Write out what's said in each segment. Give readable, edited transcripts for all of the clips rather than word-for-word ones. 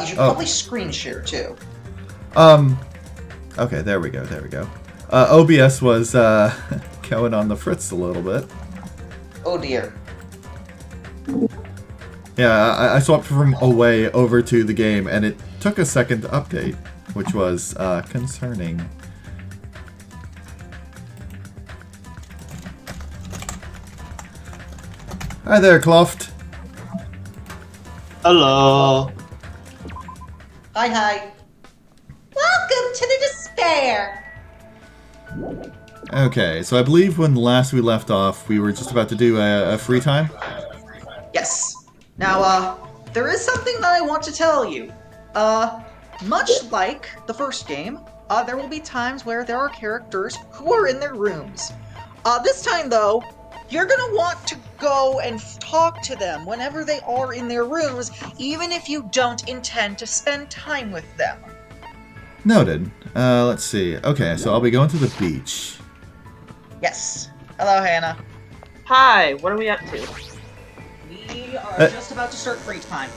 You should probably screen share too. Okay, there we go. OBS was going on the fritz a little bit. Oh dear. Yeah, I swapped from away over to the game, and it took a second to update, which was concerning. Hi there, Cloft. Hello. Hi. Welcome to the despair. Okay, so I believe when last we left off, we were just about to do a free time. Yes. Now, there is something that I want to tell you. Much like the first game, there will be times where there are characters who are in their rooms. This time, though, you're gonna want to go and talk to them whenever they are in their rooms, even if you don't intend to spend time with them. Noted. Let's see. Okay, so I'll be going to the beach. Yes. Hello, Hannah. Hi, what are we up to? We are just about to start free time.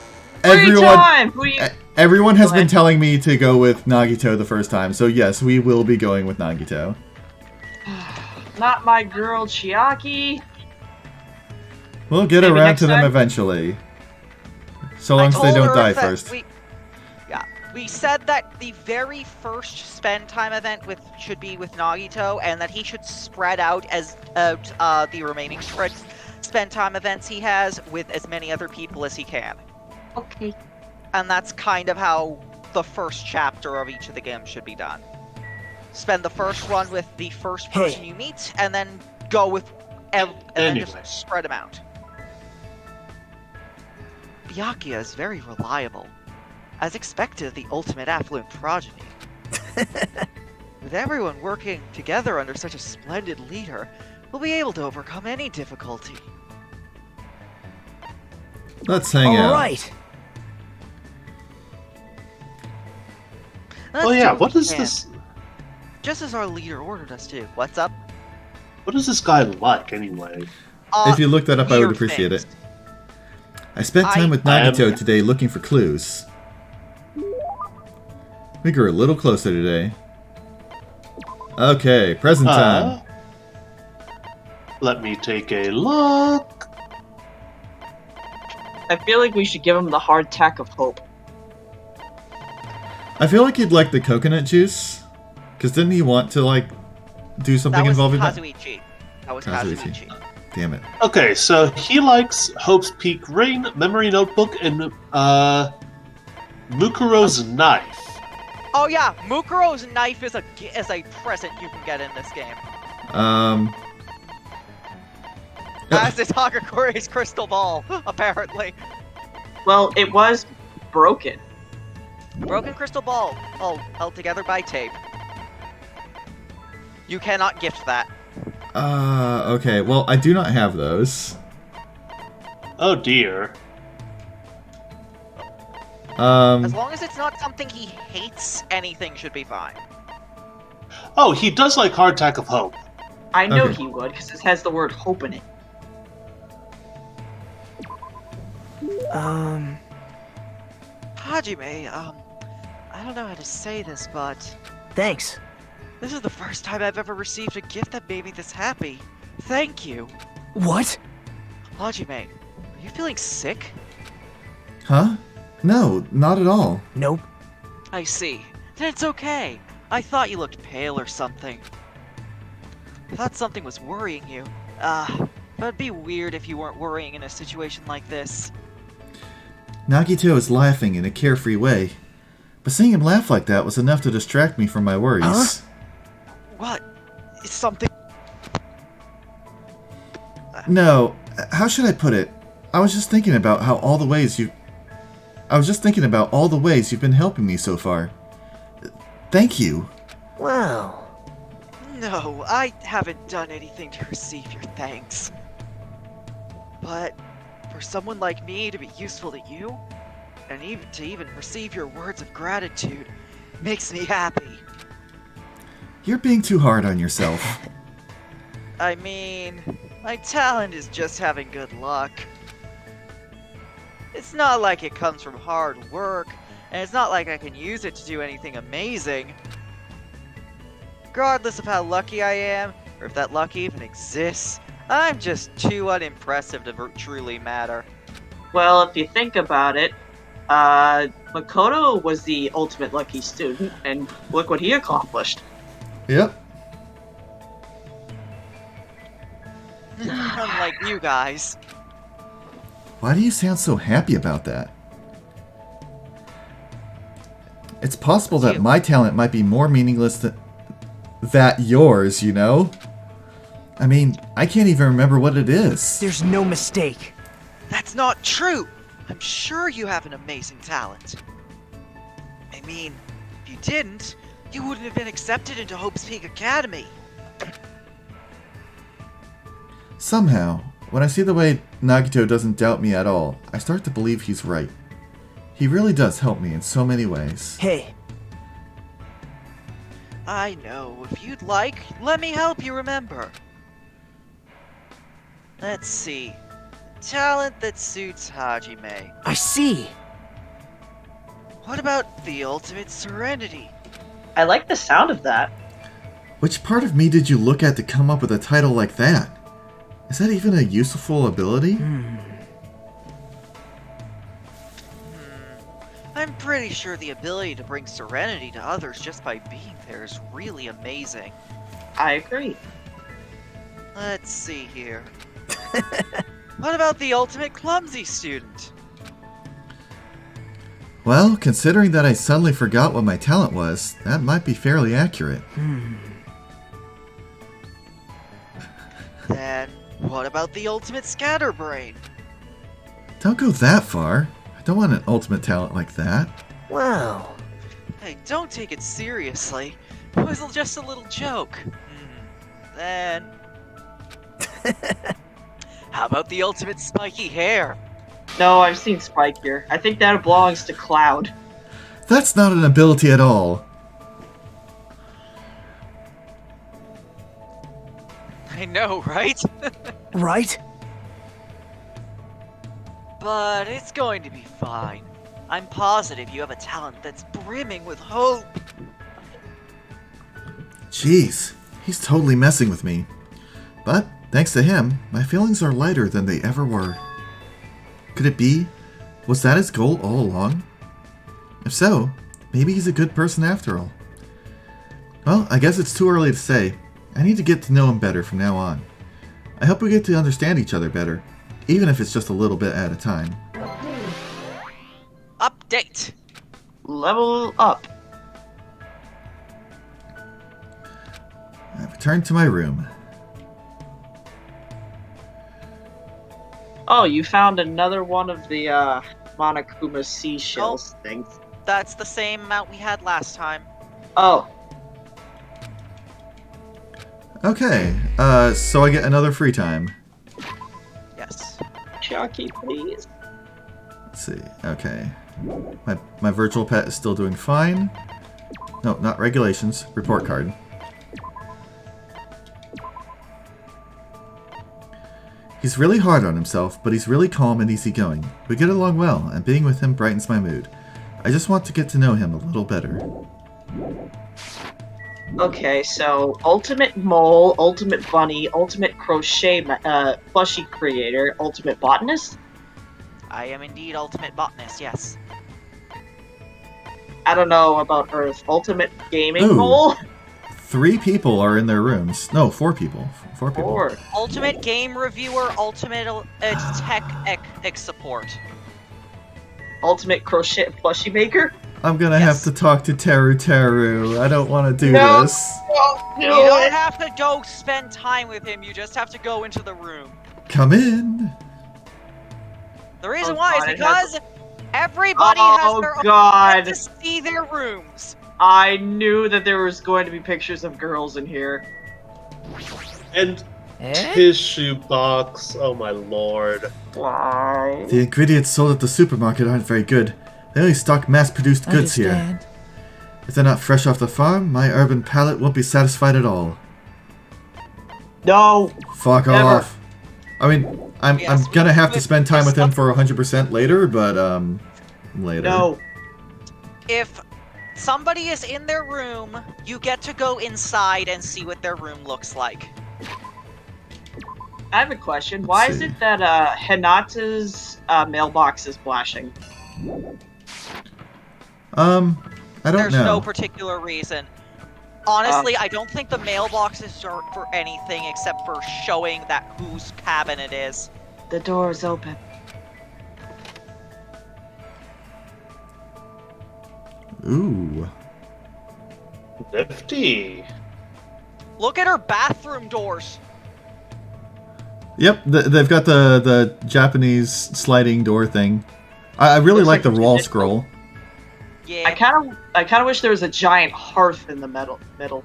Everyone has been telling me to go with Nagito the first time, so yes, we will be going with Nagito. Not my girl, Chiaki. We'll get Maybe around to them time? eventually. So long as they don't die first. We said that the very first spend time event should be with Nagito, and that he should spread out the remaining spend time events he has with as many other people as he can. Okay. And that's kind of how the first chapter of each of the games should be done. Spend the first one with the first person you meet, and then go with then just spread them out. Byakuya is very reliable. As expected, the ultimate affluent progeny. With everyone working together under such a splendid leader, we'll be able to overcome any difficulty. Let's hang out. Alright. Oh yeah, what is this? Just as our leader ordered us to. What's up? What is this guy like, anyway? If you look that up, I would weird appreciate things. it. I spent time with Nagito today looking for clues. We grew a little closer today. Okay, present time. Let me take a look. I feel like we should give him the hardtack of hope. I feel like he'd like the coconut juice. Because didn't he want to, like, do something involving that? Kazuichi. That was Kazuichi. Damn it. Okay, so he likes Hope's Peak Ring, Memory Notebook, and Mukuro's Knife. Oh yeah, Mukuro's knife is a present you can get in this game. As is Hagakuri's crystal ball, apparently. Well, it was broken. Broken crystal ball, all held together by tape. You cannot gift that. Okay, well, I do not have those. Oh dear. As long as it's not something he hates, anything should be fine. Oh, he does like Hardtack of Hope. I know Okay. he would, because it has the word hope in it. Hajime, I don't know how to say this, but Thanks. this is the first time I've ever received a gift that made me this happy. Thank you. What? Hajime, are you feeling sick? Huh? No, not at all. Nope. I see. Then it's okay. I thought you looked pale or something. I thought something was worrying you. It'd be weird if you weren't worrying in a situation like this. Nagito is laughing in a carefree way. But seeing him laugh like that was enough to distract me from my worries. Huh? What? Is something... No, how should I put it? I was just thinking about all the ways you've been helping me so far. Thank you. Wow. No, I haven't done anything to receive your thanks. But for someone like me to be useful to you, and even receive your words of gratitude, makes me happy. You're being too hard on yourself. I mean, my talent is just having good luck. It's not like it comes from hard work, And it's not like I can use it to do anything amazing. Regardless of how lucky I am, or if that luck even exists, I'm just too unimpressive to truly matter. Well, if you think about it, Makoto was the ultimate lucky student, and look what he accomplished. Yep. Unlike you guys. Why do you sound so happy about that? It's possible that my talent might be more meaningless than yours, you know? I mean, I can't even remember what it is. There's no mistake. That's not true! I'm sure you have an amazing talent. I mean, if you didn't, you wouldn't have been accepted into Hope's Peak Academy. Somehow, when I see the way Nagito doesn't doubt me at all, I start to believe he's right. He really does help me in so many ways. Hey, I know. If you'd like, let me help you remember. Let's see. Talent that suits Hajime. I see. What about the ultimate serenity? I like the sound of that. Which part of me did you look at to come up with a title like that? Is that even a useful ability? I'm pretty sure the ability to bring serenity to others just by being there is really amazing. I agree. Let's see here. What about the ultimate clumsy student? Well, considering that I suddenly forgot what my talent was, that might be fairly accurate. Then, what about the ultimate scatterbrain? Don't go that far. I don't want an ultimate talent like that. Wow. Hey, don't take it seriously. It was just a little joke. Then... How about the ultimate spiky hair? No, I've seen Spike here. I think that belongs to Cloud. That's not an ability at all. I know, right? Right? But it's going to be fine. I'm positive you have a talent that's brimming with hope. Jeez, he's totally messing with me. But, thanks to him, my feelings are lighter than they ever were. Could it be? Was that his goal all along? If so, maybe he's a good person after all. Well, I guess it's too early to say. I need to get to know him better from now on. I hope we get to understand each other better, even if it's just a little bit at a time. Update! Level up. I've returned to my room. Oh, you found another one of the Monokuma seashells things. That's the same amount we had last time. Oh, Okay, so I get another free time. Yes. Chucky, please. Let's see, okay. My virtual pet is still doing fine. No, not regulations, report card. He's really hard on himself, but he's really calm and easygoing. We get along well, and being with him brightens my mood. I just want to get to know him a little better. Okay, so Ultimate Mole, Ultimate Bunny, Ultimate Crochet Plushie Creator, Ultimate Botanist? I am indeed ultimate botanist, yes. I don't know about Earth. Ultimate Gaming Ooh. Mole? 3 people are in their rooms. No, 4 people. 4 people. Or Ultimate game reviewer, ultimate tech support. Ultimate Crochet Plushie Maker? I'm gonna Yes. have to talk to Teru. I don't want to do No. this. Don't do You don't it! have to go spend time with him, you just have to go into the room. Come in. The reason Oh, why God, is it has- because everybody Oh, has their own God. right to see their rooms. I knew that there was going to be pictures of girls in here. And Eh? tissue box. Oh my lord. Why? The ingredients sold at the supermarket aren't very good. They only stock mass-produced goods here. Understand. If they're not fresh off the farm, my urban palate won't be satisfied at all. No! Fuck Never. off. I mean, I'm Yes, gonna have to with- spend time with with him for 100% later, but later. No. if somebody is in their room, you get to go inside and see what their room looks like. I have a question. Why is see. it that Hinata's mailbox is flashing? I don't There's know. no particular reason. Honestly, I don't think the mailboxes are for anything except for showing that whose cabin it is. The door is open. Ooh. Nifty. Look at her bathroom doors. Yep, they've got the Japanese sliding door thing. I really Looks like the like wall it's- scroll. Yeah. I kind of wish there was a giant hearth in the middle.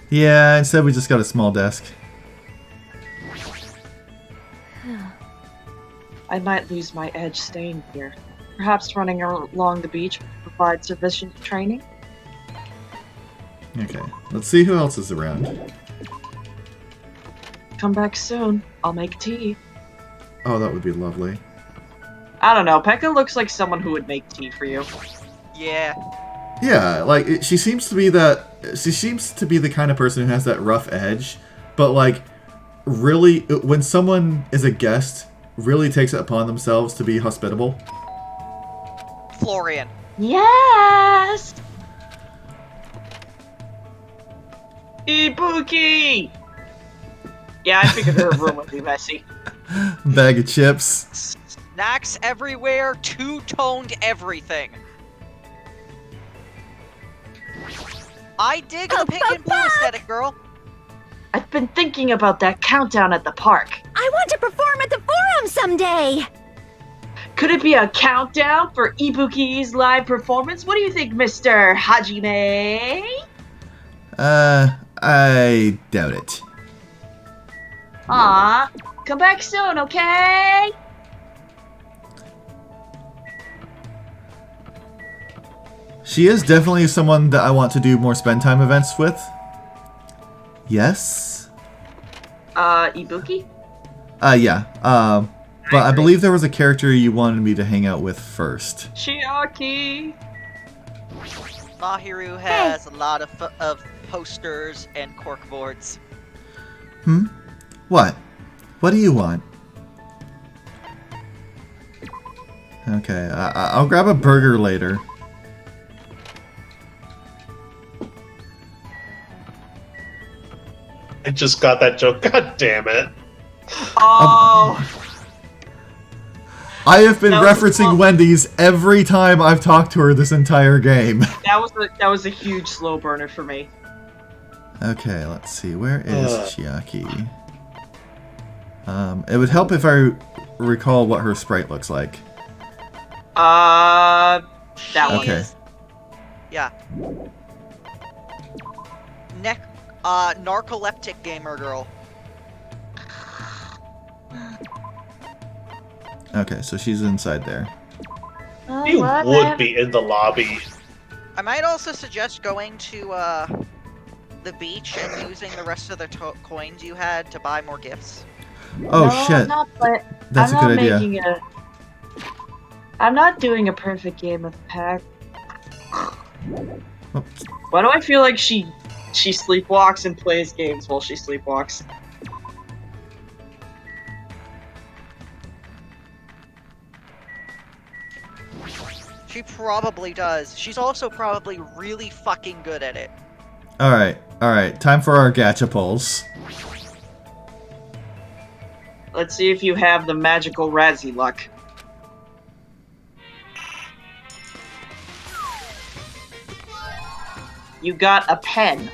Yeah, instead we just got a small desk. I might lose my edge staying here. Perhaps running along the beach would provide sufficient training. Okay, let's see who else is around. Come back soon. I'll make tea. Oh, that would be lovely. I don't know. Pekka looks like someone who would make tea for you. Yeah. Yeah, like she seems to be the kind of person who has that rough edge, but like really when someone is a guest, really takes it upon themselves to be hospitable. Florian. Yes! Ibuki! Yeah, I figured her room would be messy. Bag of chips. Snacks everywhere, two-toned everything. I dig the pink and blue aesthetic, girl. I've been thinking about that countdown at the park. I want to perform at the forum someday! Could it be a countdown for Ibuki's live performance? What do you think, Mr. Hajime? I doubt it. Aw, come back soon, okay? She is definitely someone that I want to do more spend time events with. Yes? Ibuki? Yeah. But I believe there was a character you wanted me to hang out with first. Chiaki! Mahiru has a lot of posters and corkboards. What? What do you want? Okay, I'll grab a burger later. I just got that joke. God damn it. Oh! I have been That was- referencing Wendy's every time I've talked to her this entire game. That was a huge slow burner for me. Okay, let's see. Where is Chiaki? It would help if I recall what her sprite looks like. That one. Okay. Yeah. Narcoleptic gamer girl. Okay, so she's inside there. You would be in the lobby. I might also suggest going to the beach and using the rest of the coins you had to buy more gifts. Oh No, shit. That's a good idea. I'm not doing a perfect game of Pac. Oh, Why do I feel like she sleepwalks and plays games while she sleepwalks? She probably does. She's also probably really fucking good at it. Alright. Time for our gacha pulls. Let's see if you have the magical Razzie luck. You got a pen.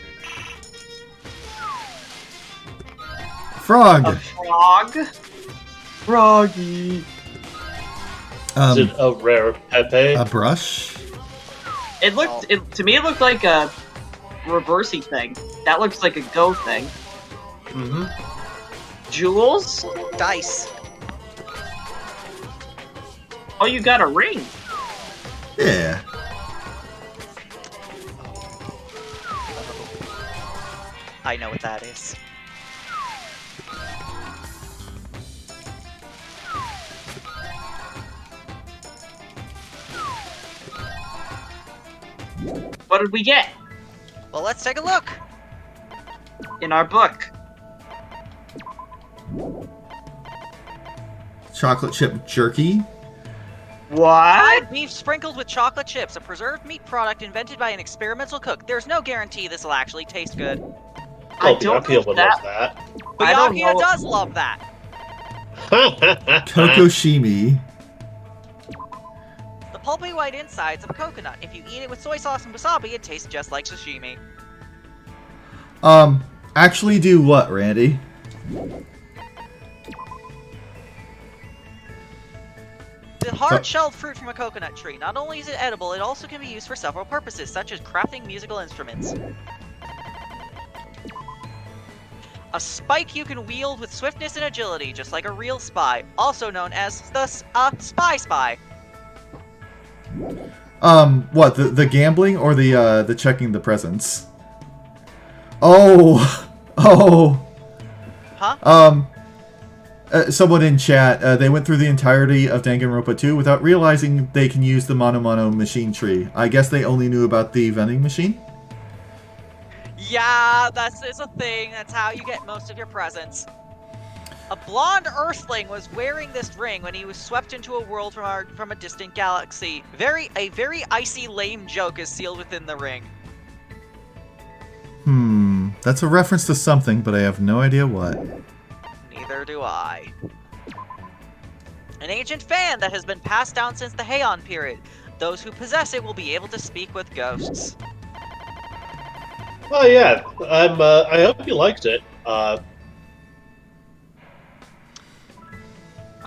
Frog! A frog? Froggy. Is it a rare Pepe? A brush? It looked, to me it looked like a reversey thing. That looks like a go thing. Mm-hmm. Jewels? Dice. Oh, you got a ring. Yeah. I know what that is. What did we get Well, let's take a look. in our book? Chocolate chip jerky. What? Fried beef sprinkled with chocolate chips, a preserved meat product invented by an experimental cook. There's no guarantee this will actually taste good. I Oh, don't Byakuya know would that. love But I don't Byakuya know- does love that. that. Kokoshimi. The pulpy white insides of a coconut. If you eat it with soy sauce and wasabi, it tastes just like sashimi. Actually do what, Randy? The hard-shelled fruit from a coconut tree. Not only is it edible, it also can be used for several purposes, such as crafting musical instruments. A spike you can wield with swiftness and agility, just like a real spy, also known as the spy. What, the gambling or the checking the presents? Oh, Huh? Someone in chat, they went through the entirety of Danganronpa 2 without realizing they can use the Mono Mono machine tree. I guess they only knew about the vending machine? Yeah, it's a thing. That's how you get most of your presents. A blonde Earthling was wearing this ring when he was swept into a world from a distant galaxy. A very icy, lame joke is sealed within the ring. That's a reference to something, but I have no idea what. Neither do I. An ancient fan that has been passed down since the Heian period. Those who possess it will be able to speak with ghosts. Oh yeah, I hope you liked it. A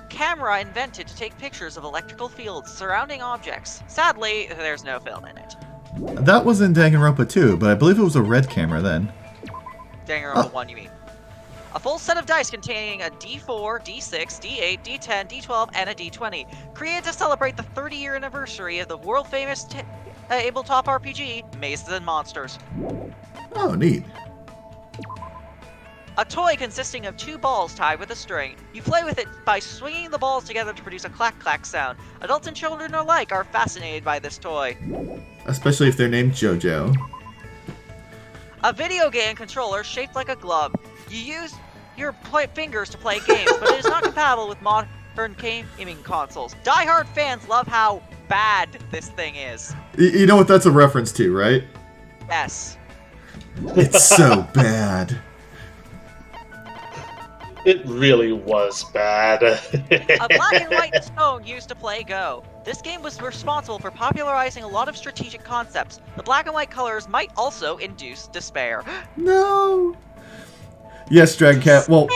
camera invented to take pictures of electrical fields surrounding objects. Sadly, there's no film in it. That was in Danganronpa 2, but I believe it was a red camera then. Danganronpa 1, you mean. A full set of dice containing a D4, D6, D8, D10, D12, and a D20, created to celebrate the 30-year anniversary of the world-famous tabletop RPG, Mazes and Monsters. Oh, neat. A toy consisting of 2 balls tied with a string. You play with it by swinging the balls together to produce a clack-clack sound. Adults and children alike are fascinated by this toy. Especially if they're named JoJo. A video game controller shaped like a glove. You use your fingers to play games, but it is not compatible with modern gaming consoles. Die-hard fans love how bad this thing is. You know what that's a reference to, right? Yes. It's so bad. It really was bad. A black and white stone used to play Go. This game was responsible for popularizing a lot of strategic concepts. The black and white colors might also induce despair. No. Yes, Dragcat. Well,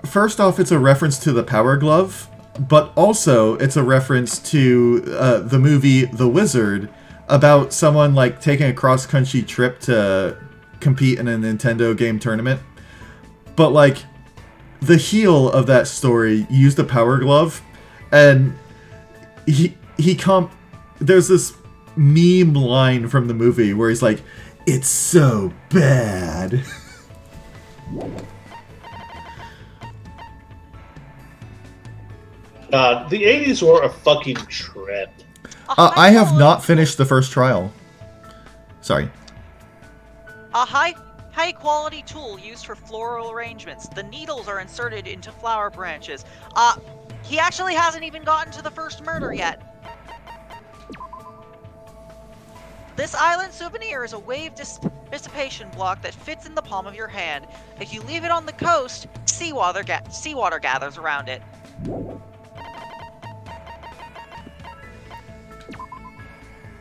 first off, it's a reference to the Power Glove, but also it's a reference to the movie The Wizard, about someone like taking a cross-country trip to compete in a Nintendo game tournament. But like, the heel of that story used a Power Glove, and there's this meme line from the movie where he's like, "It's so bad." The 80s were a fucking trip. I have not finished the first trial. Sorry. A high quality tool used for floral arrangements. The needles are inserted into flower branches. He actually hasn't even gotten to the first murder yet. This island souvenir is a wave dissipation block that fits in the palm of your hand. If you leave it on the coast, seawater gathers around it.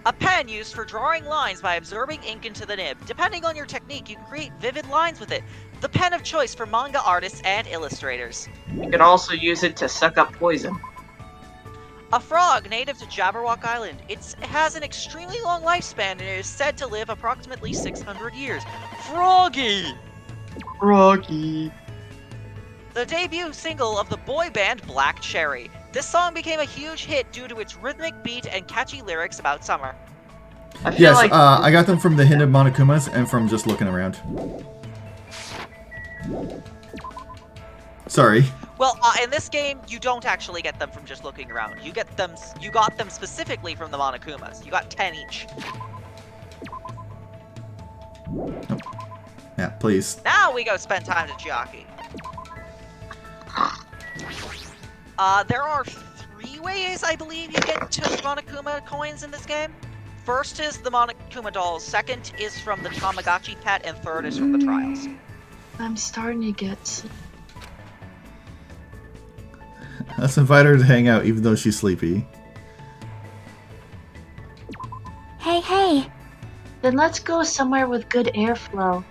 A pen used for drawing lines by absorbing ink into the nib. Depending on your technique, you can create vivid lines with it. The pen of choice for manga artists and illustrators. You can also use it to suck up poison. A frog native to Jabberwock Island. It has an extremely long lifespan and is said to live approximately 600 years. Froggy! Froggy. The debut single of the boy band Black Cherry. This song became a huge hit due to its rhythmic beat and catchy lyrics about summer. I feel Yes, like I got them from the Hint of Monokumas and from just looking around. Sorry. Well, in this game, you don't actually get them from just looking around. You got them specifically from the Monokumas. You got 10 each. Yeah, please. Now we go spend time to Chiaki. There are 3 ways, I believe, you get to Monokuma coins in this game. First is the Monokuma dolls, second is from the Tamagotchi pet, and third is from the trials. I'm starting to get... Let's invite her to hang out even though she's sleepy. Hey. Then let's go somewhere with good airflow.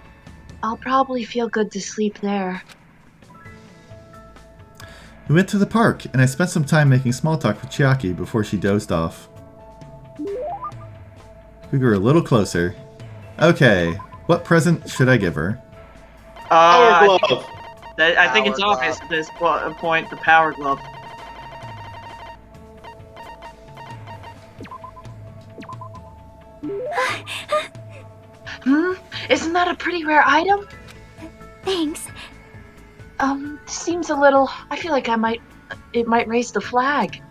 I'll probably feel good to sleep there. We went to the park, and I spent some time making small talk with Chiaki before she dozed off. We grew a little closer. Okay, what present should I give her? Power glove. I think it's Power obvious glove. at this point, the power glove. Isn't that a pretty rare item? Thanks. Seems a little... I feel like it might raise the flag.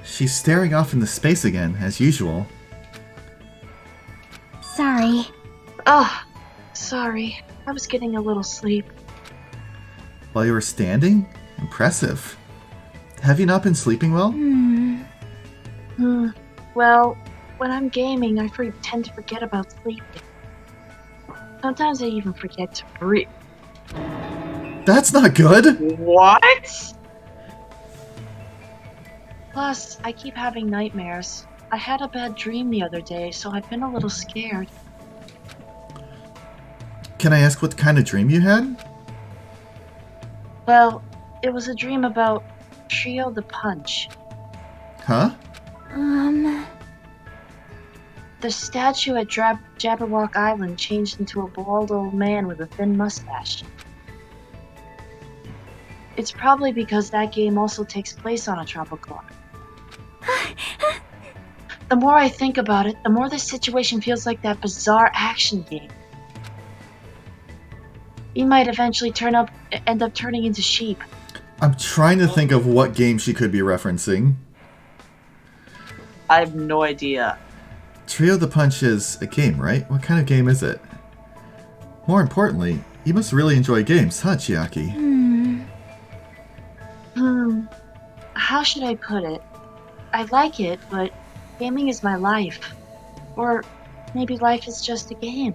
She's staring off into space again, as usual. Sorry. Oh, sorry. I was getting a little sleep. While you were standing? Impressive. Have you not been sleeping well? Well, when I'm gaming, I tend to forget about sleeping. Sometimes I even forget to breathe. That's not good! What? Plus, I keep having nightmares. I had a bad dream the other day, so I've been a little scared. Can I ask what kind of dream you had? Well, it was a dream about Trio the Punch. Huh? The statue at Jabberwock Island changed into a bald old man with a thin mustache. It's probably because that game also takes place on a tropical island. The more I think about it, the more this situation feels like that bizarre action game. He might eventually end up turning into sheep. I'm trying to think of what game she could be referencing. I have no idea. Trio the Punch is a game, right? What kind of game is it? More importantly, you must really enjoy games, huh, Chiaki? How should I put it? I like it, but gaming is my life. Or maybe life is just a game.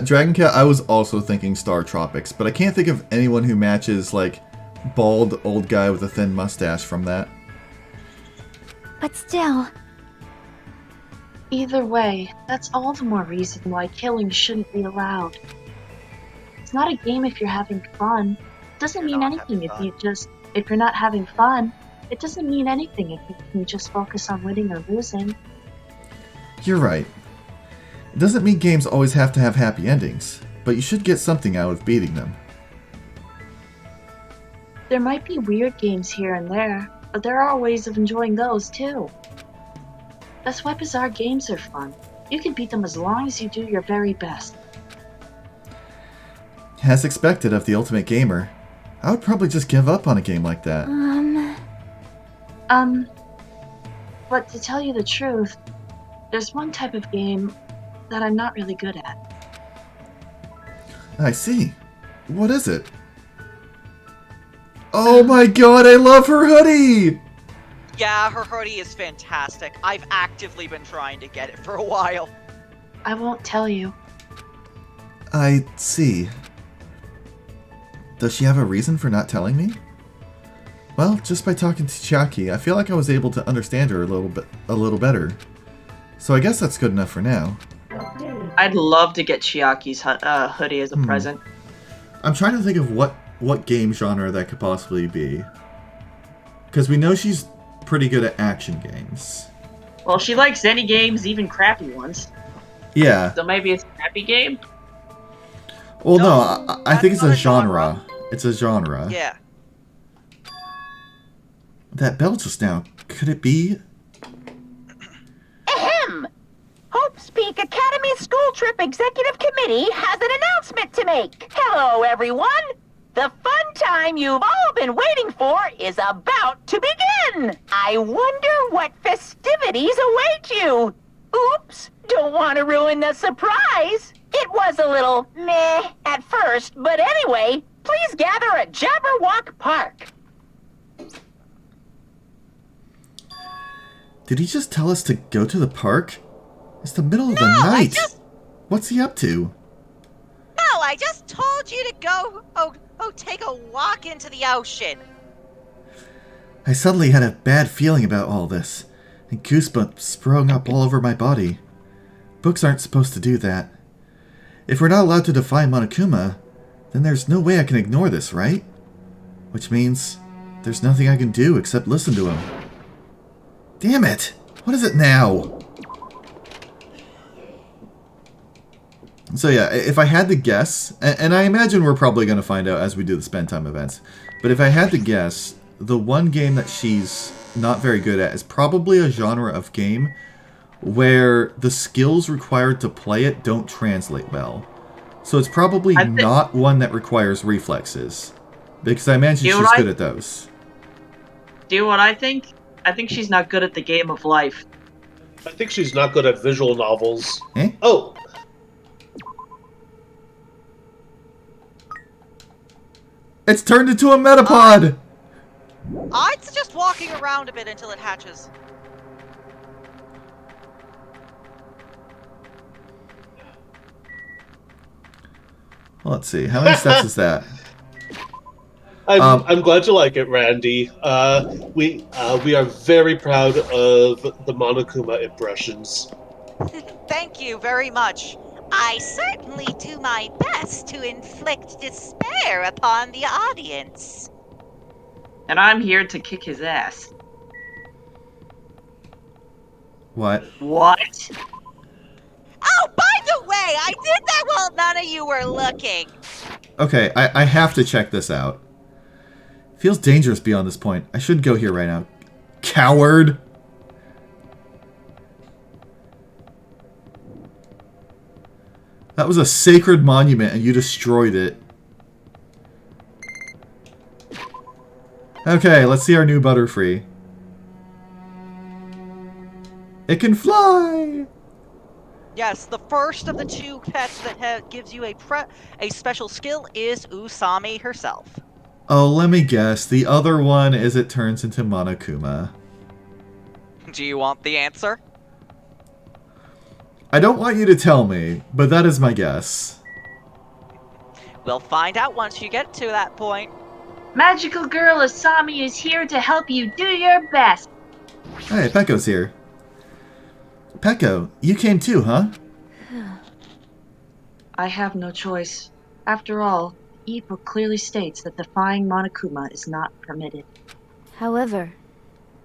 Dragon Cat, I was also thinking Star Tropics, but I can't think of anyone who matches, like, bald old guy with a thin mustache from that. But still, Either way, that's all the more reason why killing shouldn't be allowed. It's not a game if you're having fun. It doesn't mean anything if you're not having fun. It doesn't mean anything if you can just focus on winning or losing. You're right. It doesn't mean games always have to have happy endings, but you should get something out of beating them. There might be weird games here and there, but there are ways of enjoying those too. That's why bizarre games are fun. You can beat them as long as you do your very best. As expected of the Ultimate Gamer, I would probably just give up on a game like that. But to tell you the truth, there's one type of game that I'm not really good at. I see. What is it? Oh my god, I love her hoodie! Yeah, her hoodie is fantastic. I've actively been trying to get it for a while. I won't tell you. I see. Does she have a reason for not telling me? Well, just by talking to Chiaki, I feel like I was able to understand her a little better. So I guess that's good enough for now. I'd love to get Chiaki's hoodie as a present. I'm trying to think of what game genre that could possibly be. Because we know she's pretty good at action games. Well, she likes any games, even crappy ones. Yeah. So maybe it's a crappy game? Well, No, no, I think it's that's a not a genre. genre. It's a genre. Yeah. That bell just now, could it be? ahem! Hope's Peak Academy School Trip Executive Committee has an announcement to make. Hello, everyone! The fun time you've all been waiting for is about to begin! I wonder what festivities await you! Oops, don't want to ruin the surprise. It was a little meh at first, but anyway, please gather at Jabberwock Park. Did he just tell us to go to the park? It's the middle of the night. What's he up to? No, I just told you to go, take a walk into the ocean. I suddenly had a bad feeling about all this, and goosebumps sprung up all over my body. Books aren't supposed to do that. If we're not allowed to defy Monokuma, then there's no way I can ignore this, right? Which means there's nothing I can do except listen to him. Damn it! What is it now? So yeah, if I had to guess, and I imagine we're probably going to find out as we do the spend time events, but if I had to guess, the one game that she's not very good at is probably a genre of game where the skills required to play it don't translate well. So it's probably not one that requires reflexes, because I imagine she's good at those. Do you know what I think? I think she's not good at the game of life. I think she's not good at visual novels. Eh? Oh! It's turned into a metapod! I'd suggest walking around a bit until it hatches. Well, let's see. How many steps is that? I'm glad you like it, Randy. We are very proud of the Monokuma impressions. Thank you very much. I certainly do my best to inflict despair upon the audience. And I'm here to kick his ass. What? What? Oh, by the way, I did that while none of you were looking. Okay, I have to check this out. Feels dangerous beyond this point. I shouldn't go here right now. Coward! That was a sacred monument and you destroyed it. Okay, let's see our new Butterfree. It can fly! Yes, the first of the two pets that gives you a special skill is Usami herself. Oh, let me guess. The other one is it turns into Monokuma. Do you want the answer? I don't want you to tell me, but that is my guess. We'll find out once you get to that point. Magical girl Asami is here to help you do your best. Hey, Pekko's here. Pekko, you came too, huh? I have no choice. After all, the e-book clearly states that defying Monokuma is not permitted. However,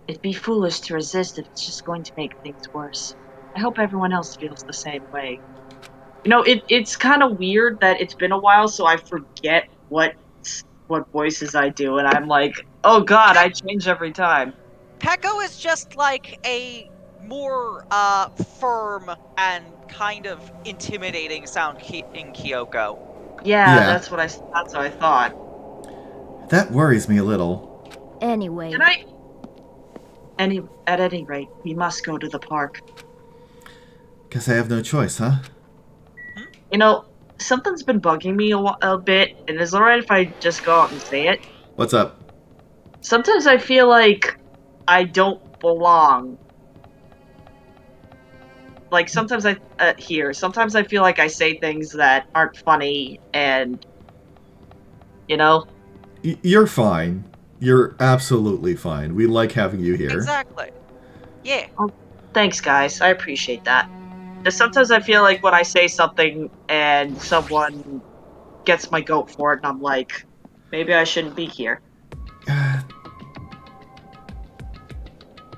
It'd be foolish to resist if it's just going to make things worse. I hope everyone else feels the same way. You know, it's kind of weird that it's been a while, so I forget what voices I do, and I'm like, oh god, I change every time. Pekko is just like a more firm and kind of intimidating sound in Kyoko. Yeah, Yeah. that's what I thought. That worries me a little. anyway, At any rate, we must go to the park. Guess I have no choice, huh? You know, something's been bugging me a bit, and is it alright if I just go out and say it? What's up? Sometimes I feel like I don't belong. Like, sometimes sometimes I feel like I say things that aren't funny, and, you know? You're fine. You're absolutely fine. We like having you here. Exactly. Yeah. Thanks, guys. I appreciate that. Just sometimes I feel like when I say something and someone gets my goat for it, and I'm like, maybe I shouldn't be here.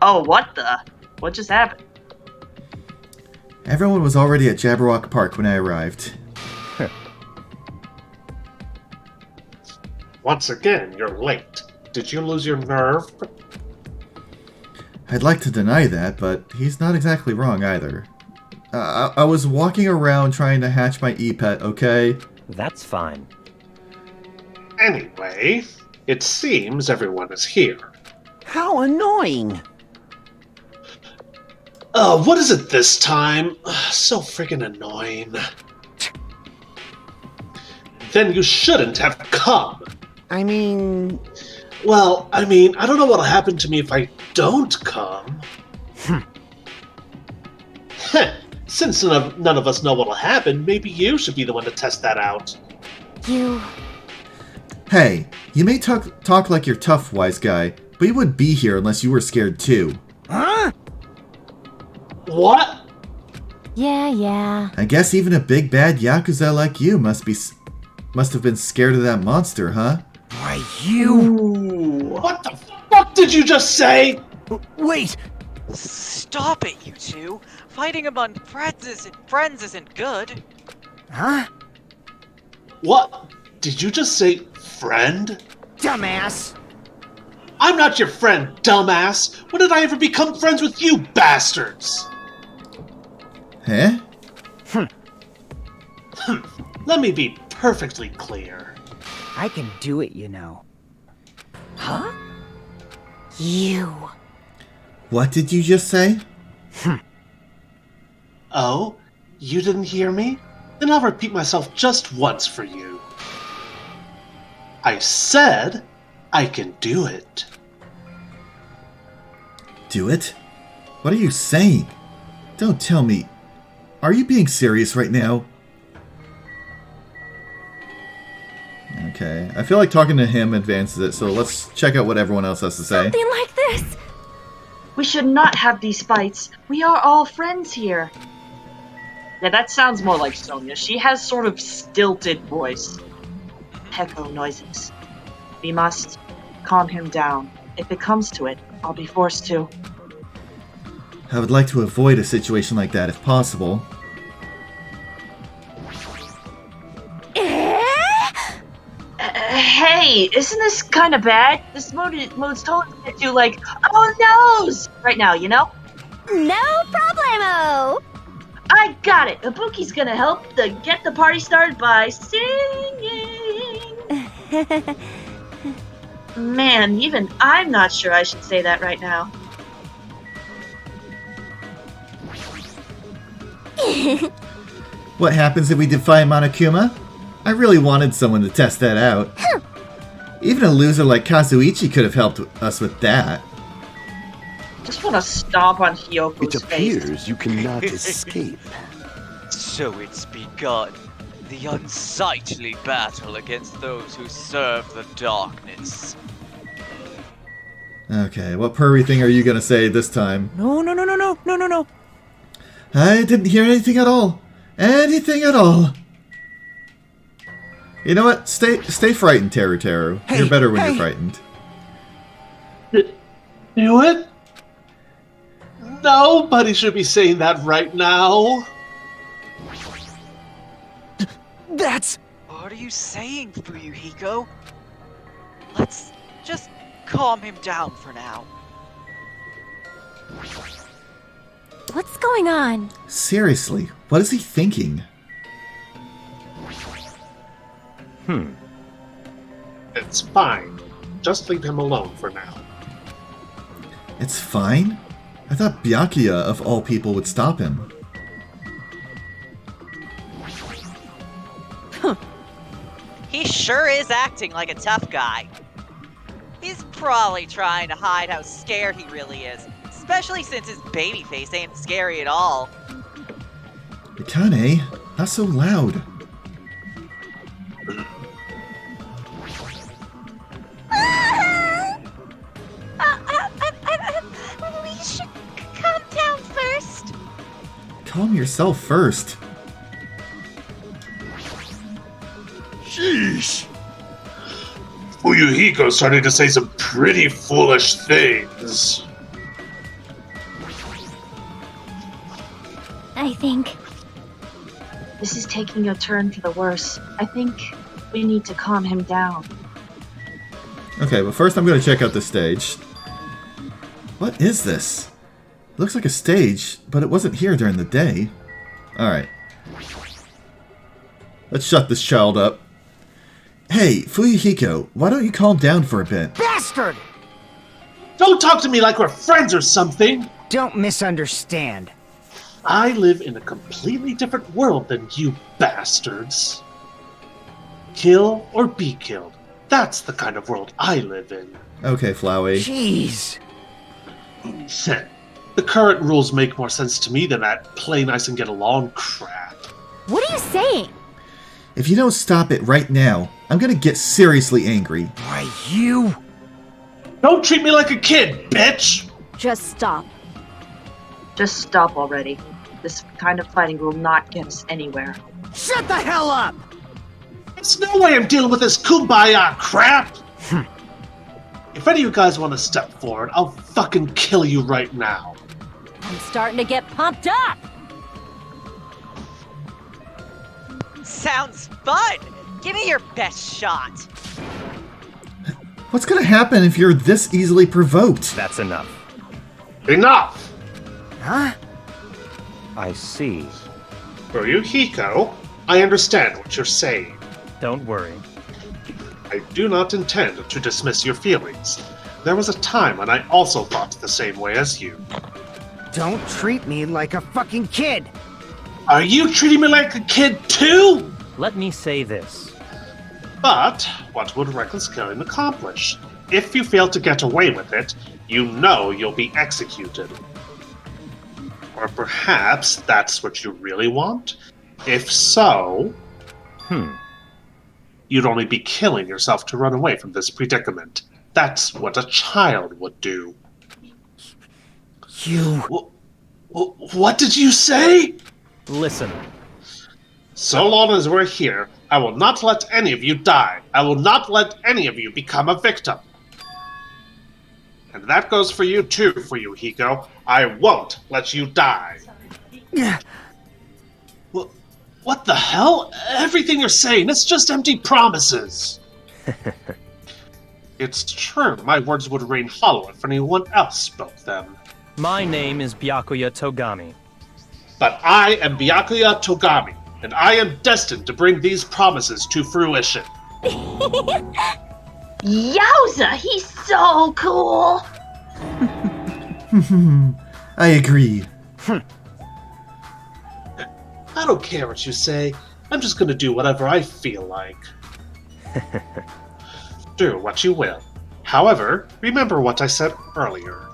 Oh, what the? What just happened? Everyone was already at Jabberwock Park when I arrived. Once again, you're late. Did you lose your nerve? I'd like to deny that, but he's not exactly wrong either. I was walking around trying to hatch my E-Pet, okay? That's fine. Anyway, it seems everyone is here. How annoying! What is it this time? So freaking annoying. Then you shouldn't have come. I mean... Well, I mean, I don't know what'll happen to me if I don't come. Heh. Since none of us know what'll happen, maybe you should be the one to test that out. You... Hey, you may talk like you're tough, wise guy, but you wouldn't be here unless you were scared too. Huh? What? Yeah. I guess even a big bad Yakuza like you must have been scared of that monster, huh? Why, you... What the fuck did you just say? Wait! Stop it, you two! Fighting among friends isn't good. Huh? What? Did you just say friend? Dumbass! I'm not your friend, dumbass! When did I ever become friends with you bastards? Huh? Let me be perfectly clear. I can do it, you know. Huh? You... What did you just say? Oh? You didn't hear me? Then I'll repeat myself just once for you. I said I can do it. Do it? What are you saying? Don't tell me. Are you being serious right now? Okay, I feel like talking to him advances it, so let's check out what everyone else has to say. Something like this! We should not have these fights. We are all friends here. Yeah, that sounds more like Sonia. She has sort of stilted voice. Echo noises. We must calm him down. If it comes to it, I'll be forced to. I would like to avoid a situation like that if possible. Hey, isn't this kind of bad? This mode's totally gonna do like, oh noes! Right now, you know? No problemo! I got it! Ibuki's gonna help get the party started by singing! Man, even I'm not sure I should say that right now. What happens if we defy Monokuma? I really wanted someone to test that out. Even a loser like Kazuichi could have helped us with that. Just want to stomp on Hyoko's It appears you cannot escape. So it's begun. The unsightly battle against those who serve the darkness. Okay, what purry thing are you gonna say this time? No. I didn't hear anything at all. Anything at all. You know what? Stay frightened, Teru. Hey, You're better when hey. you're frightened. Do it? Nobody should be saying that right now. That's... What are you saying, Fuyuhiko? Let's just calm him down for now. What's going on? Seriously, what is he thinking? It's fine. Just leave him alone for now. It's fine? I thought Byakuya, of all people, would stop him. He sure is acting like a tough guy. He's probably trying to hide how scared he really is, especially since his baby face ain't scary at all. Mikane, not so loud. We should calm down first. Calm yourself first. Sheesh. Fuyuhiko's starting to say some pretty foolish things. I think... This is taking a turn for the worse. I think we need to calm him down. Okay, but first I'm going to check out the stage. What is this? It looks like a stage, but it wasn't here during the day. Alright. Let's shut this child up. Hey, Fuyuhiko, why don't you calm down for a bit? Bastard! Don't talk to me like we're friends or something. Don't misunderstand. I live in a completely different world than you bastards. Kill or be killed. That's the kind of world I live in. Okay, Flowey. Jeez. The current rules make more sense to me than that play nice and get along crap. What are you saying? If you don't stop it right now, I'm gonna get seriously angry. Why, you... Don't treat me like a kid, bitch! Just stop. Just stop already. This kind of fighting will not get us anywhere. Shut the hell up! There's no way I'm dealing with this kumbaya crap! If any of you guys want to step forward, I'll fucking kill you right now. I'm starting to get pumped up! Sounds fun! Give me your best shot! What's gonna happen if you're this easily provoked? That's enough. Enough! Huh? I see. Ryuhiko, I understand what you're saying. Don't worry. I do not intend to dismiss your feelings. There was a time when I also thought the same way as you. Don't treat me like a fucking kid! Are you treating me like a kid too? Let me say this. But what would reckless killing accomplish? If you fail to get away with it, you know you'll be executed. Or perhaps that's what you really want? If so, you'd only be killing yourself to run away from this predicament. That's what a child would do. You... What did you say? Listen. So long as we're here, I will not let any of you die. I will not let any of you become a victim. And that goes for you too, for you, Hiko. I won't let you die. What the hell? Everything you're saying, it's just empty promises. It's true, my words would ring hollow if anyone else spoke them. My name is Byakuya Togami. But I am Byakuya Togami, and I am destined to bring these promises to fruition. Yowza, he's so cool! I agree. I don't care what you say. I'm just gonna do whatever I feel like. Do what you will. However, remember what I said earlier.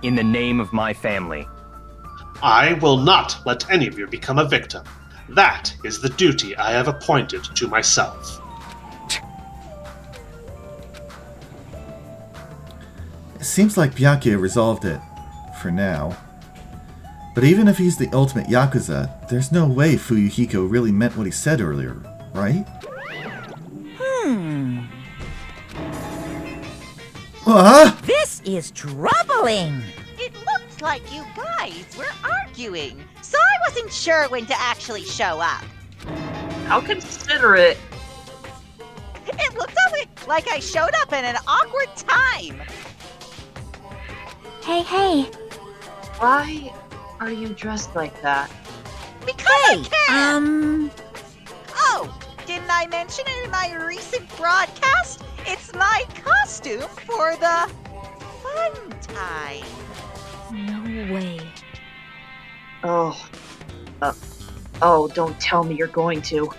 In the name of my family. I will not let any of you become a victim. That is the duty I have appointed to myself. It seems like Byakuya resolved it. For now. But even if he's the ultimate Yakuza, there's no way Fuyuhiko really meant what he said earlier, right? This is troubling! It looks like you guys were arguing, so I wasn't sure when to actually show up. How considerate. It looked like I showed up in an awkward time. Hey. Why are you dressed like that? Because I can! Oh, didn't I mention it in my recent broadcast? It's my costume for the fun time. No way. Oh, don't tell me you're going to.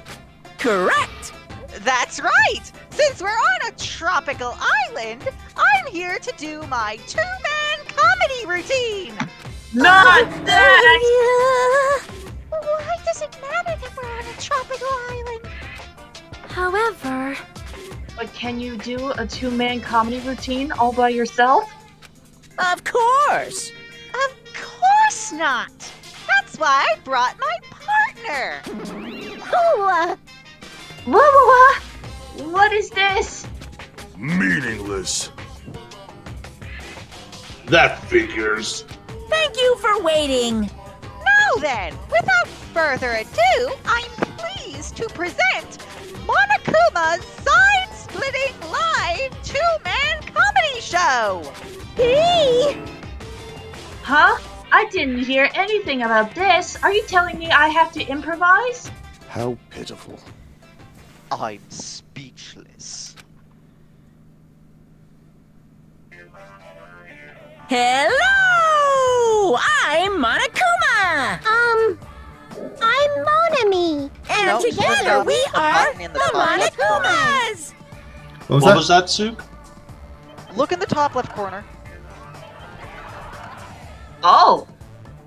Correct! That's right! Since we're on a tropical island, I'm here to do my two-man comedy routine! Not that! Why does it matter that we're on a tropical island? However... But can you do a two-man comedy routine all by yourself? Of course! Of course not! That's why I brought my partner! What is this? Meaningless. That figures. Thank you for waiting! Now then, without further ado, I'm pleased to present Monokuma's side-splitting live two-man comedy show! Huh? I didn't hear anything about this. Are you telling me I have to improvise? How pitiful. I'm speechless. Hello! And No, together we the are button in the the top left corner. Monokumas! What was that, Sook? Look in the top left corner. Oh,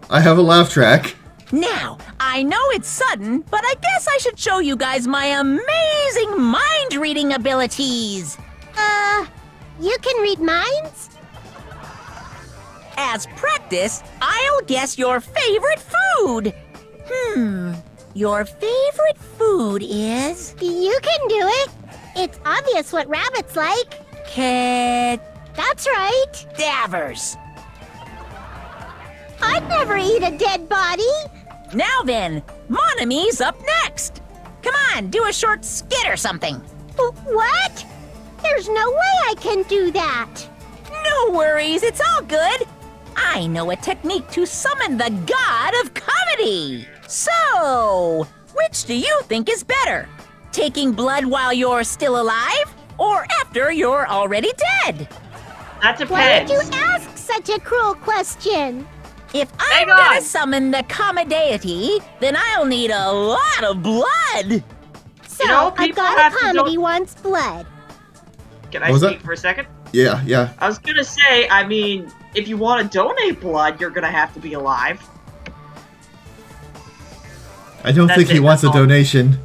I have a laugh track. Now, I know it's sudden, but I guess I should show you guys my amazing mind-reading abilities. You can read minds? As practice, I'll guess your favorite food. Your favorite food is... You can do it. It's obvious what rabbits like. That's right. Cadavers. I'd never eat a dead body. Now then, Monomi's up next. Come on, do a short skit or something. What? There's no way I can do that. No worries, it's all good. I know a technique to summon the god of comedy. So, which do you think is better? Taking blood while you're still alive, or after you're already dead? that Why would depends. you ask such a cruel question? If Hang I'm on. gonna summon the comedy, then I'll need a lot of blood. So, You know, a people god have of to comedy do- wants blood. Can I What was speak that? for a second? Yeah. I was gonna say, I mean, if you want to donate blood, you're gonna have to be alive. I don't That's think he it, wants a that's all. donation.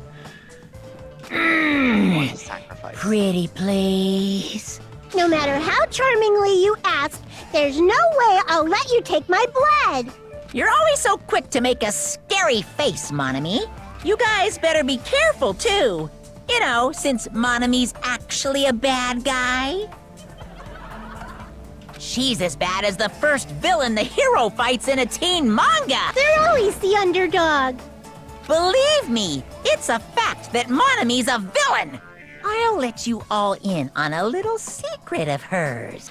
Sacrifice. Pretty please. No matter how charmingly you ask, there's no way I'll let you take my blood. You're always so quick to make a scary face, Monomi. You guys better be careful, too. You know, since Monomi's actually a bad guy. She's as bad as the first villain the hero fights in a teen manga. They're always the underdog. Believe me, it's a fact that Monomi's a villain. I'll let you all in on a little secret of hers. She's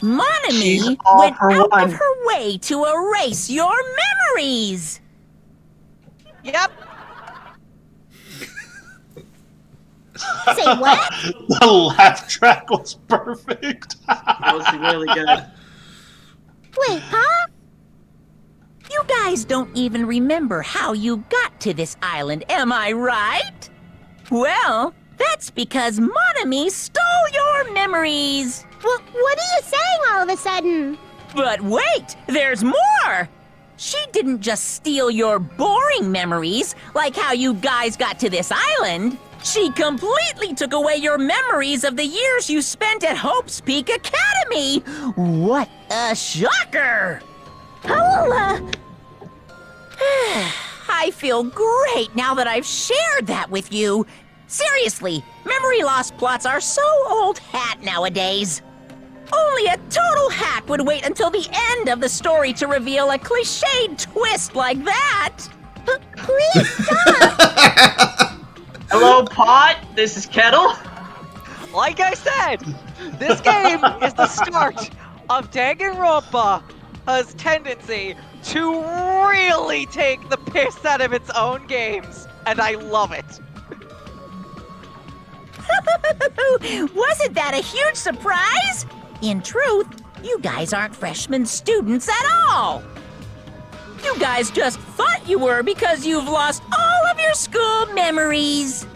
Monomi all went for out one. of her way to erase your memories. Yep. Say what? The laugh track was perfect. That was really good. Wait, huh? You guys don't even remember how you got to this island, am I right? Well, that's because Monomi stole your memories. What are you saying all of a sudden? But wait, there's more! She didn't just steal your boring memories, like how you guys got to this island. She completely took away your memories of the years you spent at Hope's Peak Academy. What a shocker! I feel great now that I've shared that with you. Seriously, memory loss plots are so old hat nowadays. Only a total hack would wait until the end of the story to reveal a cliched twist like that. Please stop! Hello, Pot. This is Kettle. Like I said, this game is the start of Danganronpa's tendency to really take the piss out of its own games, and I love it. Wasn't that a huge surprise? In truth, you guys aren't freshman students at all. You guys just thought you were because you've lost all of your school memories.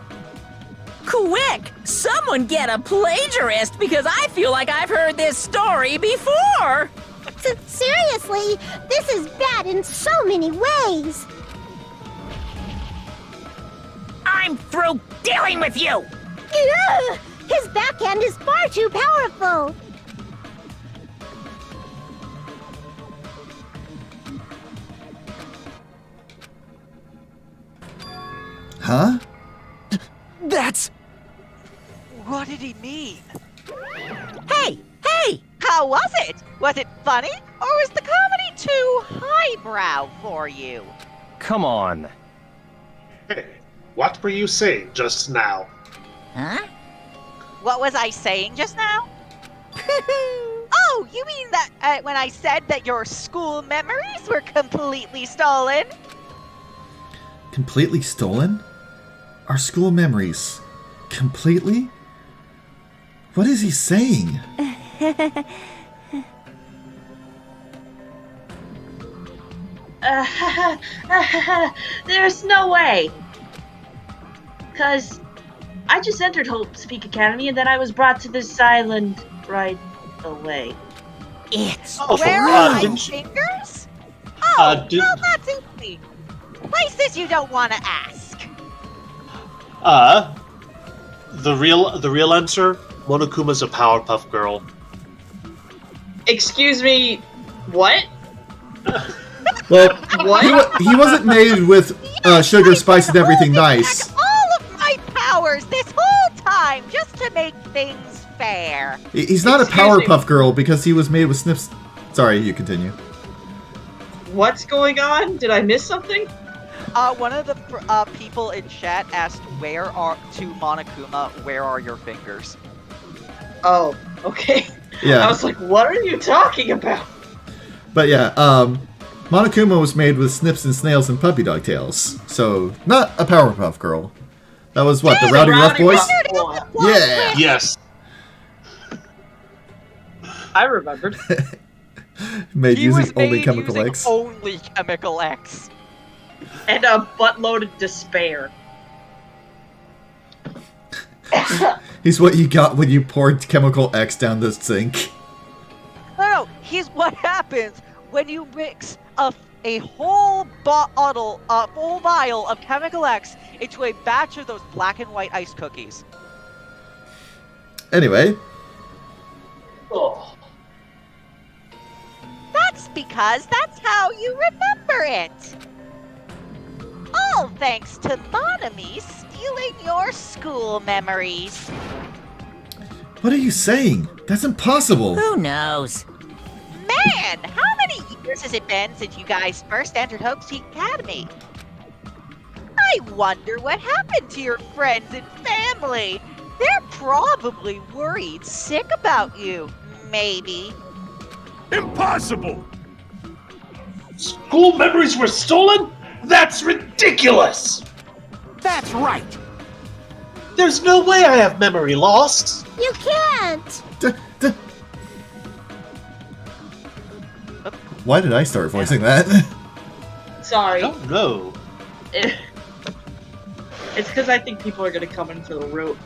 Quick, someone get a plagiarist because I feel like I've heard this story before. Seriously, this is bad in so many ways. I'm through dealing with you. Ugh, his backhand is far too powerful. Huh? That's... What did he mean? Hey! How was it? Was it funny? Or was the comedy too highbrow for you? Come on. Hey, what were you saying just now? Huh? What was I saying just now? Oh, you mean that when I said that your school memories were completely stolen? Completely stolen? Our school memories. Completely? What is he saying? There's no way. Because I just entered Hope Speak Academy and then I was brought to this island right away. It's Where are my didn't you- fingers? Oh, did- well, that's easy. Places you don't want to ask. The real answer, Monokuma's a Powerpuff Girl. Excuse me, what? Well, What? he wasn't made with sugar, spice, and everything nice. All of my powers this whole time just to make things fair. He's not a Excuse me. Powerpuff Girl because he was made with snips. Sorry, you continue. What's going on? Did I miss something? One of the people in chat asked, to Monokuma, where are your fingers? Oh, okay. Yeah. I was like, what are you talking about? But yeah, Monokuma was made with snips and snails and puppy dog tails. So, not a Powerpuff Girl. That was what, the Rowdy Rough Boys? Yeah! Yes. I remembered. Made He using was only made Chemical using X. only Chemical X. And a buttload of despair. He's what you got when you poured Chemical X down the sink. No, he's what happens when you mix a whole bottle, a full vial of Chemical X into a batch of those black and white ice cookies. Anyway, Oh. That's because that's how you remember it. All thanks to Bonamy stealing your school memories. what are you saying? That's impossible. Who knows? Man, how many years has it been since you guys first entered Hope Street Academy? I wonder what happened to your friends and family. They're probably worried sick about you, maybe. Impossible! School memories were stolen? That's ridiculous! That's right. There's no way I have memory loss. You can't! Why did I start voicing that? Sorry. I don't know. It's because I think people are going to come into the room,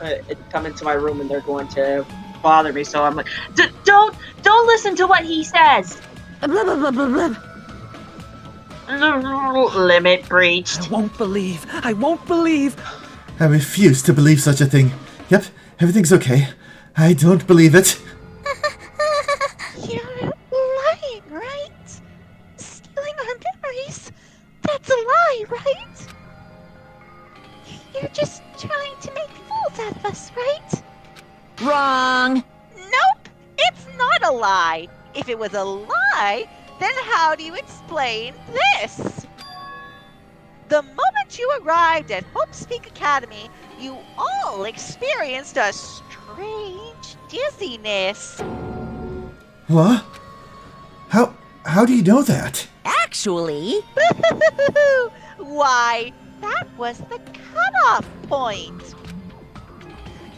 come into my room, and they're going to bother me. So I'm like, don't listen to what he says. Blah, blah, blah, blah, blah. Limit breached. I won't believe. I won't believe. I refuse to believe such a thing. Yep, everything's okay. I don't believe it. You're lying, right? Stealing our memories? That's a lie, right? You're just trying to make fools out of us, right? Wrong. Nope, it's not a lie. If it was a lie, then how do you explain this? The moment you arrived at Hope Speak Academy, you all experienced a strange dizziness. What? How do you know that? Actually, Why, that was the cutoff point.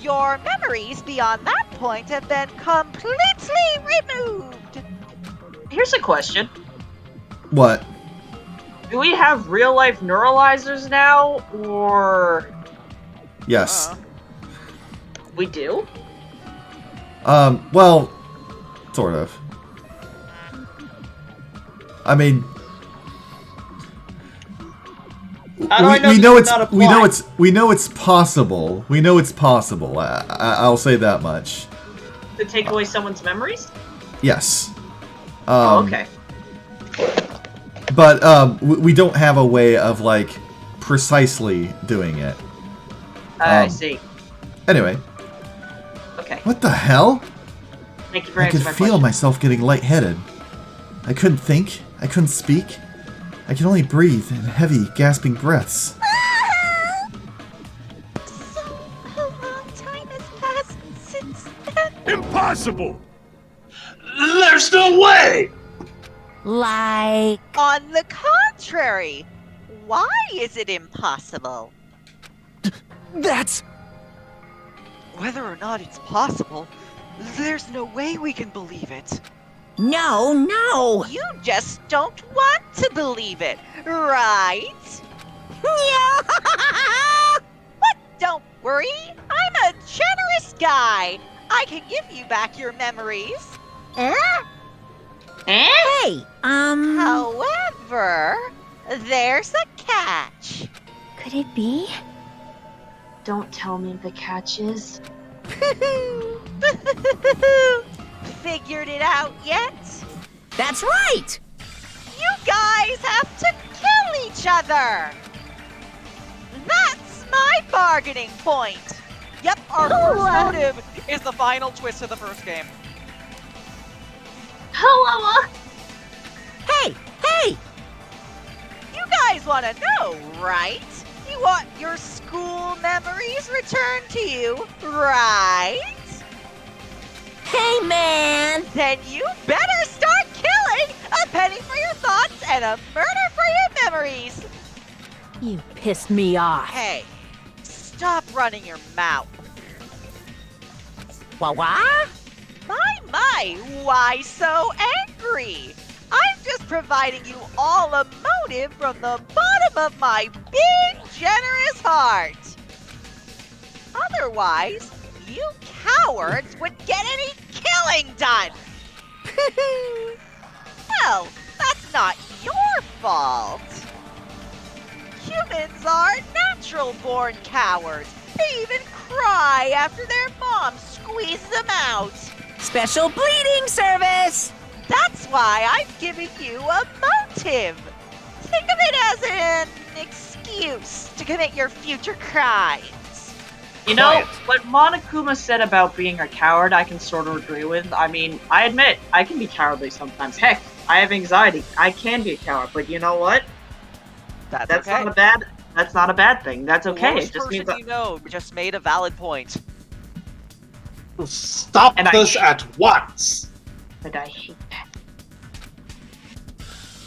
Your memories beyond that point have been completely removed. Here's a question. What? Do we have real life neuralizers now, or Yes. we do? Well, sort of. I mean, How do I know we this know does it's not apply? we know it's possible. We know it's possible. I'll say that much. To take away someone's memories? Yes. Oh, okay. But we don't have a way of like precisely doing it. I see. Anyway, Okay. what the hell? Thank you for I could answering my feel question. myself getting lightheaded. I couldn't think. I couldn't speak. I could only breathe in heavy, gasping breaths. So, a long time has passed since then. Impossible! There's no way! like, On the contrary, why is it impossible? That's... Whether or not it's possible, there's no way we can believe it. no. You just don't want to believe it, right? Yeah. What don't worry. I'm a generous guy. I can give you back your memories. Hey, However, there's a catch. could it be? Don't tell me the catch is. Figured it out yet? That's right! You guys have to kill each other! That's my bargaining point! Yep, our first motive is the final twist of the first game. Hello! Hey, hey! You guys want to know, right? You want your school memories returned to you, right? Hey, man! Then you better start killing! A penny for your thoughts and a murder for your memories! You pissed me off. Hey, stop running your mouth. Wah? My, why so angry? I'm just providing you all a motive from the bottom of my big, generous heart. Otherwise, you cowards wouldn't get any killing done. Well, that's not your fault. Humans are natural-born cowards. They even cry after their mom squeezes them out. Special bleeding service! That's why I'm giving you a motive. Think of it as an excuse to commit your future crimes. You know, what Monokuma said about being a coward, I can sort of agree with. I mean, I admit, I can be cowardly sometimes. Heck, I have anxiety. I can be a coward, but you know what? That's okay. That's not a bad thing. That's okay. Worst It just means person you know just made a valid point. Stop this at once! But I hate that.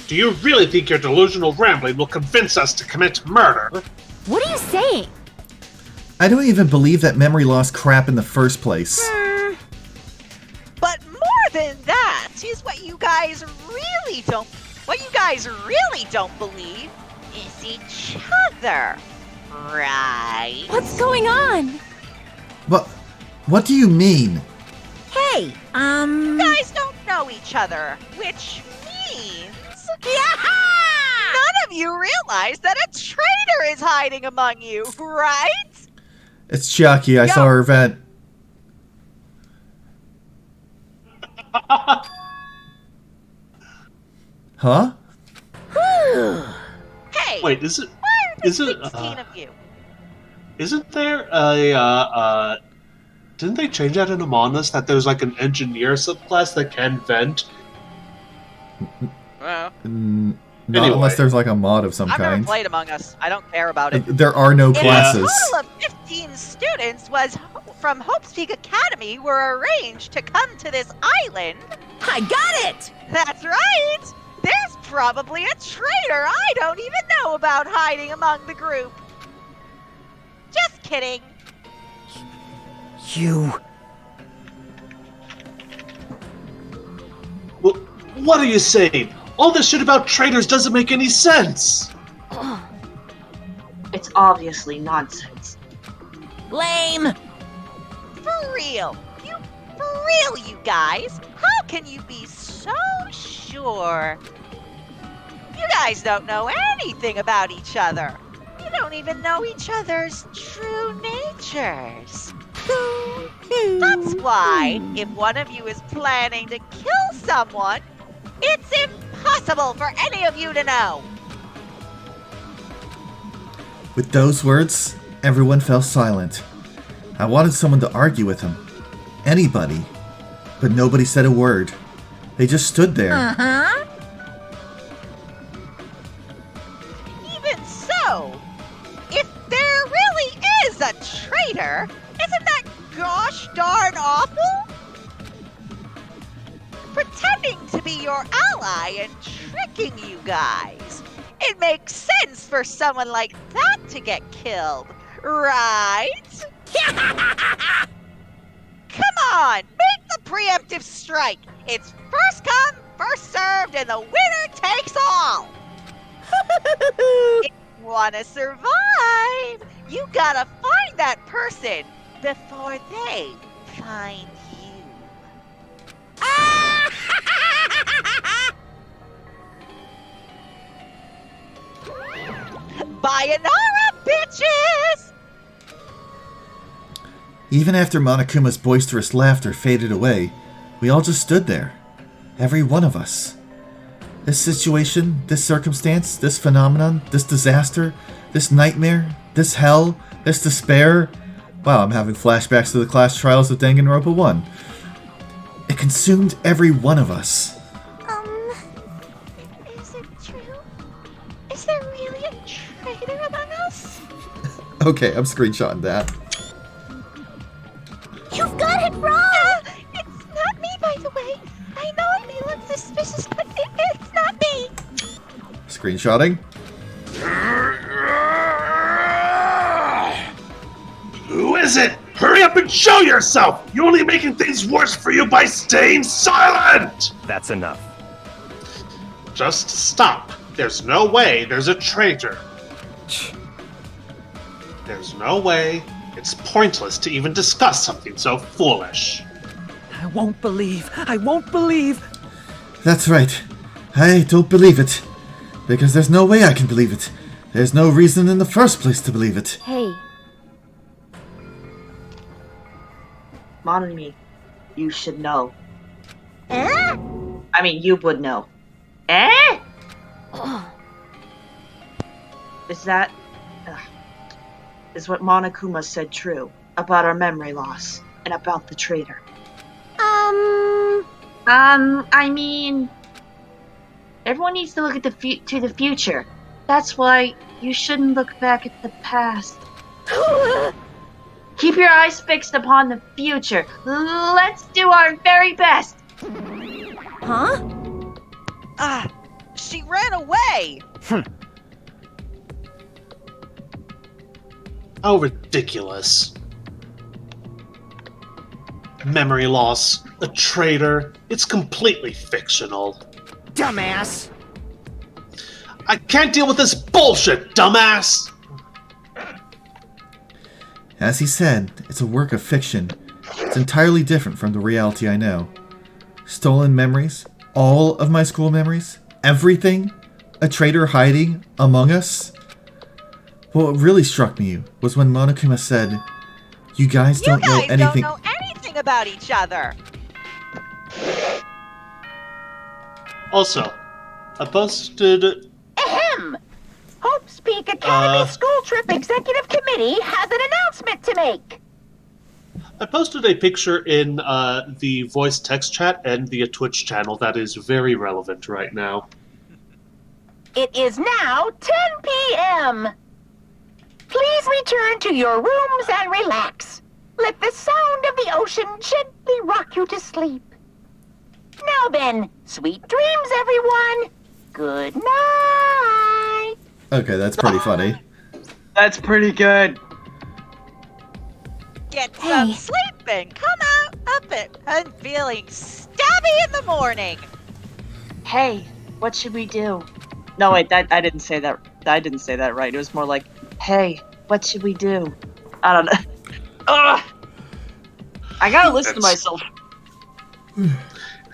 Do you really think your delusional rambling will convince us to commit murder? What are you saying? I don't even believe that memory loss crap in the first place. But more than that is what you guys really don't believe is each other. Right? What's going on? What do you mean? Hey, You guys don't know each other, which means none of you realize that a traitor is hiding among you, right? It's Chiaki. I saw her vent. Huh? Hey, Wait, is it? why are there Is it? 16 of you? Isn't there a? Didn't they change that in Among Us that there's like an engineer subclass that can vent? Not Anyway. unless there's like a mod of some I've never kind. played Among Us. I don't care about it. There are no classes. A total of 15 students from Hope's Peak Academy were arranged to come to this island. I got it! That's right! There's probably a traitor I don't even know about hiding among the group. Just kidding. You... Well, what are you saying? All this shit about traitors doesn't make any sense! It's obviously nonsense. Lame! For real. For real, you guys. How can you be so sure? You guys don't know anything about each other. You don't even know each other's true natures. That's why, if one of you is planning to kill someone, it's impossible for any of you to know. With those words, everyone fell silent. I wanted someone to argue with him. Anybody. But nobody said a word. They just stood there. Uh-huh. Even so, if there really is a traitor, isn't that gosh darn awful? Pretending to be your ally and tricking you guys. It makes sense for someone like that to get killed, right? Come on, make the preemptive strike. It's first come, first served, and the winner takes all. If you want to survive, You gotta find that person before they find you. Sayonara, bitches! Even after Monokuma's boisterous laughter faded away, we all just stood there. Every one of us. This situation, this circumstance, this phenomenon, this disaster, this nightmare, this hell, this despair. Wow, I'm having flashbacks to the class trials of Danganronpa 1. It consumed every one of us. Is it true? Is there really a traitor among us? Okay, I'm screenshotting that. You've got it wrong! It's not me, by the way. I know it may look suspicious, but it's not me. Screenshotting. Who is it? Hurry up and show yourself! You're only making things worse for you by staying silent! That's enough. Just stop. There's no way there's a traitor. There's no way. It's pointless to even discuss something so foolish. I won't believe. I won't believe. That's right. I don't believe it. Because there's no way I can believe it. There's no reason in the first place to believe it. Hey. Monami, you should know. Eh? I mean, you would know. Eh? Is that... is what Monokuma said true about our memory loss and about the traitor? I mean... Everyone needs to look at to the future. That's why you shouldn't look back at the past. Keep your eyes fixed upon the future. Let's do our very best. Huh? She ran away! How ridiculous. Memory loss, a traitor, it's completely fictional. Dumbass! I can't deal with this bullshit, dumbass! As he said, it's a work of fiction. It's entirely different from the reality I know. Stolen memories, all of my school memories, everything, a traitor hiding among us. What really struck me was when Monokuma said, "You guys don't know anything." You guys don't know anything about each other. Also, I posted... Ahem! Hope's Peak Academy School Trip Executive Committee has an announcement to make. I posted a picture in the voice text chat and the Twitch channel that is very relevant right now. It is now 10 p.m. Please return to your rooms and relax. Let the sound of the ocean gently rock you to sleep. Now then, sweet dreams, everyone. Good night. Okay, that's pretty funny. That's pretty good. Get some sleep and come out up it and feeling stabby in the morning. Hey, what should we do? No, wait, I didn't say that. I didn't say that right. It was more like, hey, what should we do? I don't know. Ugh! I gotta listen to myself.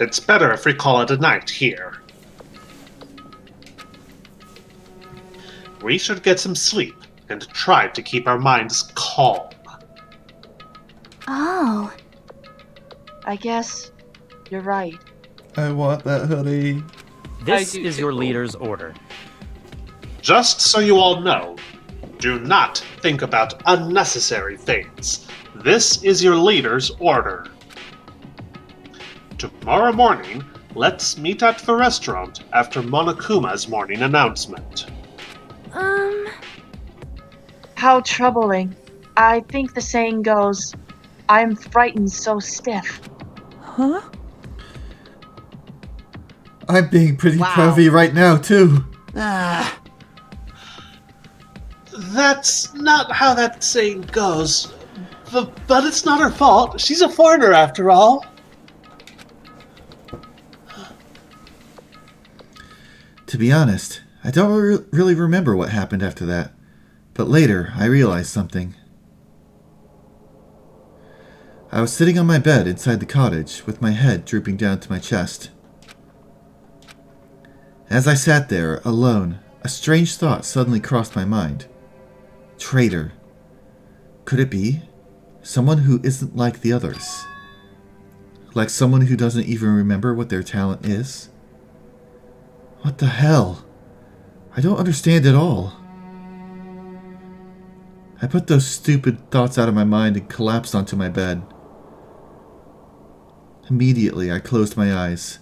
It's better if we call it a night here. We should get some sleep and try to keep our minds calm. Oh. I guess you're right. I want that hoodie. This is your leader's order. Just so you all know, do not think about unnecessary things. This is your leader's order. Tomorrow morning, let's meet at the restaurant after Monokuma's morning announcement. How troubling. I think the saying goes, I'm frightened so stiff. Huh? I'm being pretty proud of you right now, too. That's not how that saying goes. But it's not her fault. She's a foreigner after all. To be honest, I don't really remember what happened after that. But later, I realized something. I was sitting on my bed inside the cottage, with my head drooping down to my chest. As I sat there, alone, a strange thought suddenly crossed my mind. Traitor. Could it be? Someone who isn't like the others. Like someone who doesn't even remember what their talent is? What the hell? I don't understand at all. I put those stupid thoughts out of my mind and collapsed onto my bed. Immediately, I closed my eyes.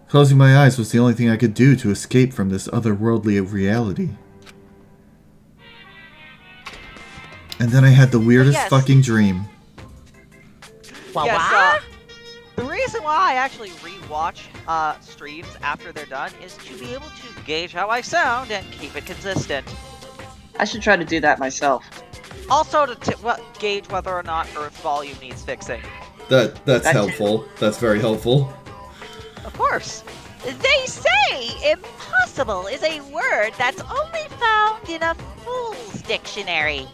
Closing my eyes was the only thing I could do to escape from this otherworldly reality. And then I had the weirdest fucking dream. Yes, the reason why I actually rewatch streams after they're done is to be able to gauge how I sound and keep it consistent. I should try to do that myself. Also to gauge whether or not Earth's volume needs fixing. That's helpful. That's very helpful. Of course. They say impossible is a word that's only found in a fool's dictionary.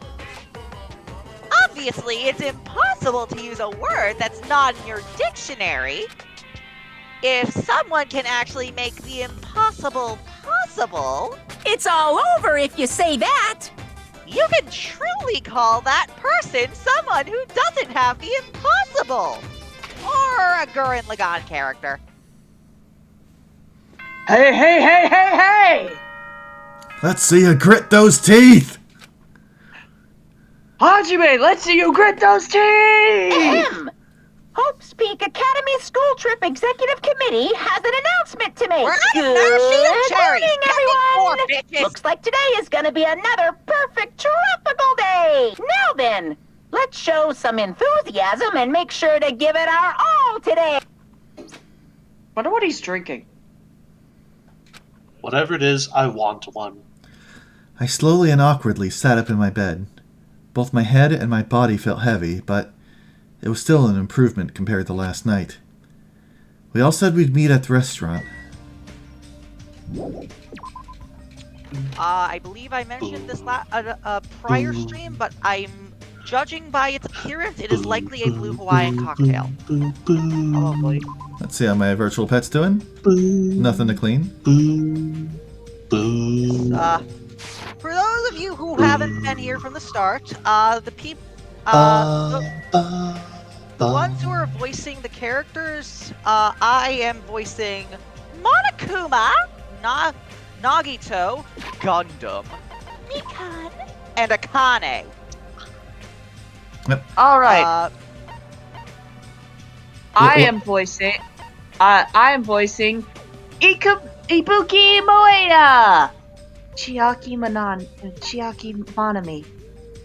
Obviously, it's impossible to use a word that's not in your dictionary. If someone can actually make the impossible possible... It's all over if you say that! You can truly call that person someone who doesn't have the impossible. Or a Gurren Lagann character. Hey, hey, hey, hey, hey! Let's see you grit those teeth! Hajime, let's see you grit those teeth! Hope's Peak Academy School Trip Executive Committee has an announcement to make. We're out of Maraschino cherries. Morning, Get me everyone! more, bitches. Looks like today is gonna be another perfect tropical day! Now then, let's show some enthusiasm and make sure to give it our all today! Wonder what he's drinking. Whatever it is, I want one. I slowly and awkwardly sat up in my bed. Both my head and my body felt heavy, but it was still an improvement compared to last night. We all said we'd meet at the restaurant. I believe I mentioned this prior stream, but I'm judging by its appearance, it is likely a blue Hawaiian cocktail. Probably. Let's see how my virtual pet's doing. Nothing to clean. For those of you who haven't been here from the start, the ones who are voicing the characters, I am voicing Monokuma, Nagito, Gundam, Mikan, and Akane. Alright. I am voicing Ibuki Moeda, Chiaki Manami,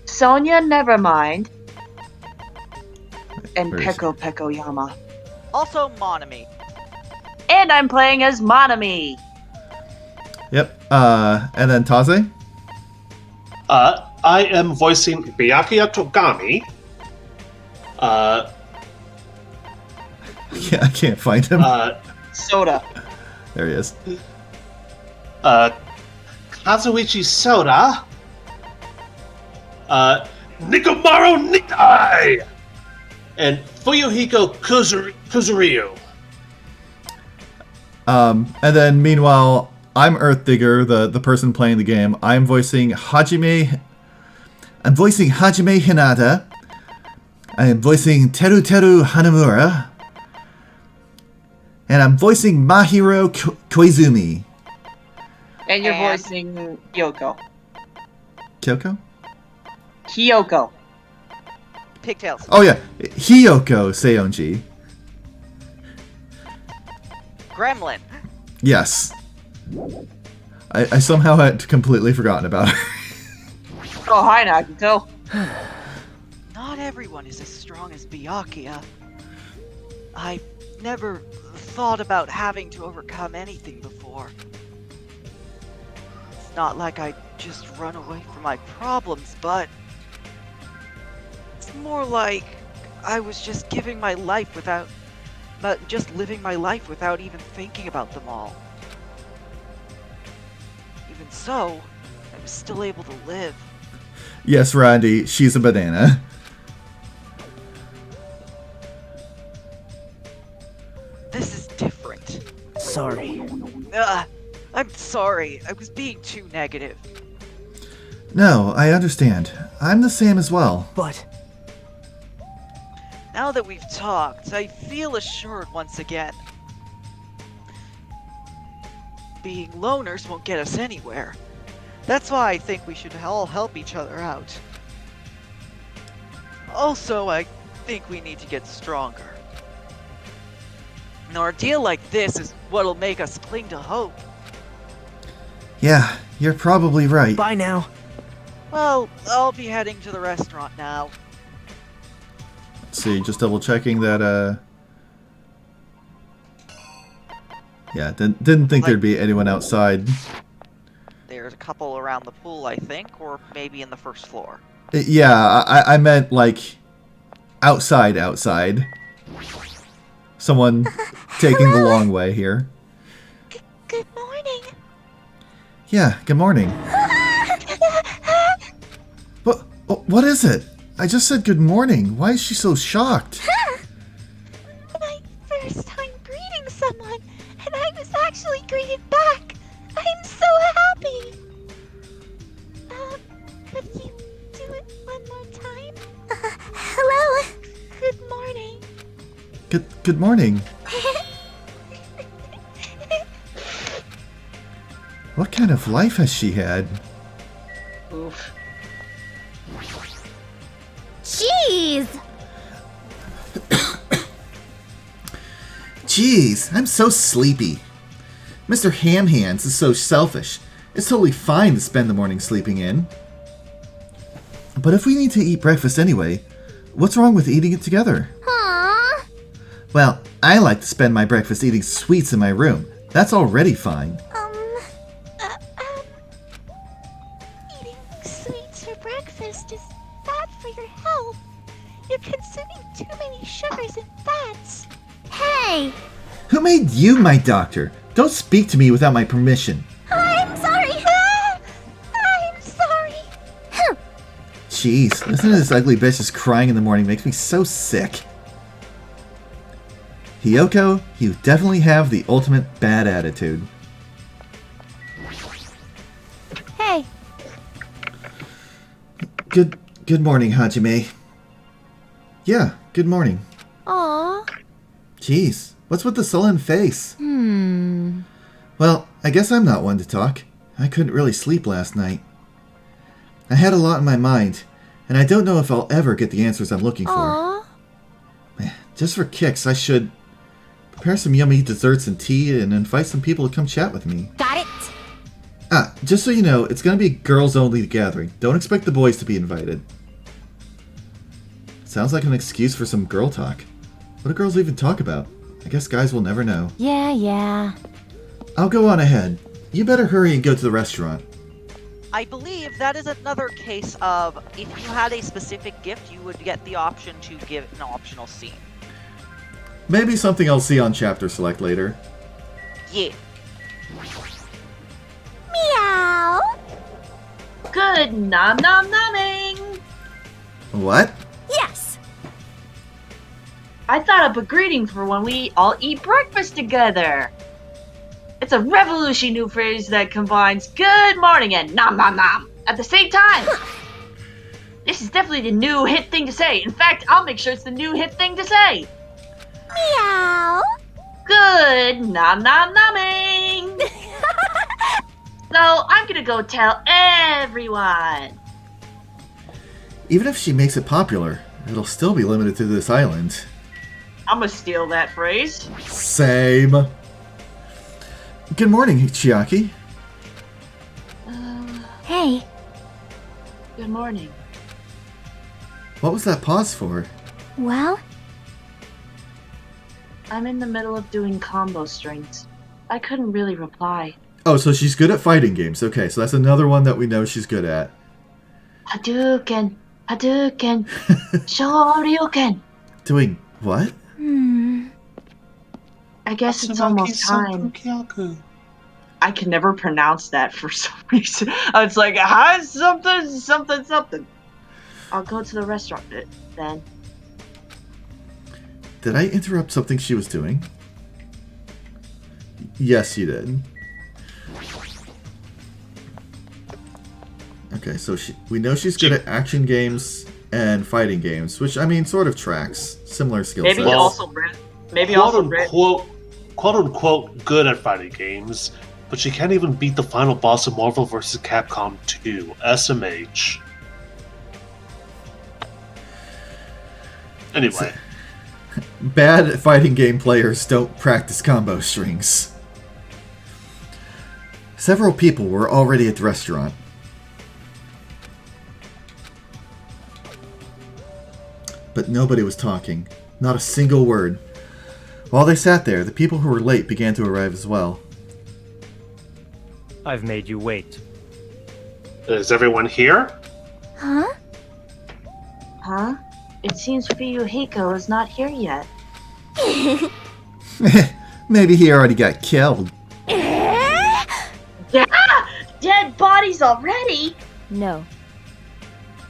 Sonia Nevermind, and Peko Yama. Also Monami. And I'm playing as Monami. Yep. And then Taze? I am voicing Byakuya Togami. Yeah, I can't find him. Soda. There he is. Kazuichi Soda. Nikomaru Nitai. And Fuyuhiko Kuzuryu. And then meanwhile, I'm Earthdigger, the person playing the game. I'm voicing Hajime Hinata. I am voicing Teru Hanamura. And I'm voicing Mahiro Koizumi. And you're voicing Kyoko. Kyoko? Pigtails. Oh yeah, Hiyoko Seonji. Gremlin. Yes. I somehow had completely forgotten about her. Oh, hi, Nagito. Not everyone is as strong as Byakuya. I never thought about having to overcome anything before. It's not like I just run away from my problems, but it's more like I was just living my life without even thinking about them all. Even so, I was still able to live. Yes, Randy, she's a banana. This is different. Sorry. I'm sorry. I was being too negative. No, I understand. I'm the same as well. But Now that we've talked, I feel assured once again. Being loners won't get us anywhere. That's why I think we should all help each other out. Also, I think we need to get stronger. An ordeal like this is what'll make us cling to hope. Yeah, you're probably right. bye now. Well, I'll be heading to the restaurant now. Let's see, just double checking that, yeah, didn't think there'd be anyone outside. There's a couple around the pool, I think, or maybe in the first floor. Yeah, I meant, like, outside. Someone taking the long way here. Good morning. Yeah, good morning. What is it? I just said good morning. Why is she so shocked? My first time greeting someone, and I was actually greeted back. I'm so happy. Could you do it one more time? Hello. Good morning. Good morning. What kind of life has she had? Oof. Jeez. Jeez, I'm so sleepy. Mr. Ham Hands is so selfish. It's totally fine to spend the morning sleeping in. But if we need to eat breakfast anyway, what's wrong with eating it together? Aww. Well, I like to spend my breakfast eating sweets in my room. That's already fine. Eating sweets for breakfast is bad for your health. You're consuming too many sugars and fats. Hey! Who made you my doctor? Don't speak to me without my permission. I'm sorry. I'm sorry. Jeez, listening to this ugly bitch just crying in the morning makes me so sick. Hiyoko, you definitely have the ultimate bad attitude. Hey. Good morning, Hajime. Yeah, good morning. Aw. Jeez, what's with the sullen face? Well, I guess I'm not one to talk. I couldn't really sleep last night. I had a lot in my mind, and I don't know if I'll ever get the answers I'm looking for. Aw. Just for kicks, I should prepare some yummy desserts and tea and invite some people to come chat with me. Got it. Ah, just so you know, it's gonna be a girls-only gathering. Don't expect the boys to be invited. Sounds like an excuse for some girl talk. What do girls even talk about? I guess guys will never know. Yeah. I'll go on ahead. You better hurry and go to the restaurant. I believe that is another case of if you had a specific gift, you would get the option to give an optional scene. Maybe something I'll see on Chapter Select later. Yeah. Meow. Good nom nom nomming. What? Yes. I thought up a greeting for when we all eat breakfast together. It's a revolutionary new phrase that combines good morning and nom nom nom at the same time. This is definitely the new hip thing to say. In fact, I'll make sure it's the new hip thing to say. Meow. Good nom nom nomming. So I'm gonna go tell everyone. Even if she makes it popular, it'll still be limited to this island. I'm gonna steal that phrase. Same. Good morning, Chiaki. Hey. Good morning. What was that pause for? Well? I'm in the middle of doing combo strings. I couldn't really reply. Oh, so she's good at fighting games. Okay, so that's another one that we know she's good at. Hadouken! Hadouken! Shoryuken! Doing what? I guess it's almost time. I I can never pronounce that for some reason. It's like, hi, something. I'll go to the restaurant then. Did I interrupt something she was doing? Yes, you did. Okay, so we know she's good at action games and fighting games, which, I mean, sort of tracks. Similar skill sets. Maybe also quote unquote good at fighting games, but she can't even beat the final boss of Marvel vs. Capcom 2, SMH. Anyway. Bad fighting game players don't practice combo strings. Several people were already at the restaurant. But nobody was talking. Not a single word. While they sat there, the people who were late began to arrive as well. I've made you wait. Is everyone here? Huh? Huh? It seems Fuyuhiko is not here yet. Maybe he already got killed. Yeah! Dead bodies already? No.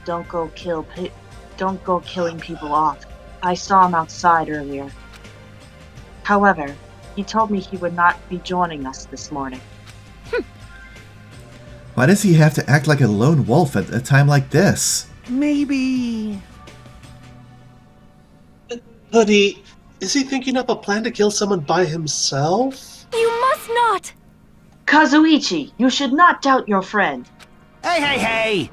Don't go killing people off. I saw him outside earlier. However, he told me he would not be joining us this morning. Why does he have to act like a lone wolf at a time like this? Maybe... Hoodie, is he thinking up a plan to kill someone by himself? You must not! Kazuichi, you should not doubt your friend. Hey!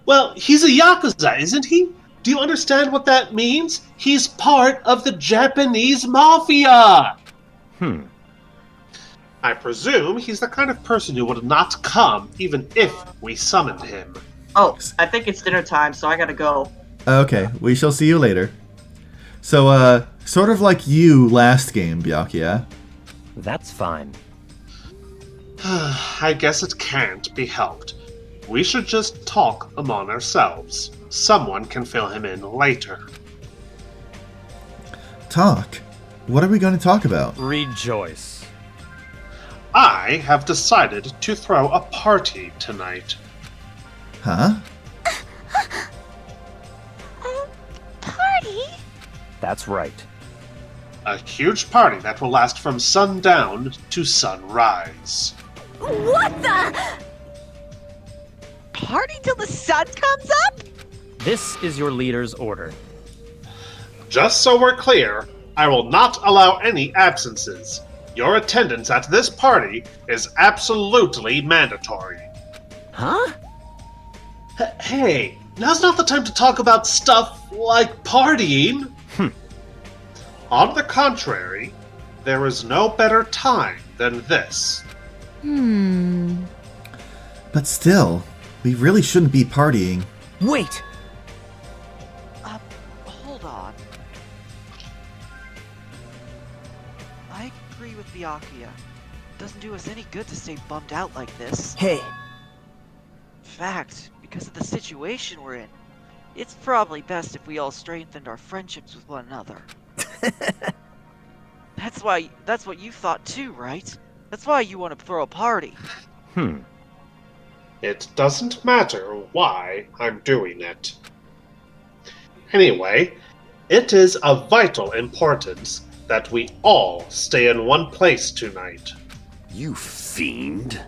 Well, he's a Yakuza, isn't he? Do you understand what that means? He's part of the Japanese Mafia! I presume he's the kind of person who would not come even if we summoned him. Oh, I think it's dinner time, so I gotta go. Okay, we shall see you later. So, sort of like you last game, Byakuya. That's fine. I guess it can't be helped. We should just talk among ourselves. Someone can fill him in later. Talk? What are we going to talk about? Rejoice. I have decided to throw a party tonight. Huh? Party? That's right. A huge party that will last from sundown to sunrise. What the? Party till the sun comes up? This is your leader's order. Just so we're clear, I will not allow any absences. Your attendance at this party is absolutely mandatory. Huh? Hey, now's not the time to talk about stuff like partying. On the contrary, there is no better time than this. But still, we really shouldn't be partying. Wait! Hold on. I agree with Byakuya. Doesn't do us any good to stay bummed out like this. Hey! In fact, because of the situation we're in, it's probably best if we all strengthened our friendships with one another. That's what you thought too, right? That's why you want to throw a party. It doesn't matter why I'm doing it. Anyway, it is of vital importance that we all stay in one place tonight. You fiend.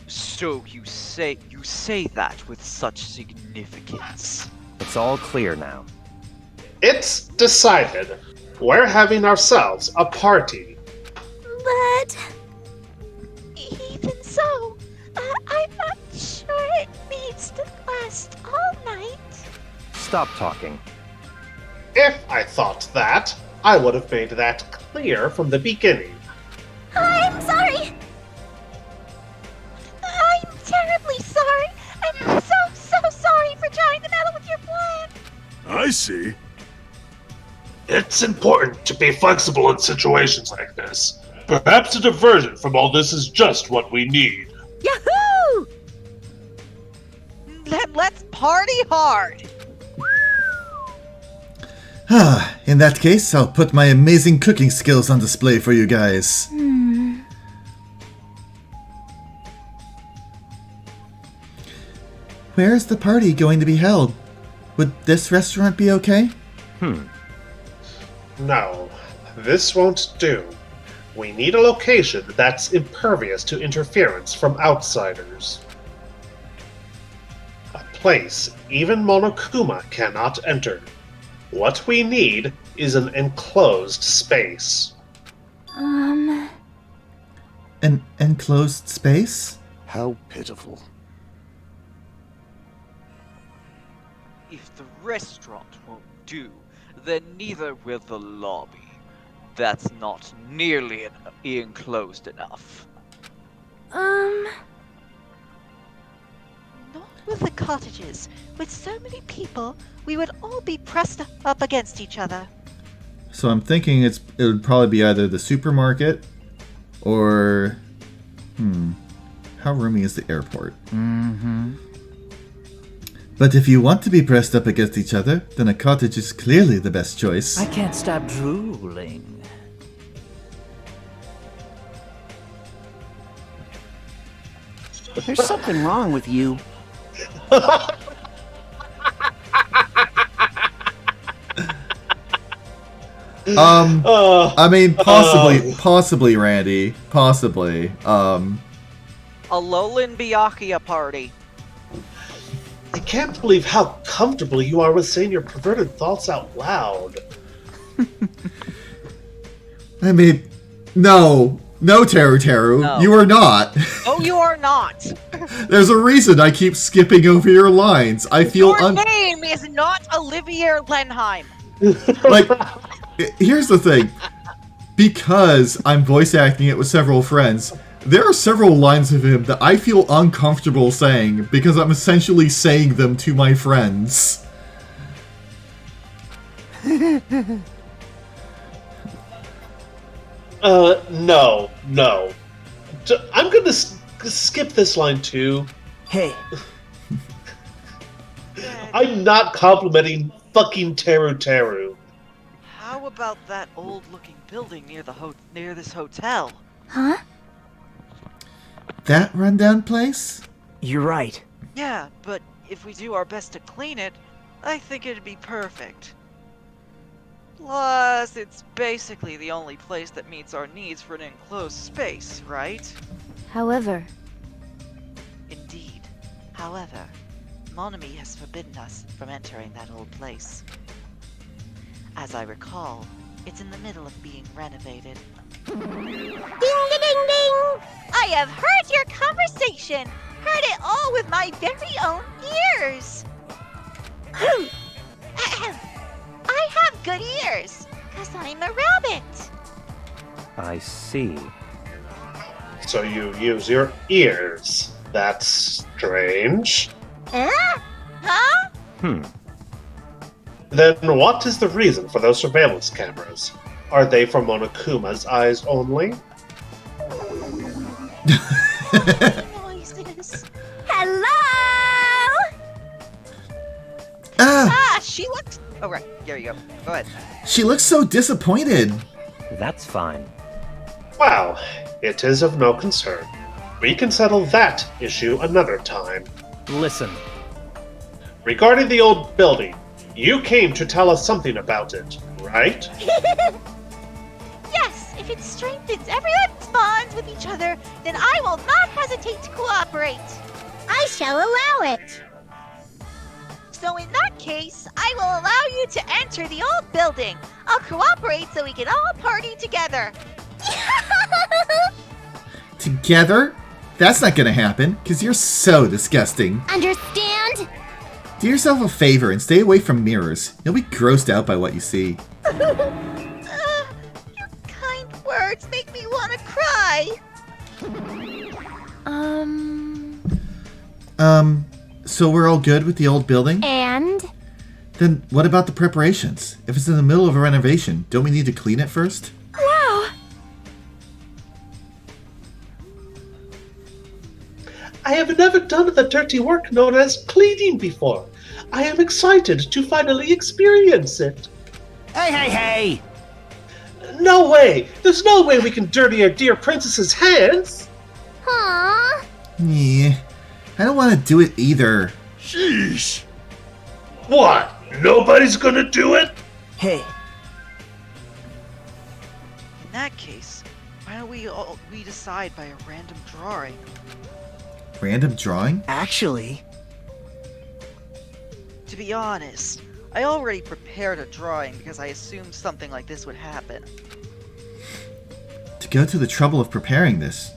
So you say that with such significance. It's all clear now. It's decided. We're having ourselves a party. But even so, I'm not sure it needs to last all night. Stop talking. If I thought that, I would have made that clear from the beginning. I'm sorry. I'm terribly sorry. I'm so sorry for trying to meddle with your plan. I see. It's important to be flexible in situations like this. Perhaps a diversion from all this is just what we need. Yahoo! Let's party hard. In that case, I'll put my amazing cooking skills on display for you guys. Where is the party going to be held? Would this restaurant be okay? No, this won't do. We need a location that's impervious to interference from outsiders. A place even Monokuma cannot enter. What we need is an enclosed space. An enclosed space? How pitiful. If the restaurant won't do, then neither will the lobby. That's not nearly enclosed enough. Not with the cottages. With so many people, we would all be pressed up against each other. So I'm thinking it would probably be either the supermarket or... How roomy is the airport? But if you want to be pressed up against each other, then a cottage is clearly the best choice. I can't stop drooling. There's something wrong with you. I mean, possibly, Randy. Possibly. A Lowland Byakuya party. I can't believe how comfortable you are with saying your perverted thoughts out loud. I mean, no, Teru. No. You are not. Oh, you are not! There's a reason I keep skipping over your lines. I feel Your name is not Olivier Lenheim! like, here's the thing. Because I'm voice acting it with several friends, there are several lines of him that I feel uncomfortable saying because I'm essentially saying them to my friends. No. I'm gonna skip this line too. Hey. I'm not complimenting fucking Teru. How about that old-looking building near this hotel? Huh? That rundown place? You're right. Yeah, but if we do our best to clean it, I think it'd be perfect. Plus, it's basically the only place that meets our needs for an enclosed space, right? However... Indeed. However, Monami has forbidden us from entering that old place. As I recall, it's in the middle of being renovated. Ding ding ding ding! I have heard your conversation! Heard it all with my very own ears! I have good ears, because I'm a rabbit! I see. So you use your ears. That's strange. Huh? Then what is the reason for those surveillance cameras? Are they for Monokuma's eyes only? Noises. Hello? She looks... Oh, right. There you go. Go ahead. She looks so disappointed. That's fine. Well, it is of no concern. We can settle that issue another time. Listen. Regarding the old building, you came to tell us something about it, right? Yes, if it strengthens everyone's bonds with each other, then I will not hesitate to cooperate. I shall allow it. So in that case, I will allow you to enter the old building. I'll cooperate so we can all party together. Together? That's not gonna happen, because you're so disgusting. Understand? Do yourself a favor and stay away from mirrors. You'll be grossed out by what you see. Your kind words make me want to cry. So we're all good with the old building? And? Then what about the preparations? If it's in the middle of a renovation, don't we need to clean it first? Wow. I have never done the dirty work known as cleaning before. I am excited to finally experience it. Hey! No way! There's no way we can dirty our dear princess's hands! Huh? Yeah, I don't want to do it either. Sheesh. What? Nobody's gonna do it? Hey, In that case, why don't we decide by a random drawing? Random drawing? actually, To be honest, I already prepared a drawing because I assumed something like this would happen. To go to the trouble of preparing this,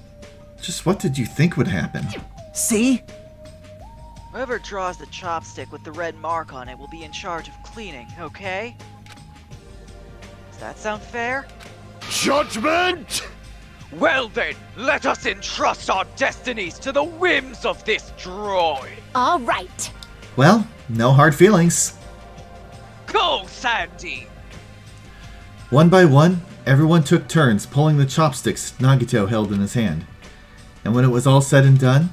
just what did you think would happen? see? Whoever draws the chopstick with the red mark on it will be in charge of cleaning, okay? Does that sound fair? Judgment! Well then, let us entrust our destinies to the whims of this drawing. All right. Well, no hard feelings. Go, Sandy! One by one, everyone took turns pulling the chopsticks Nagito held in his hand. And when it was all said and done...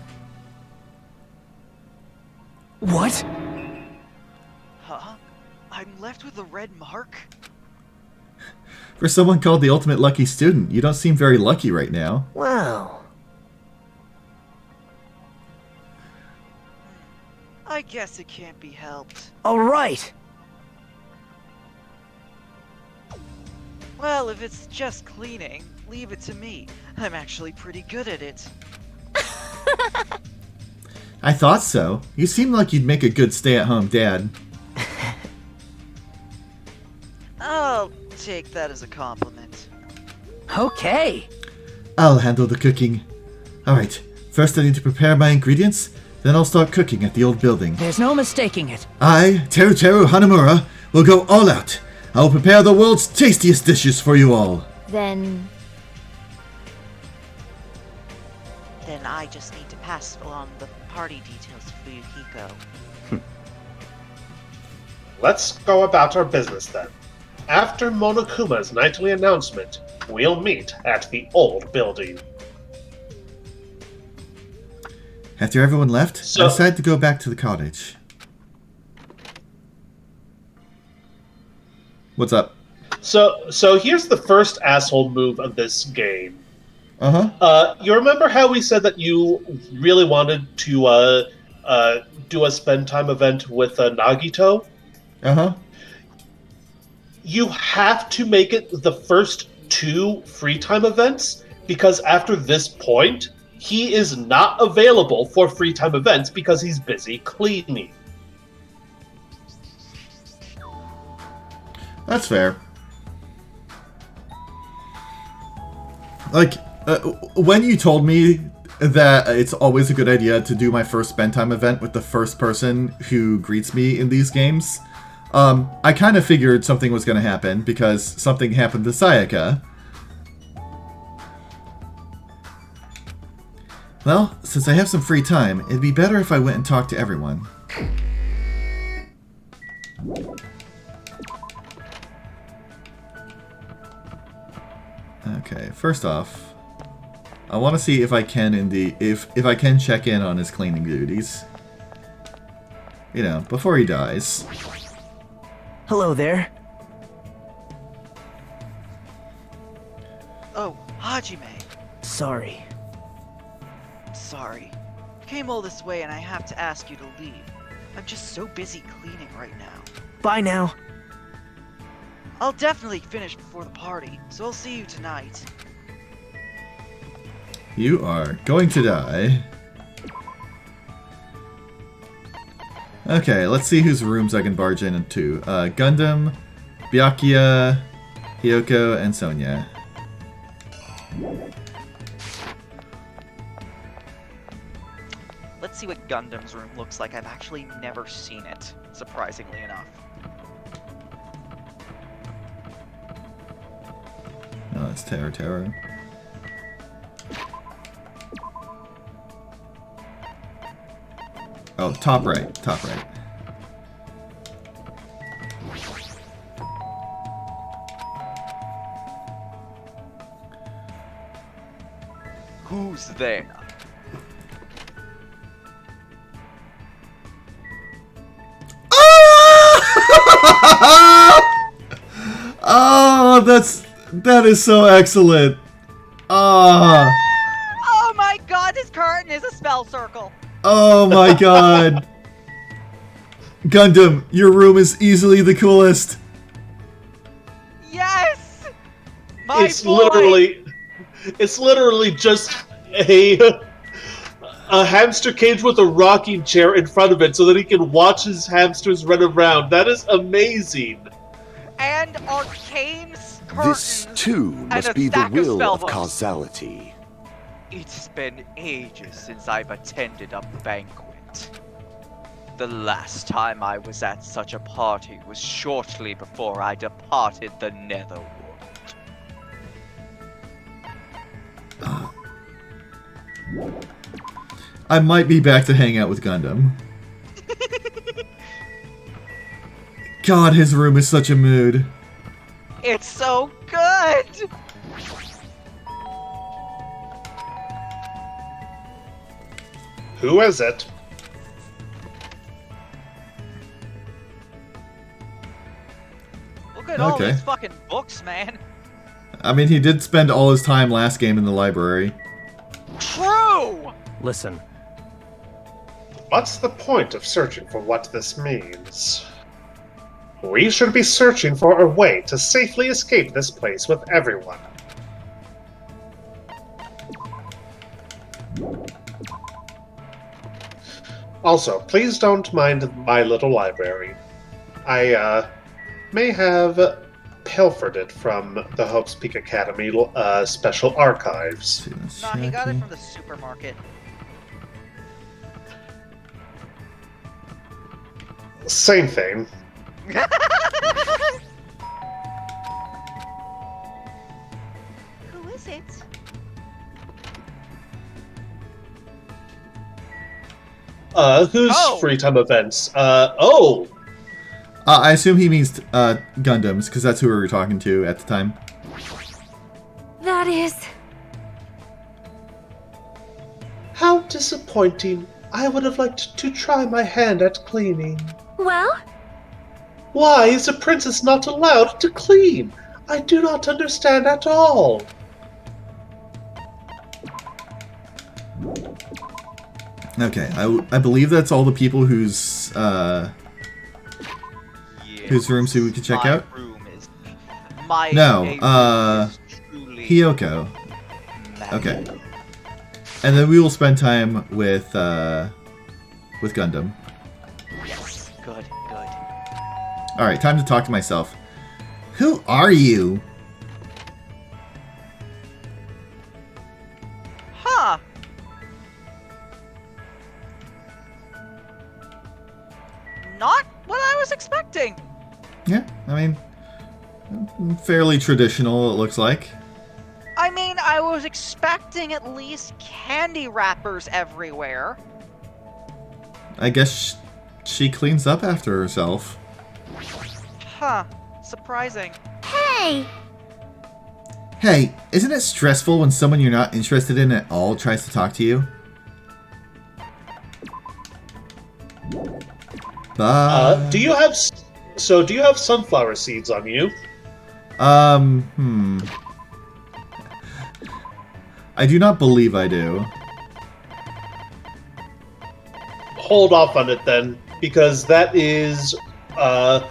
What? Huh? I'm left with a red mark? For someone called the ultimate lucky student, you don't seem very lucky right now. Well, I guess it can't be helped. all right. Well, if it's just cleaning, leave it to me. I'm actually pretty good at it. I thought so. You seem like you'd make a good stay-at-home dad. I'll take that as a compliment. Okay. I'll handle the cooking. Alright, first I need to prepare my ingredients, then I'll start cooking at the old building. There's no mistaking it. I, Teruteru Hanamura, will go all out. I will prepare the world's tastiest dishes for you all. Then I just need to pass along the party details for Yukiko. Let's go about our business then. After Monokuma's nightly announcement, we'll meet at the old building. After everyone left, So- I decided to go back to the cottage. What's up? So here's the first asshole move of this game. Uh-huh. You remember how we said that you really wanted to do a spend time event with Nagito? Uh-huh. You have to make it the first 2 free time events, because after this point, he is not available for free time events because he's busy cleaning. That's fair. Like, when you told me that it's always a good idea to do my first spend time event with the first person who greets me in these games, I kind of figured something was going to happen because something happened to Sayaka. Well, since I have some free time, it'd be better if I went and talked to everyone. Okay, first off, I want to see if I can if I can check in on his cleaning duties. You know, before he dies. Hello there. Oh, Hajime. Sorry. Sorry. Came all this way and I have to ask you to leave. I'm just so busy cleaning right now. Bye now. I'll definitely finish before the party, so I'll see you tonight. You are going to die. Okay, let's see whose rooms I can barge in into. Gundam, Byakuya, Hiyoko, and Sonia. Let's see what Gundam's room looks like. I've actually never seen it, surprisingly enough. Oh, it's Teruteru. Oh, top right, top right. Who's there? Oh, that is so excellent. Ah. Oh my god, this curtain is a spell circle. Oh my god. Gundam, your room is easily the coolest. Yes! It's literally just a hamster cage with a rocking chair in front of it so that he can watch his hamsters run around. That is amazing. And Arcane's This curtains too and must a be the stack will of spellbooks. causality. It's been ages since I've attended a banquet. The last time I was at such a party was shortly before I departed the netherworld. I might be back to hang out with Gundam. God, his room is such a mood. It's so good! Who is it? Look at all Okay. these fucking books, man. I mean, he did spend all his time last game in the library. True! Listen, What's the point of searching for what this means? We should be searching for a way to safely escape this place with everyone. Also, please don't mind my little library. I may have pilfered it from the Hope's Peak Academy special archives. Nah, he got it from the supermarket. Same thing. Who is it? Who's Oh. free time events? I assume he means Gundams, because that's who we were talking to at the time. That is... How disappointing. I would have liked to try my hand at cleaning. Well? Why is a princess not allowed to clean? I do not understand at all. Okay, I believe that's all the people whose rooms we could check out. My No, neighbor is truly Hiyoko. Okay. And then we will spend time with Gundam. Yes, good. Alright, time to talk to myself. Who are you? Huh. Not what I was expecting. Yeah, I mean, fairly traditional, it looks like. I mean, I was expecting at least candy wrappers everywhere. I guess she cleans up after herself. Huh. Surprising. Hey! Hey, isn't it stressful when someone you're not interested in at all tries to talk to you? Bye. Do you have sunflower seeds on you? I do not believe I do. Hold off on it then, because that is one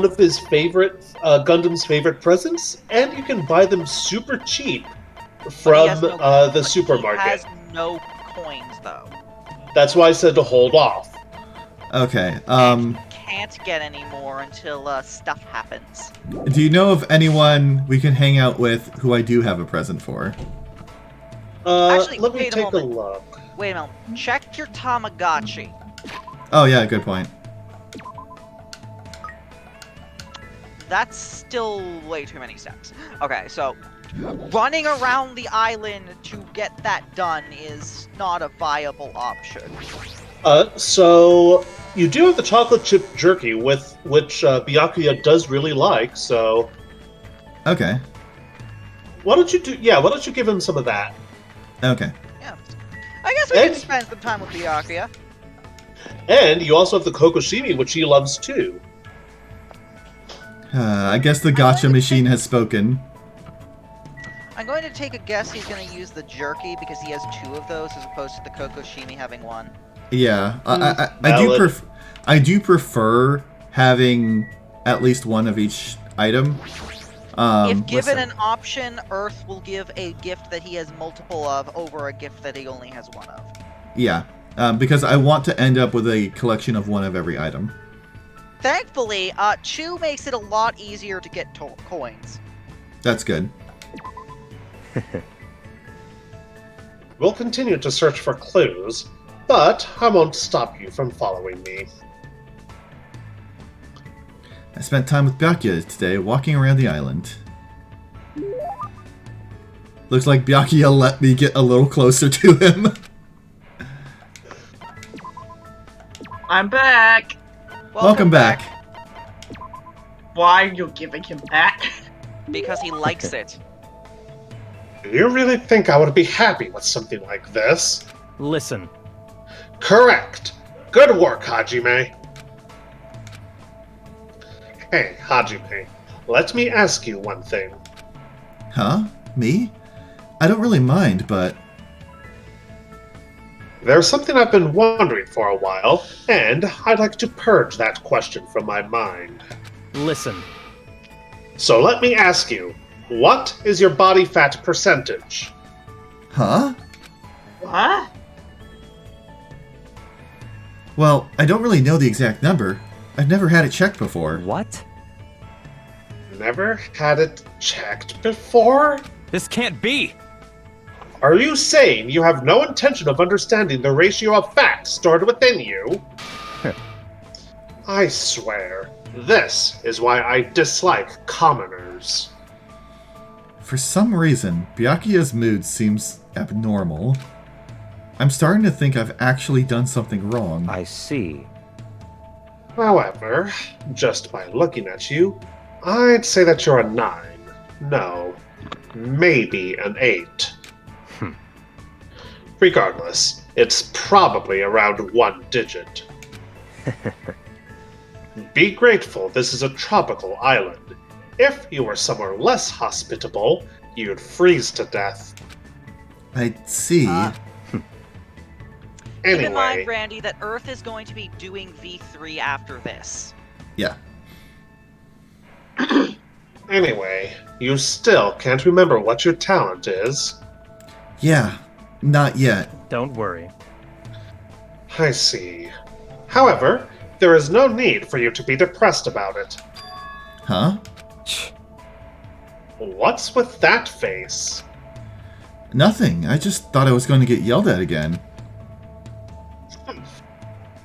of his favorite Gundam's favorite presents, and you can buy them super cheap from the supermarket. He has no coins though. That's why I said to hold off. Okay, Can't get any more until stuff happens. do you know of anyone we can hang out with who I do have a present for? Actually, let me wait a take a moment. look. Wait a moment. Check your Tamagotchi. Oh yeah, good point. That's still way too many steps. Okay, so running around the island to get that done is not a viable option. So you do have the chocolate chip jerky, which Byakuya does really like. So Okay. why don't you give him some of that? Okay. Yeah. I guess we can spend some time with Byakuya. And you also have the kokoshimi, which he loves too. I guess the gotcha machine has spoken. I'm going to take a guess he's going to use the jerky because he has 2 of those as opposed to the kokoshimi having 1. Yeah, Valid. I do prefer having at least one of each item. If given listen. an option, Earth will give a gift that he has multiple of over a gift that he only has one of. Yeah, because I want to end up with a collection of one of every item. Thankfully, Chew makes it a lot easier to get coins. That's good. We'll continue to search for clues, but I won't stop you from following me. I spent time with Byakuya today, walking around the island. Looks like Byakuya let me get a little closer to him. I'm back. Welcome back. Why are you giving him back? Because he likes it. Do you really think I would be happy with something like this? Listen. Correct. Good work, Hajime. Hey, Hajime, let me ask you one thing. Huh? Me? I don't really mind, but... There's something I've been wondering for a while, and I'd like to purge that question from my mind. Listen. So let me ask you, what is your body fat percentage? Huh? What? Well, I don't really know the exact number. I've never had it checked before. What? Never had it checked before? This can't be! Are you saying you have no intention of understanding the ratio of fat stored within you? I swear, this is why I dislike commoners. For some reason, Byakuya's mood seems abnormal. I'm starting to think I've actually done something wrong. I see. However, just by looking at you, I'd say that you're a 9. No, maybe an 8. Regardless, it's probably around 1 digit. Be grateful this is a tropical island. If you were somewhere less hospitable, you'd freeze to death. I see. Keep in Anyway, mind, Randy, that Earth is going to be doing V3 after this. Yeah. anyway, you still can't remember what your talent is. Yeah, not yet. Don't worry. I see. However, there is no need for you to be depressed about it. Huh? What's with that face? Nothing. I just thought I was going to get yelled at again.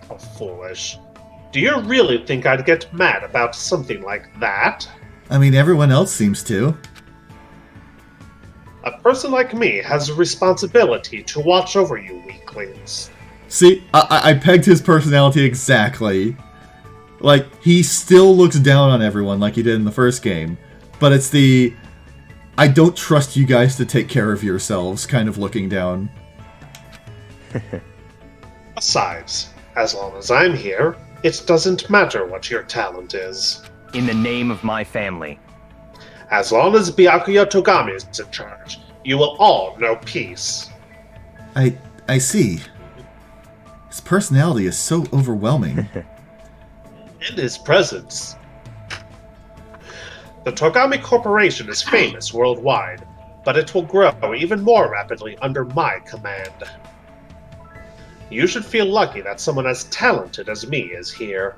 How foolish. Do you really think I'd get mad about something like that? I mean, everyone else seems to. A person like me has a responsibility to watch over you weaklings. See, I pegged his personality exactly. Like, he still looks down on everyone like he did in the first game. But it's the, I don't trust you guys to take care of yourselves kind of looking down. Besides, as long as I'm here, it doesn't matter what your talent is. In the name of my family. As long as Byakuya Togami is in charge, you will all know peace. I see. His personality is so overwhelming. In his presence. The Togami Corporation is famous worldwide, but it will grow even more rapidly under my command. You should feel lucky that someone as talented as me is here.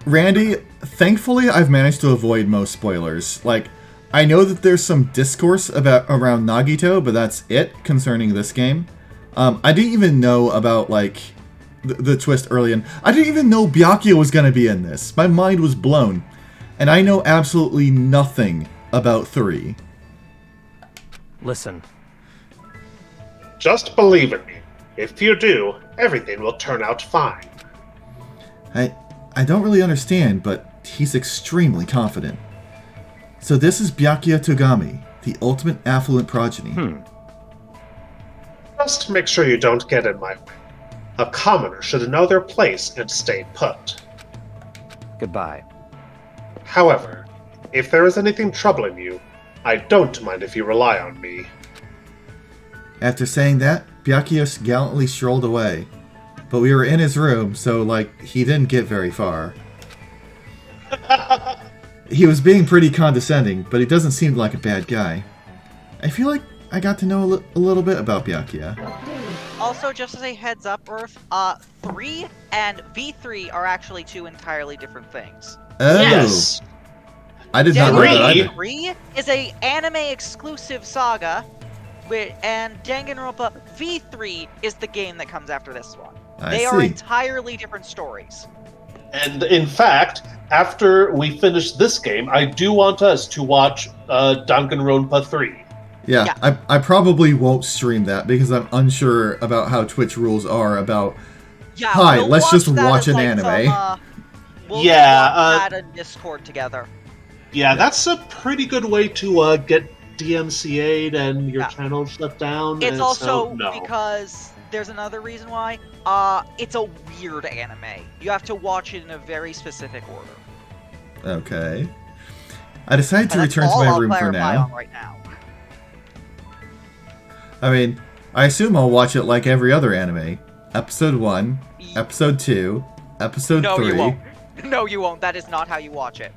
Randy, thankfully I've managed to avoid most spoilers. Like, I know that there's some discourse around Nagito, but that's it concerning this game. I didn't even know about, like, the twist early in. I didn't even know Byakuya was going to be in this. My mind was blown. And I know absolutely nothing about 3. Listen. Just believe in me. If you do, everything will turn out fine. I don't really understand, but he's extremely confident. So this is Byakuya Togami, the ultimate affluent progeny. Just make sure you don't get in my way. A commoner should know their place and stay put. Goodbye. However, if there is anything troubling you, I don't mind if you rely on me. After saying that, Byakuya gallantly strolled away. But we were in his room, so, like, he didn't get very far. He was being pretty condescending, but he doesn't seem like a bad guy. I feel like I got to know a little bit about Byakuya. Also, just as a heads up, Earth, 3 and V3 are actually 2 entirely different things. Oh! Yes. I did not know that either. 3 is a anime-exclusive saga, and Danganronpa V3 is the game that comes after this one. They are entirely different stories. And in fact, after we finish this game, I do want us to watch Danganronpa 3. Yeah, I probably won't stream that because I'm unsure about how Twitch rules are about. Yeah, Hi, we'll let's just watch as, an like, anime. We'll add a Discord together. Yeah, that's a pretty good way to get DMCA'd and your channel shut down. It's and also so, no. because there's another reason why. It's a weird anime. You have to watch it in a very specific order. Okay. I decided to And that's return to all my I'll room for clarify now. on right now. I mean, I assume I'll watch it like every other anime. Episode 1, Episode 2, Episode 3. No, you won't. No, you won't. That is not how you watch it.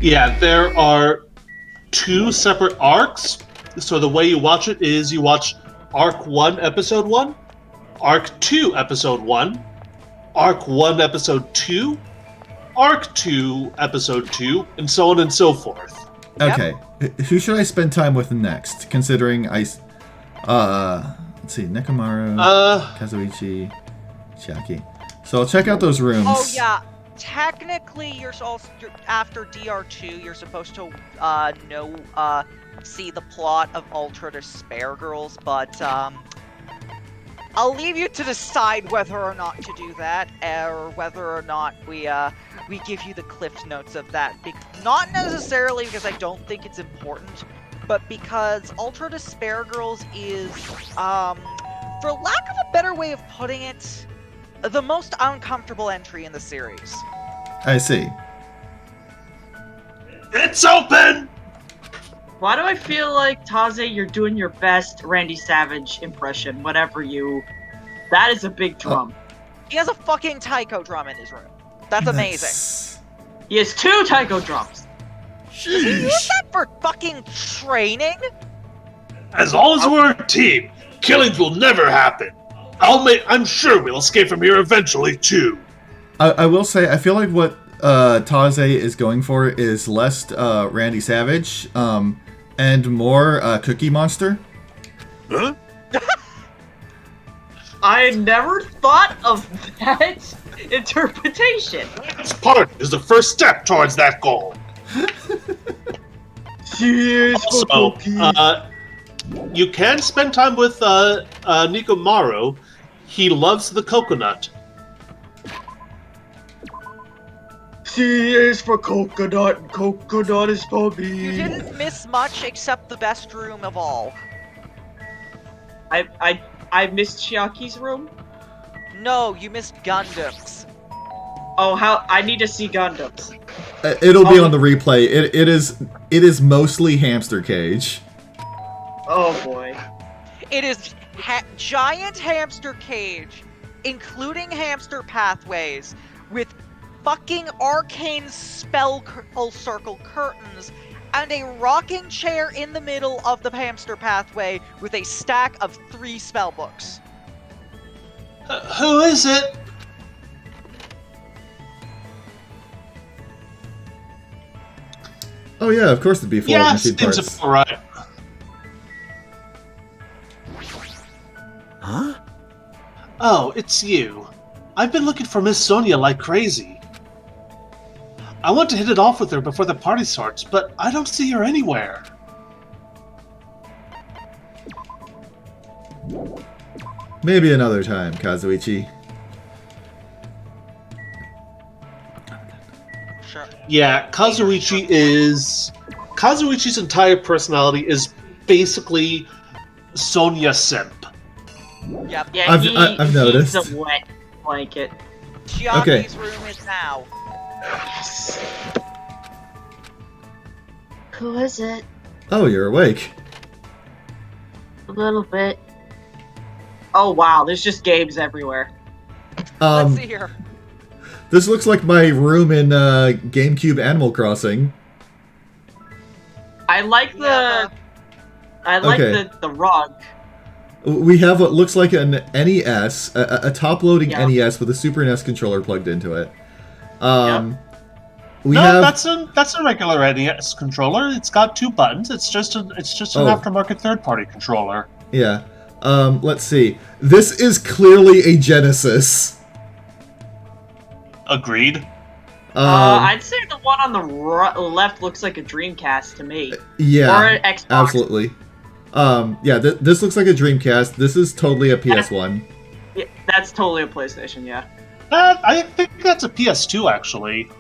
Yeah, there are 2 separate arcs. So the way you watch it is you watch Arc 1, Episode 1, Arc 2, Episode 1, Arc 1, Episode 2, Arc 2, Episode 2, and so on and so forth. Okay, who should I spend time with next? Considering let's see, Nekomaru, Kazuichi, Chiaki. So I'll check out those rooms. Oh yeah, technically you're after DR2. You're supposed to see the plot of Ultra Despair Girls, but I'll leave you to decide whether or not to do that, or whether or not we give you the cliff notes of that. Not necessarily because I don't think it's important, but because Ultra Despair Girls is, for lack of a better way of putting it, the most uncomfortable entry in the series. I see. It's open! Why do I feel like, Taze, you're doing your best Randy Savage impression, whatever you... That is a big drum. He has a fucking taiko drum in his room. That's amazing. He has 2 taiko drums. Does he use that for fucking training? As long as we're a team, killings will never happen. I'm sure we'll escape from here eventually, too. I will say, I feel like what Taze is going for is less Randy Savage, and more Cookie Monster. Huh? I never thought of that interpretation. This part is the first step towards that goal. Also, you can spend time with Nikomaru. He loves the coconut. C is for coconut, and coconut is for me. You didn't miss much except the best room of all. I missed Chiaki's room? No, you missed Gundams. Oh, how I need to see Gundams. It'll be on the replay. It is mostly Hamster Cage. Oh boy. It is giant hamster cage, including hamster pathways, with fucking arcane spell circle curtains, and a rocking chair in the middle of the hamster pathway with a stack of 3 spell books. Who is it? Oh yeah, of course it'd be full of machine seems parts. alright. Huh? Oh, it's you. I've been looking for Miss Sonia like crazy. I want to hit it off with her before the party starts, but I don't see her anywhere. Maybe another time, Kazuichi. Sure. Yeah, Kazuichi's entire personality is basically Sonia Simp. Yep. Yeah, I've noticed. He's a wet blanket. Chiaki's room is now. Yes. Who is it? Oh, you're awake. A little bit. Oh wow, there's just games everywhere. Let's see here. This looks like my room in GameCube Animal Crossing. I like the the rug. We have what looks like an NES, a top-loading NES with a Super NES controller plugged into it. That's a regular NES controller. It's got 2 buttons. It's just an aftermarket third-party controller. Yeah. Let's see. This is clearly a Genesis. Agreed. I'd say the one on the left looks like a Dreamcast to me. Yeah. Or an Xbox. Absolutely. Yeah, this looks like a Dreamcast. This is totally a PS1. Yeah, that's totally a PlayStation, yeah. I think that's a PS2, actually.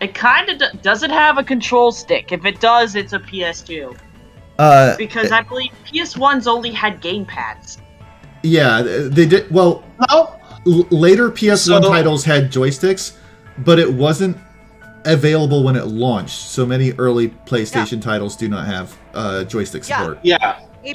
It kind of does it have a control stick? If it does, it's a PS2. Because I believe PS1s only had gamepads. Yeah, they did. Well, no. Later PS1 titles had joysticks, but it wasn't available when it launched. So many early PlayStation titles do not have joystick support. Yeah. The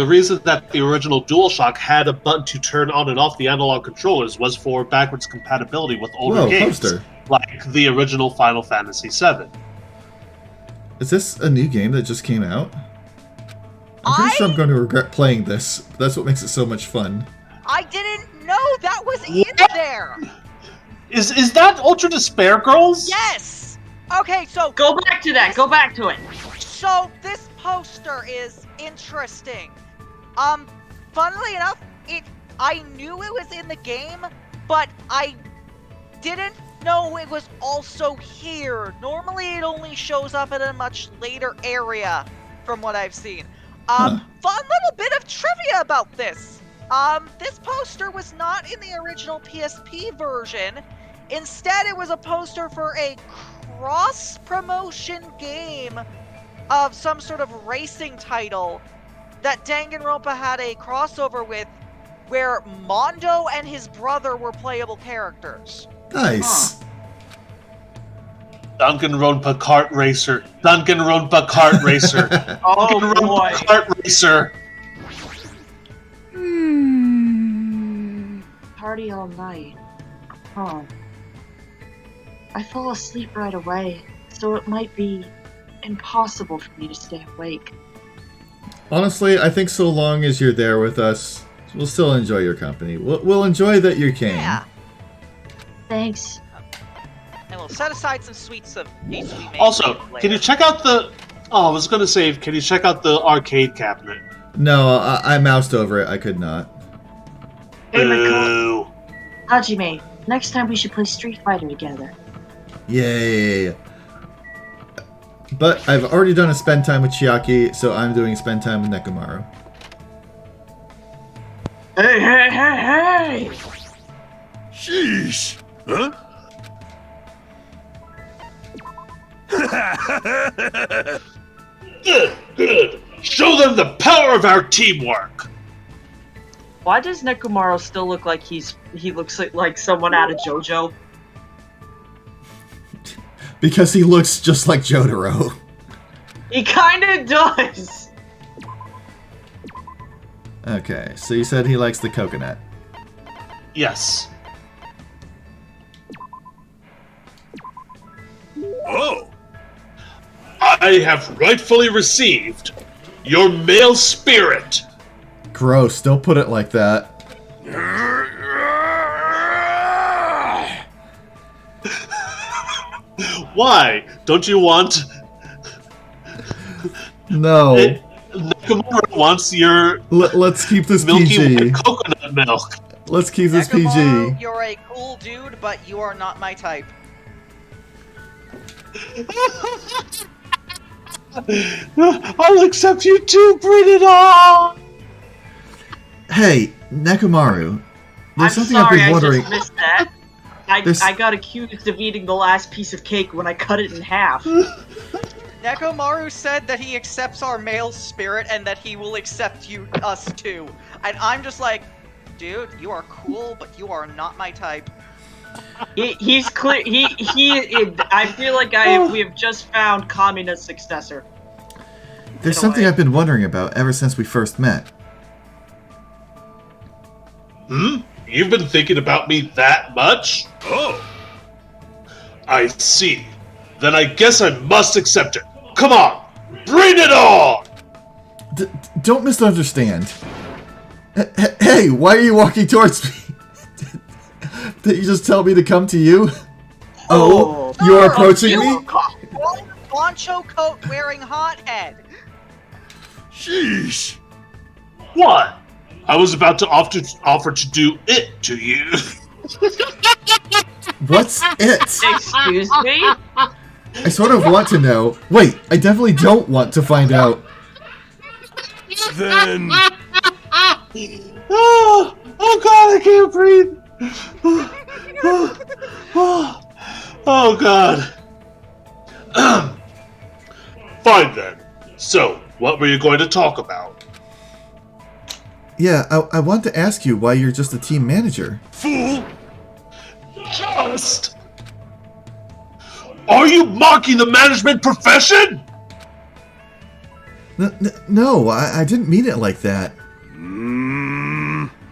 reason that the original DualShock had a button to turn on and off the analog controllers was for backwards compatibility with older games, like the original Final Fantasy VII. Is this a new game that just came out? I'm pretty sure I'm going to regret playing this. That's what makes it so much fun. I didn't know that was in there. Is that Ultra Despair Girls? Yes. Okay, so go back to that. Go back to it. So this poster is interesting. Funnily enough, I knew it was in the game, but I didn't know it was also here. Normally it only shows up in a much later area from what I've seen. Fun little bit of trivia about this. This poster was not in the original PSP version. Instead, it was a poster for a cross-promotion game of some sort of racing title that Danganronpa had a crossover with, where Mondo and his brother were playable characters. Nice. Danganronpa Kart Racer. Danganronpa Kart Racer. Danganronpa Kart Racer. Party all night. Huh. I fall asleep right away, so it might be impossible for me to stay awake. Honestly, I think so long as you're there with us, we'll still enjoy your company. We'll enjoy that you came. Yeah. Thanks. And we'll set aside some sweets of pastry made. Also, can you check out the... Oh, I was going to say, can you check out the arcade cabinet? No, I moused over it. I could not. Hey, my Hajime, next time we should play Street Fighter together. Yay. But I've already done a spend time with Chiaki, so I'm doing spend time with Nekomaru. Hey! Sheesh! Huh? Good. Show them the power of our teamwork. Why does Nekomaru still look like he looks like someone out of JoJo? Because he looks just like Jotaro. He kinda does! Okay, so you said he likes the coconut. Yes. Oh! I have rightfully received your male spirit. Gross, don't put it like that. Why? Don't you want... No. Nakamura wants your... Let's keep this milky PG. white coconut milk. Let's keep this Nekomaru, PG. you're a cool dude, but you are not my type. I'll accept you too, bring it on! Hey, Nekomaru. There's something sorry, I've been wondering. I just missed that. I got accused of eating the last piece of cake when I cut it in half. Nekomaru said that he accepts our male spirit and that he will accept us too. And I'm just like, dude, you are cool, but you are not my type. He's clear. I feel like we have just found Kamina's successor. There's something I've been wondering about ever since we first met. You've been thinking about me that much? Oh. I see. Then I guess I must accept it. Come on! Bring it on! Don't misunderstand. Hey, why are you walking towards me? Did you just tell me to come to you? Oh, you're approaching me? Poncho coat wearing hothead. Sheesh. What? I was about to offer to do it to you. What's it? Excuse me? I sort of want to know. Wait, I definitely don't want to find out. Then... Oh God, I can't breathe. Oh God. Fine then. So, what were you going to talk about? Yeah, I want to ask you why you're just a team manager. Fool! Just! Are you mocking the management profession? No, I didn't mean it like that.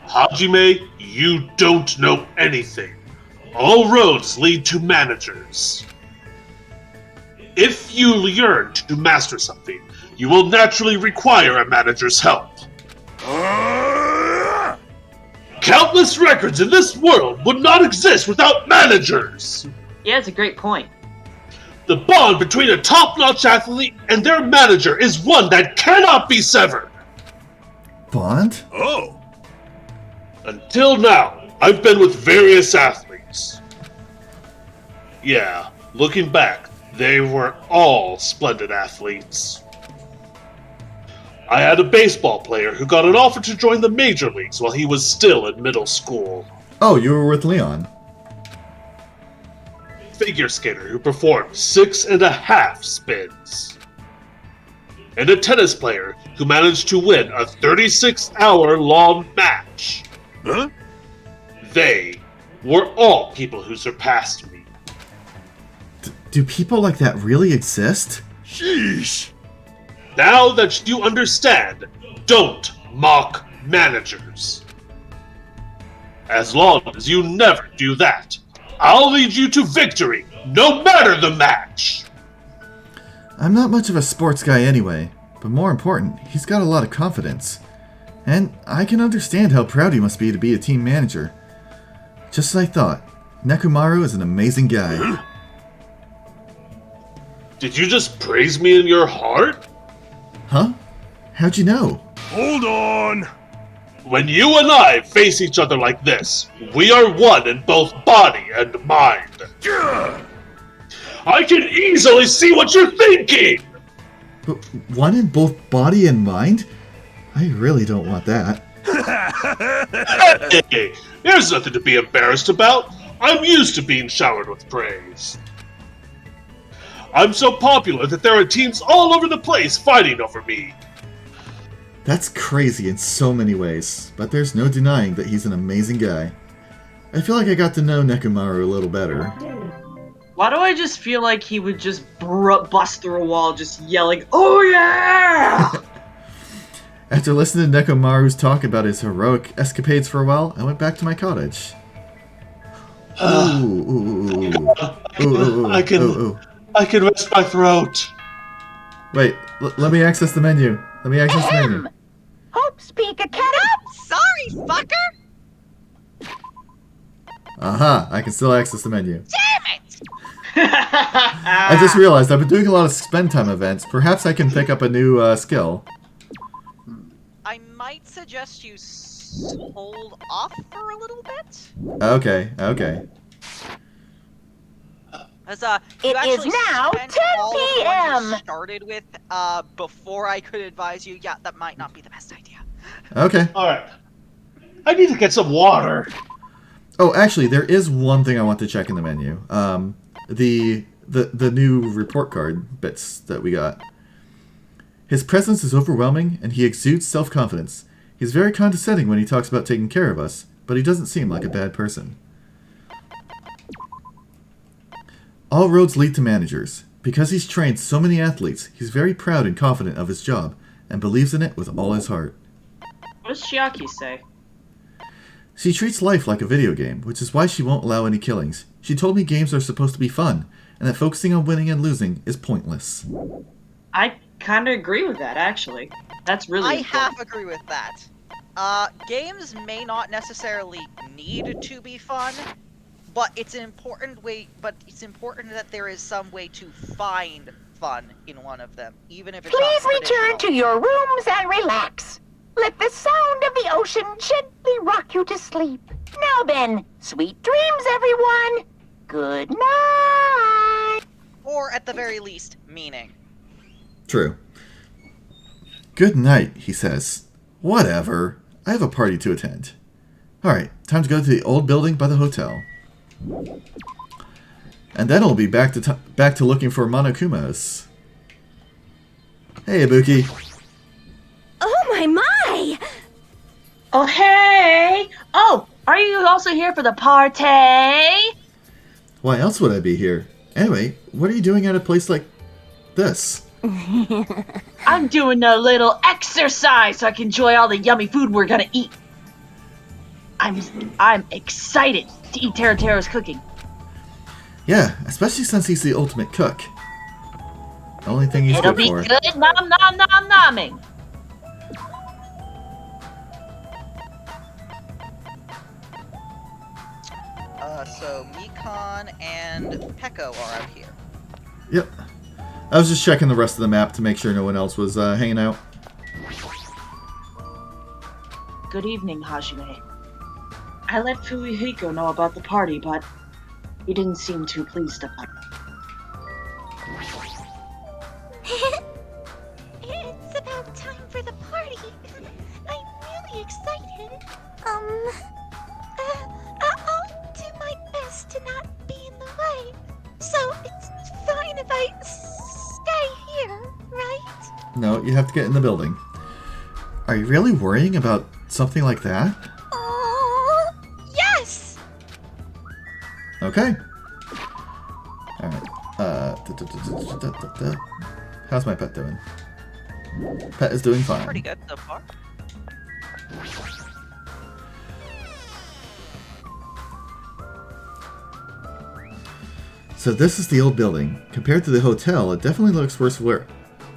Hajime, you don't know anything. All roads lead to managers. If you yearn to master something, you will naturally require a manager's help. Countless records in this world would not exist without managers. Yeah, it's a great point. The bond between a top-notch athlete and their manager is one that cannot be severed. Bond? Oh. Until now, I've been with various athletes. Yeah, looking back, they were all splendid athletes. I had a baseball player who got an offer to join the major leagues while he was still in middle school. Oh, you were with Leon. Figure skater who performed 6.5 spins. And a tennis player who managed to win a 36-hour-long match. Huh? They were all people who surpassed me. Do people like that really exist? Sheesh. Now that you understand, don't mock managers. As long as you never do that, I'll lead you to victory, no matter the match! I'm not much of a sports guy anyway, but more important, he's got a lot of confidence. And I can understand how proud he must be to be a team manager. Just as I thought, Nekomaru is an amazing guy. Did you just praise me in your heart? Huh? How'd you know? Hold on. When you and I face each other like this, we are one in both body and mind. I can easily see what you're thinking! But one in both body and mind? I really don't want that. Hey, there's nothing to be embarrassed about. I'm used to being showered with praise. I'm so popular that there are teams all over the place fighting over me. That's crazy in so many ways, but there's no denying that he's an amazing guy. I feel like I got to know Nekomaru a little better. Why do I just feel like he would just bust through a wall just yelling, "Oh yeah!" After listening to Nekomaru's talk about his heroic escapades for a while, I went back to my cottage. I can rest my throat. Wait, let me access the menu. Let me access the menu. Hope speak a cat up. Sorry, fucker! Aha, I can still access the menu. Damn it! I just realized I've been doing a lot of spend time events. Perhaps I can pick up a new skill. I might suggest you hold off for a little bit. Okay. As It is now 10 p.m. Started with before I could advise you. Yeah, that might not be the best idea. Okay. All right. I need to get some water. Oh, actually, there is one thing I want to check in the menu. The new report card bits that we got. His presence is overwhelming, and he exudes self-confidence. He's very condescending when he talks about taking care of us, but he doesn't seem like a bad person. All roads lead to managers. Because he's trained so many athletes, he's very proud and confident of his job, and believes in it with all his heart. What does Chiaki say? She treats life like a video game, which is why she won't allow any killings. She told me games are supposed to be fun, and that focusing on winning and losing is pointless. I kind of agree with that, actually. That's really I important. half agree with that. Games may not necessarily need to be fun, but it's important that there is some way to find fun in one of them, even if it's not Please return traditional. to your rooms and relax. Let the sound of the ocean gently rock you to sleep. Now then, sweet dreams, everyone. Good night. Or at the very least, meaning. True. Good night, he says. Whatever. I have a party to attend. Alright, time to go to the old building by the hotel. And then I'll be back to looking for Monokumas. Hey, Ibuki. Oh my! Oh, hey! Oh, are you also here for the party? Why else would I be here? Anyway, what are you doing at a place like this? I'm doing a little exercise so I can enjoy all the yummy food we're gonna eat. I'm excited to eat Teratero's cooking. Yeah, especially since he's the ultimate cook. The only thing he's It'll good be for. good nom nom nom nomming. So Mikon and Peko are out here. Yep. I was just checking the rest of the map to make sure no one else was hanging out. Good evening, Hajime. I let Fuyuhiko know about the party, but he didn't seem too pleased about it. It's about time for the party. I'm really excited. I'll do my best to not be in the way. So it's fine if I stay here, right? No, you have to get in the building. Are you really worrying about something like that? Oh, yes! Okay. Alright. How's my pet doing? Pet is doing fine. Pretty good so far. So this is the old building. Compared to the hotel, it definitely looks worse for wear.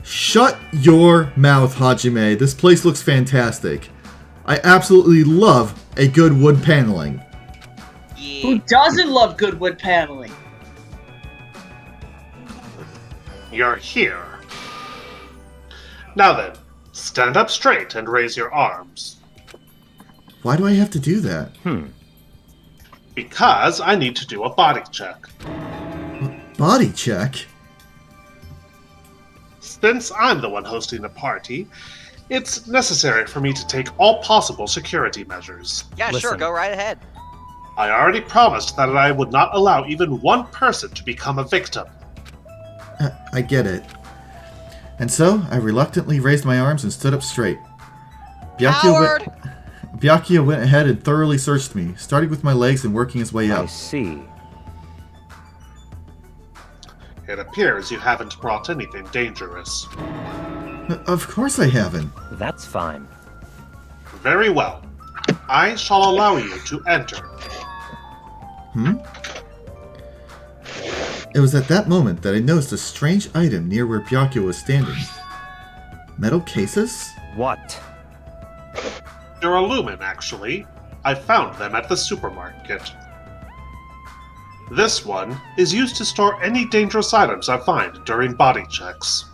Shut your mouth, Hajime. This place looks fantastic. I absolutely love a good wood paneling. Yeah. Who doesn't love good wood paneling? You're here. Now then, stand up straight and raise your arms. Why do I have to do that? Because I need to do a body check. Body check? Since I'm the one hosting the party, it's necessary for me to take all possible security measures. Yeah, sure, Listen. go right ahead. I already promised that I would not allow even one person to become a victim. I get it. And so, I reluctantly raised my arms and stood up straight. Byakuya went ahead and thoroughly searched me, starting with my legs and working his way up. I see. It appears you haven't brought anything dangerous. Of course I haven't. That's fine. Very well. I shall allow you to enter. It was at that moment that I noticed a strange item near where Byakuya was standing. Metal cases? What? Duralumin, actually. I found them at the supermarket. This one is used to store any dangerous items I find during body checks.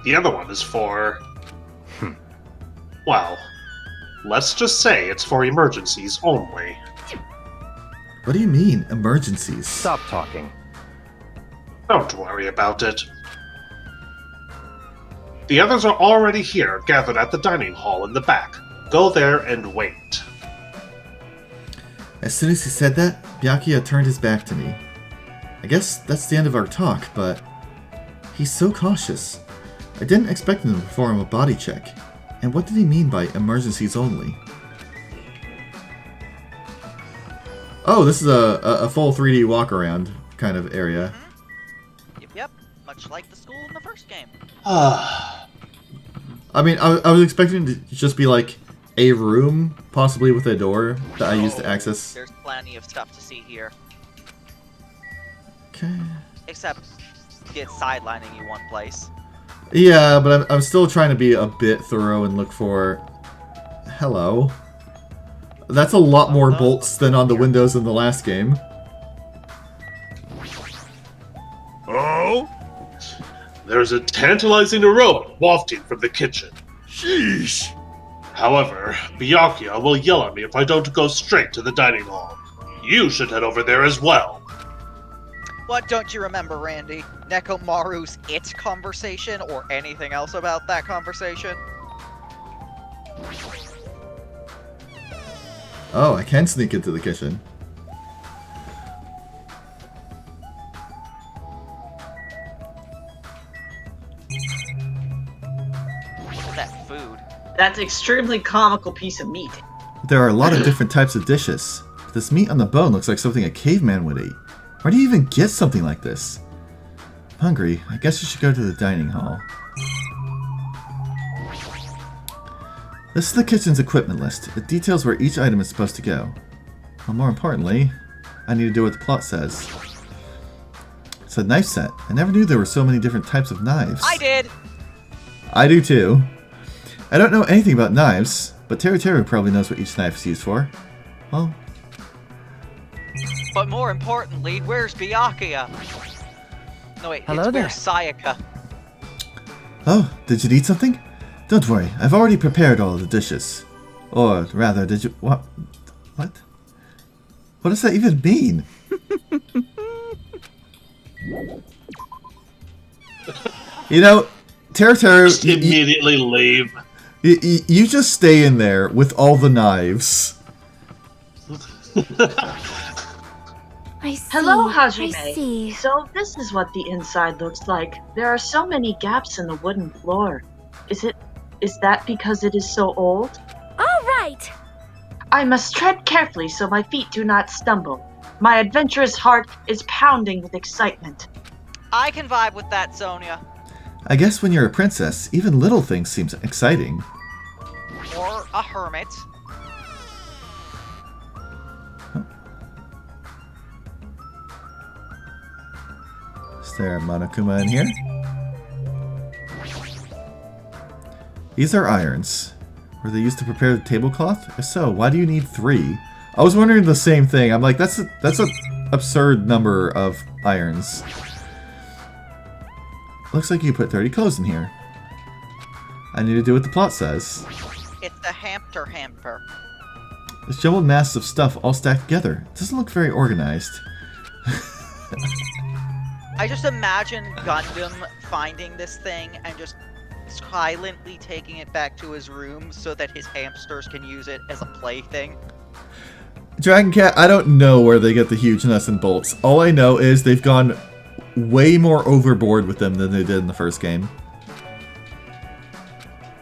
The other one is for... well, let's just say it's for emergencies only. What do you mean, emergencies? Stop talking. Don't worry about it. The others are already here, gathered at the dining hall in the back. Go there and wait. As soon as he said that, Byakuya turned his back to me. I guess that's the end of our talk, but he's so cautious. I didn't expect him to perform a body check. And what did he mean by emergencies only? Oh, this is a full 3D walk-around kind of area. Yep, much like the school in the first game. I mean, I was expecting it to just be like a room, possibly with a door, that I use to access. There's plenty of stuff to see here. Okay. Except it's sidelining you one place. Yeah, but I'm still trying to be a bit thorough and look for... Hello. That's a lot more bolts than on the windows in the last game. Oh? There's a tantalizing aroma wafting from the kitchen. Sheesh. However, Byakuya will yell at me if I don't go straight to the dining hall. You should head over there as well. What don't you remember, Randy? Nekomaru's it conversation or anything else about that conversation? Oh, I can sneak into the kitchen. Look at that food. That's an extremely comical piece of meat. There are a lot of different types of dishes. But this meat on the bone looks like something a caveman would eat. Where do you even get something like this? I'm hungry. I guess you should go to the dining hall. This is the kitchen's equipment list. It details where each item is supposed to go. Well, more importantly, I need to do what the plot says. It's a knife set. I never knew there were so many different types of knives. I did! I do too. I don't know anything about knives, but Teru Teru probably knows what each knife is used for. Well... But more importantly, where's Byakuya? No wait, Hello there. where's Sayaka? Oh, did you need something? Don't worry, I've already prepared all of the dishes. Or rather, did you... What? What? What does that even mean? You know, Teru Teru... Just immediately leave. You just stay in there with all the knives. I see. Hello, Hajime. I see. So this is what the inside looks like. There are so many gaps in the wooden floor. Is that because it is so old? All right. I must tread carefully so my feet do not stumble. My adventurous heart is pounding with excitement. I can vibe with that, Sonia. I guess when you're a princess, even little things seem exciting. Or a hermit. Is there a Monokuma in here? These are irons. Were they used to prepare the tablecloth? If so, why do you need 3? I was wondering the same thing. I'm like, that's an absurd number of irons. Looks like you put 30 clothes in here. I need to do what the plot says. It's a hamper. This jumbled mass of stuff all stacked together. It doesn't look very organized. I just imagine Gundam finding this thing and just silently taking it back to his room so that his hamsters can use it as a plaything. Dragon Cat, I don't know where they get the huge nuts and bolts. All I know is they've gone way more overboard with them than they did in the first game.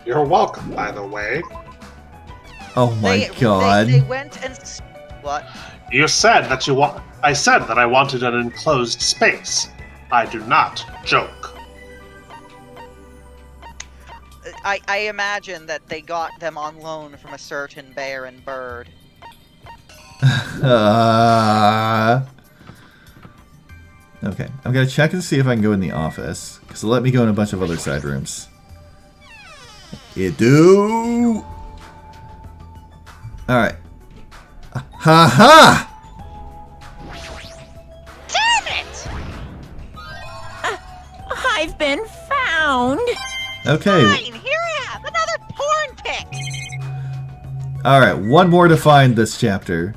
You're welcome, by the way. Oh my god. They went and... What? You said that you want... I said that I wanted an enclosed space. I do not joke. I imagine that they got them on loan from a certain Baron Bird. Okay, I'm gonna check and see if I can go in the office, because it'll let me go in a bunch of other side rooms. You do. Alright. Ha-ha! Damn it! I've been found. Okay. Fine, here I have another porn pic. Alright, one more to find this chapter.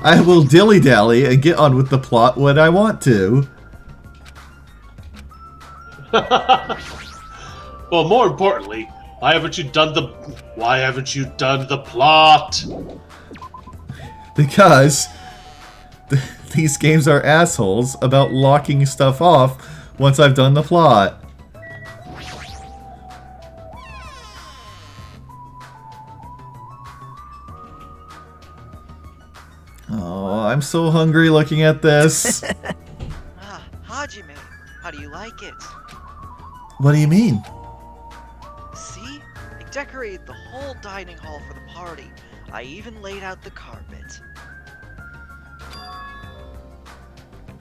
I will dilly-dally and get on with the plot when I want to. Well, more importantly, why haven't you done the plot? Because these games are assholes about locking stuff off once I've done the plot. Oh, I'm so hungry looking at this. Hajime, How do you like it? What do you mean? See? I decorated the whole dining hall for the party. I even laid out the carpet.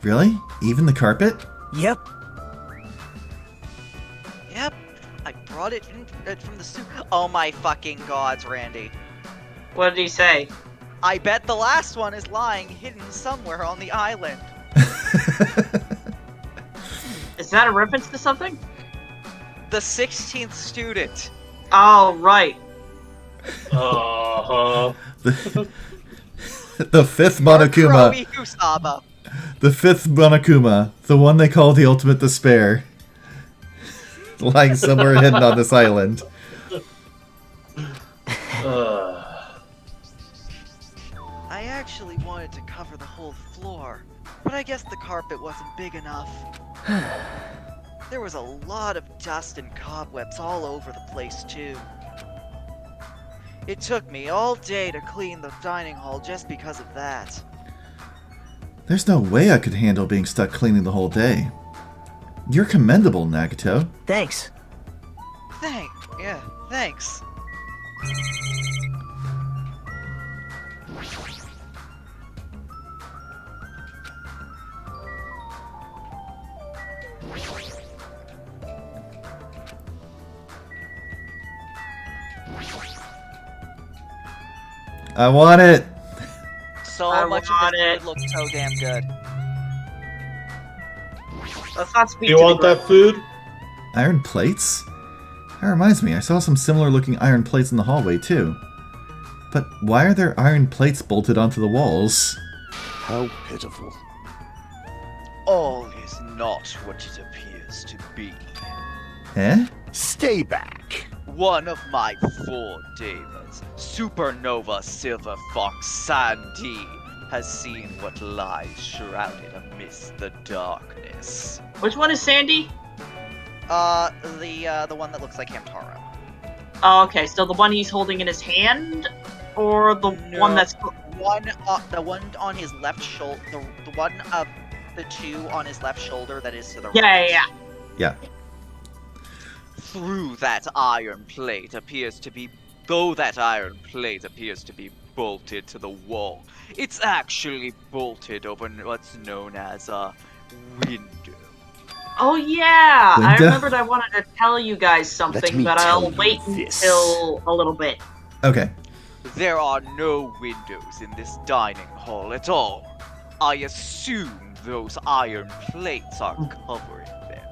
Really? Even the carpet? Yep. Yep. I brought it in from the soup. Oh my fucking gods, Randy. What did he say? I bet the last one is lying hidden somewhere on the island. Is that a reference to something? The 16th student. Oh, right. Uh-huh. The fifth Monokuma. Kuromi Kusaba. The fifth Monokuma. The one they call the ultimate despair. Lying somewhere hidden on this island. I actually wanted to cover the whole floor, but I guess the carpet wasn't big enough. There was a lot of dust and cobwebs all over the place, too. It took me all day to clean the dining hall just because of that. There's no way I could handle being stuck cleaning the whole day. You're commendable, Nagito. Thanks. Thanks. I want it! So much of this food looks so damn good. Let's not speak Do you to want the that food? Iron plates? That reminds me, I saw some similar looking iron plates in the hallway too. But why are there iron plates bolted onto the walls? How pitiful. All is not what it appears to be. Eh? Stay back. One of my 4 devas, Supernova Silver Fox Sandy, has seen what lies shrouded amidst the darkness. Which one is Sandy? The one that looks like Hamtaro. Oh, okay. So the one he's holding in his hand, or the one that's the one on his left shoulder, the one of the two on his left shoulder that is to the right. Yeah. Though that iron plate appears to be bolted to the wall, it's actually bolted over what's known as a window. Oh yeah, I Linda? remembered I wanted to tell you guys something, but I'll wait until a little bit. Okay. There are no windows in this dining hall at all. I assume those iron plates are covering them.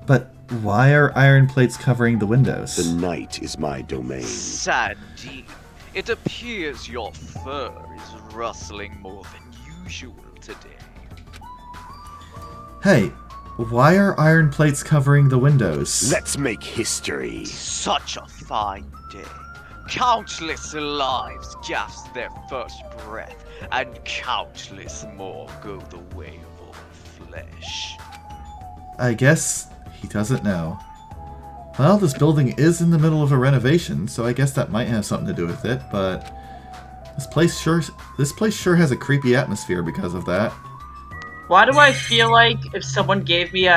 But why are iron plates covering the windows? The night is my domain. Sandy, it appears your fur is rustling more than usual today. Hey, why are iron plates covering the windows? Let's make history. Such a fine day. Countless lives gasp their first breath, and countless more go the way of all flesh. I guess he doesn't know. Well, this building is in the middle of a renovation, so I guess that might have something to do with it, but this place sure has a creepy atmosphere because of that. Why do I feel like if someone gave me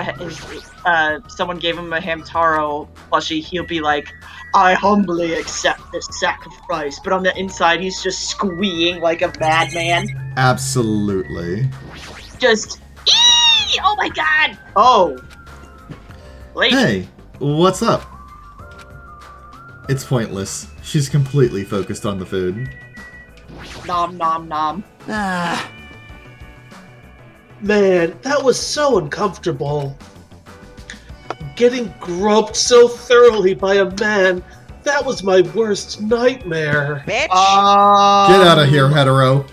someone gave him a Hamtaro plushie, he'll be like, I humbly accept this sacrifice, but on the inside he's just squeeing like a madman. Absolutely. Just, eee! Oh my god! Oh. Wait. Hey, what's up? It's pointless. She's completely focused on the food. Nom nom nom. Man, that was so uncomfortable. Getting groped so thoroughly by a man, that was my worst nightmare. Bitch! Get out of here, hetero.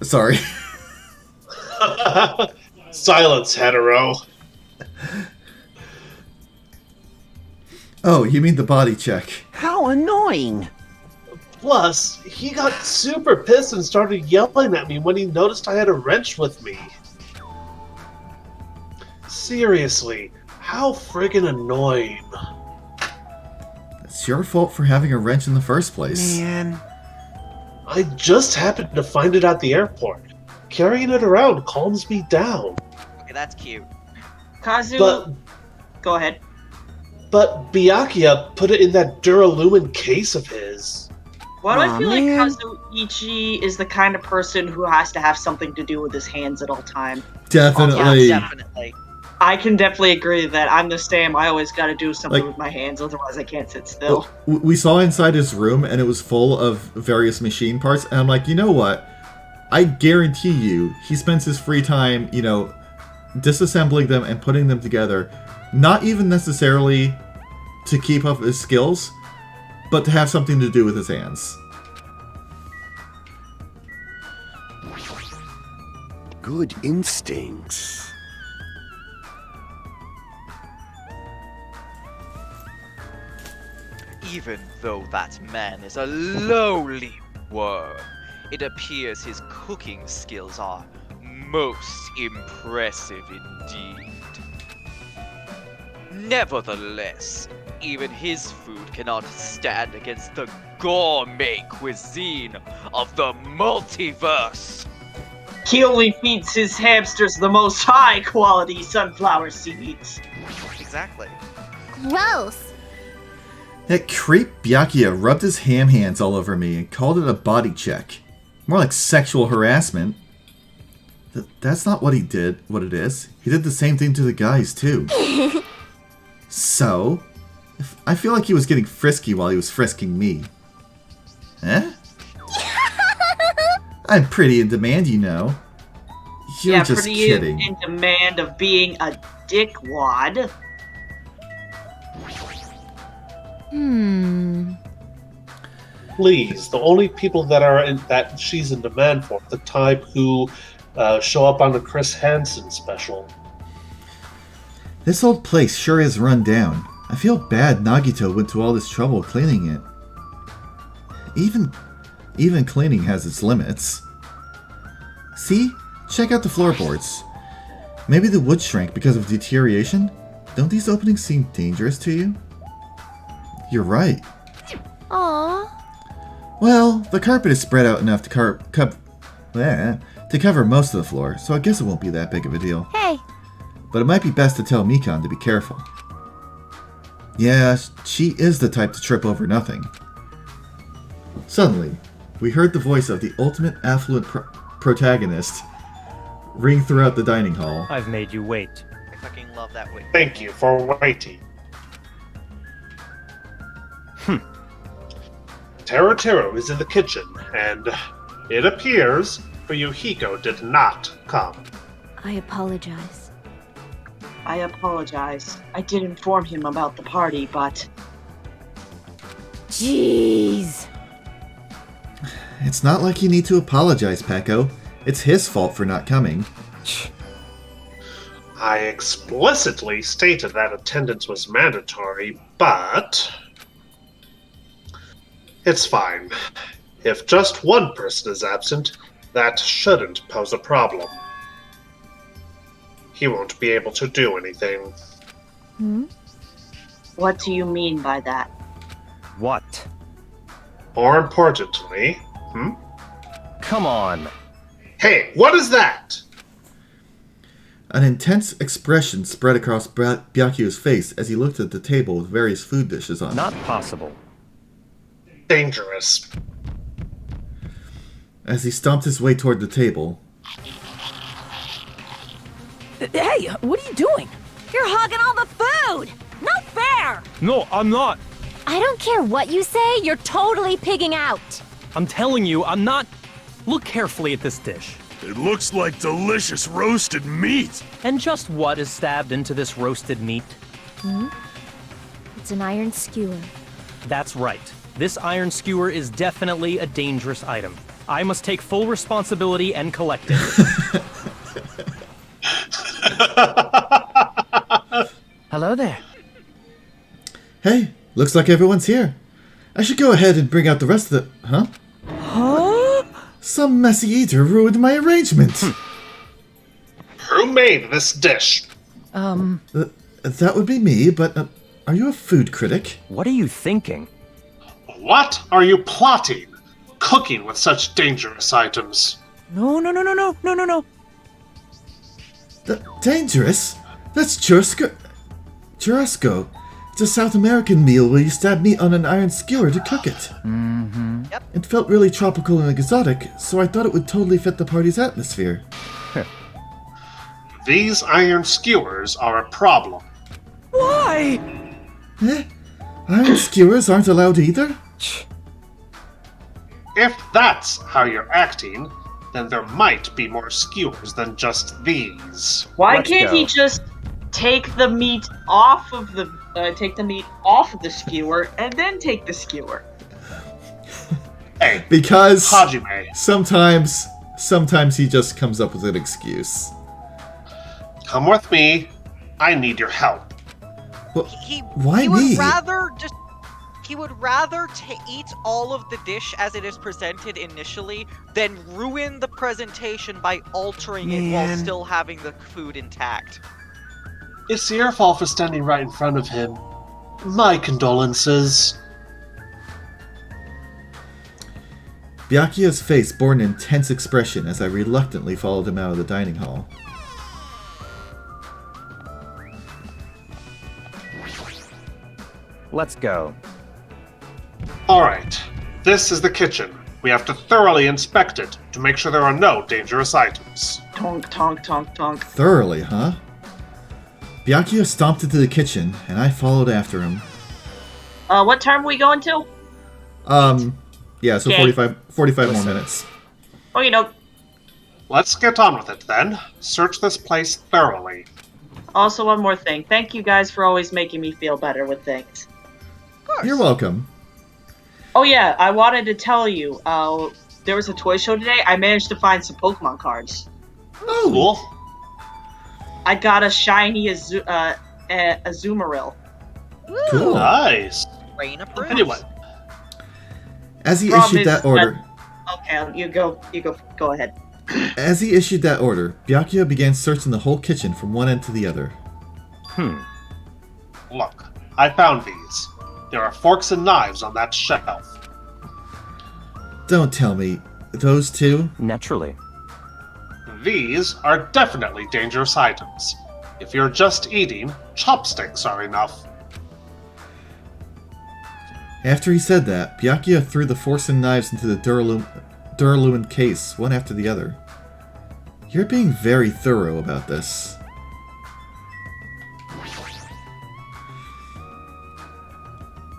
Sorry. Silence, hetero. Oh, you mean the body check. How annoying. Plus, he got super pissed and started yelling at me when he noticed I had a wrench with me. Seriously, how friggin' annoying. It's your fault for having a wrench in the first place. Man. I just happened to find it at the airport. Carrying it around calms me down. That's cute. Kazu, But go ahead. but Byakuya put it in that Duralumin case of his. Why do I Aw, feel man. like Kazuichi is the kind of person who has to have something to do with his hands at all time? Definitely. Yeah, definitely. I can definitely agree that I'm the same. I always got to do something Like- with my hands, otherwise I can't sit still. We saw inside his room, and it was full of various machine parts, and I'm like, you know what? I guarantee you, he spends his free time, disassembling them and putting them together, not even necessarily to keep up his skills, but to have something to do with his hands. Good instincts. Even though that man is a lowly worm, it appears his cooking skills are most impressive indeed. Nevertheless, even his food cannot stand against the gourmet cuisine of the multiverse. He only feeds his hamsters the most high quality sunflower seeds. Exactly. Gross. That creep Byakuya rubbed his ham hands all over me and called it a body check. More like sexual harassment. That's not what he did, what it is. He did the same thing to the guys, too. So, I feel like he was getting frisky while he was frisking me. Eh? I'm pretty in demand, you know. You're just pretty kidding. in demand of being a dickwad. Please, the only people that she's in demand for, the type who show up on the Chris Hansen special. This old place sure is run down. I feel bad Nagito went to all this trouble cleaning it. Even cleaning has its limits. See? Check out the floorboards. Maybe the wood shrank because of deterioration? Don't these openings seem dangerous to you? You're right. Aww. Well, the carpet is spread out enough to cover most of the floor, so I guess it won't be that big of a deal. Hey. But it might be best to tell Mikan to be careful. Yeah, she is the type to trip over nothing. Suddenly, we heard the voice of the ultimate affluent protagonist ring throughout the dining hall. I've made you wait. I fucking love that wait. Thank you for waiting. Teru is in the kitchen, and it appears Fuyuhiko did not come. I apologize. I apologize. I did inform him about the party, but... Jeez. It's not like you need to apologize, Peko. It's his fault for not coming. I explicitly stated that attendance was mandatory, but... it's fine. If just one person is absent, that shouldn't pose a problem. He won't be able to do anything. What do you mean by that? What? More importantly, Come on. Hey, what is that? An intense expression spread across Byakuya's face as he looked at the table with various food dishes on it. Not possible. Dangerous. As he stomped his way toward the table, Hey, what are you doing? You're hogging all the food! No fair! No, I'm not. I don't care what you say, you're totally pigging out. I'm telling you, I'm not. Look carefully at this dish. It looks like delicious roasted meat. And just what is stabbed into this roasted meat? It's an iron skewer. That's right. This iron skewer is definitely a dangerous item. I must take full responsibility and collect it. Hello there. hey, looks like everyone's here. I should go ahead and bring out the rest of the... Huh? Some messy eater ruined my arrangement. Who made this dish? That would be me, but are you a food critic? What are you thinking? What are you plotting? Cooking with such dangerous items. No. Dangerous? That's churrasco. Churrasco. It's a South American meal where you stab meat on an iron skewer to cook it. Mm-hmm. Yep. It felt really tropical and exotic, so I thought it would totally fit the party's atmosphere. These iron skewers are a problem. Why? Eh? Iron skewers aren't allowed either? If that's how you're acting, then there might be more skewers than just these. Why Let's can't go. he just take the meat off of the skewer and then take the skewer? Hey, Because Hajime, sometimes he just comes up with an excuse. come with me. I need your help. Well, He why he me? would rather just he would rather eat all of the dish as it is presented initially than ruin the presentation by altering it while Man. still having the food intact. It's your fault for standing right in front of him. My condolences. Byakuya's face bore an intense expression as I reluctantly followed him out of the dining hall. Let's go. Alright, this is the kitchen. We have to thoroughly inspect it to make sure there are no dangerous items. Tonk, tonk, tonk, tonk. Thoroughly, huh? Byakuya stomped into the kitchen, and I followed after him. What time are we going to? Yeah, so Okay. 45 more minutes. Oh, you know. Let's get on with it then. Search this place thoroughly. Also, one more thing. Thank you guys for always making me feel better with things. You're welcome. Oh yeah, I wanted to tell you. There was a toy show today. I managed to find some Pokemon cards. Oh, Cool. I got a shiny Azumarill. cool. Nice. Rain approved. Anyway, As he Problem issued is that order, Okay, you go ahead. as he issued that order, Byakuya began searching the whole kitchen from one end to the other. look, I found these. There are forks and knives on that shelf. Don't tell me, those two? Naturally. These are definitely dangerous items. If you're just eating, chopsticks are enough. After he said that, Byakuya threw the forks and knives into the Duralumin case, one after the other. You're being very thorough about this.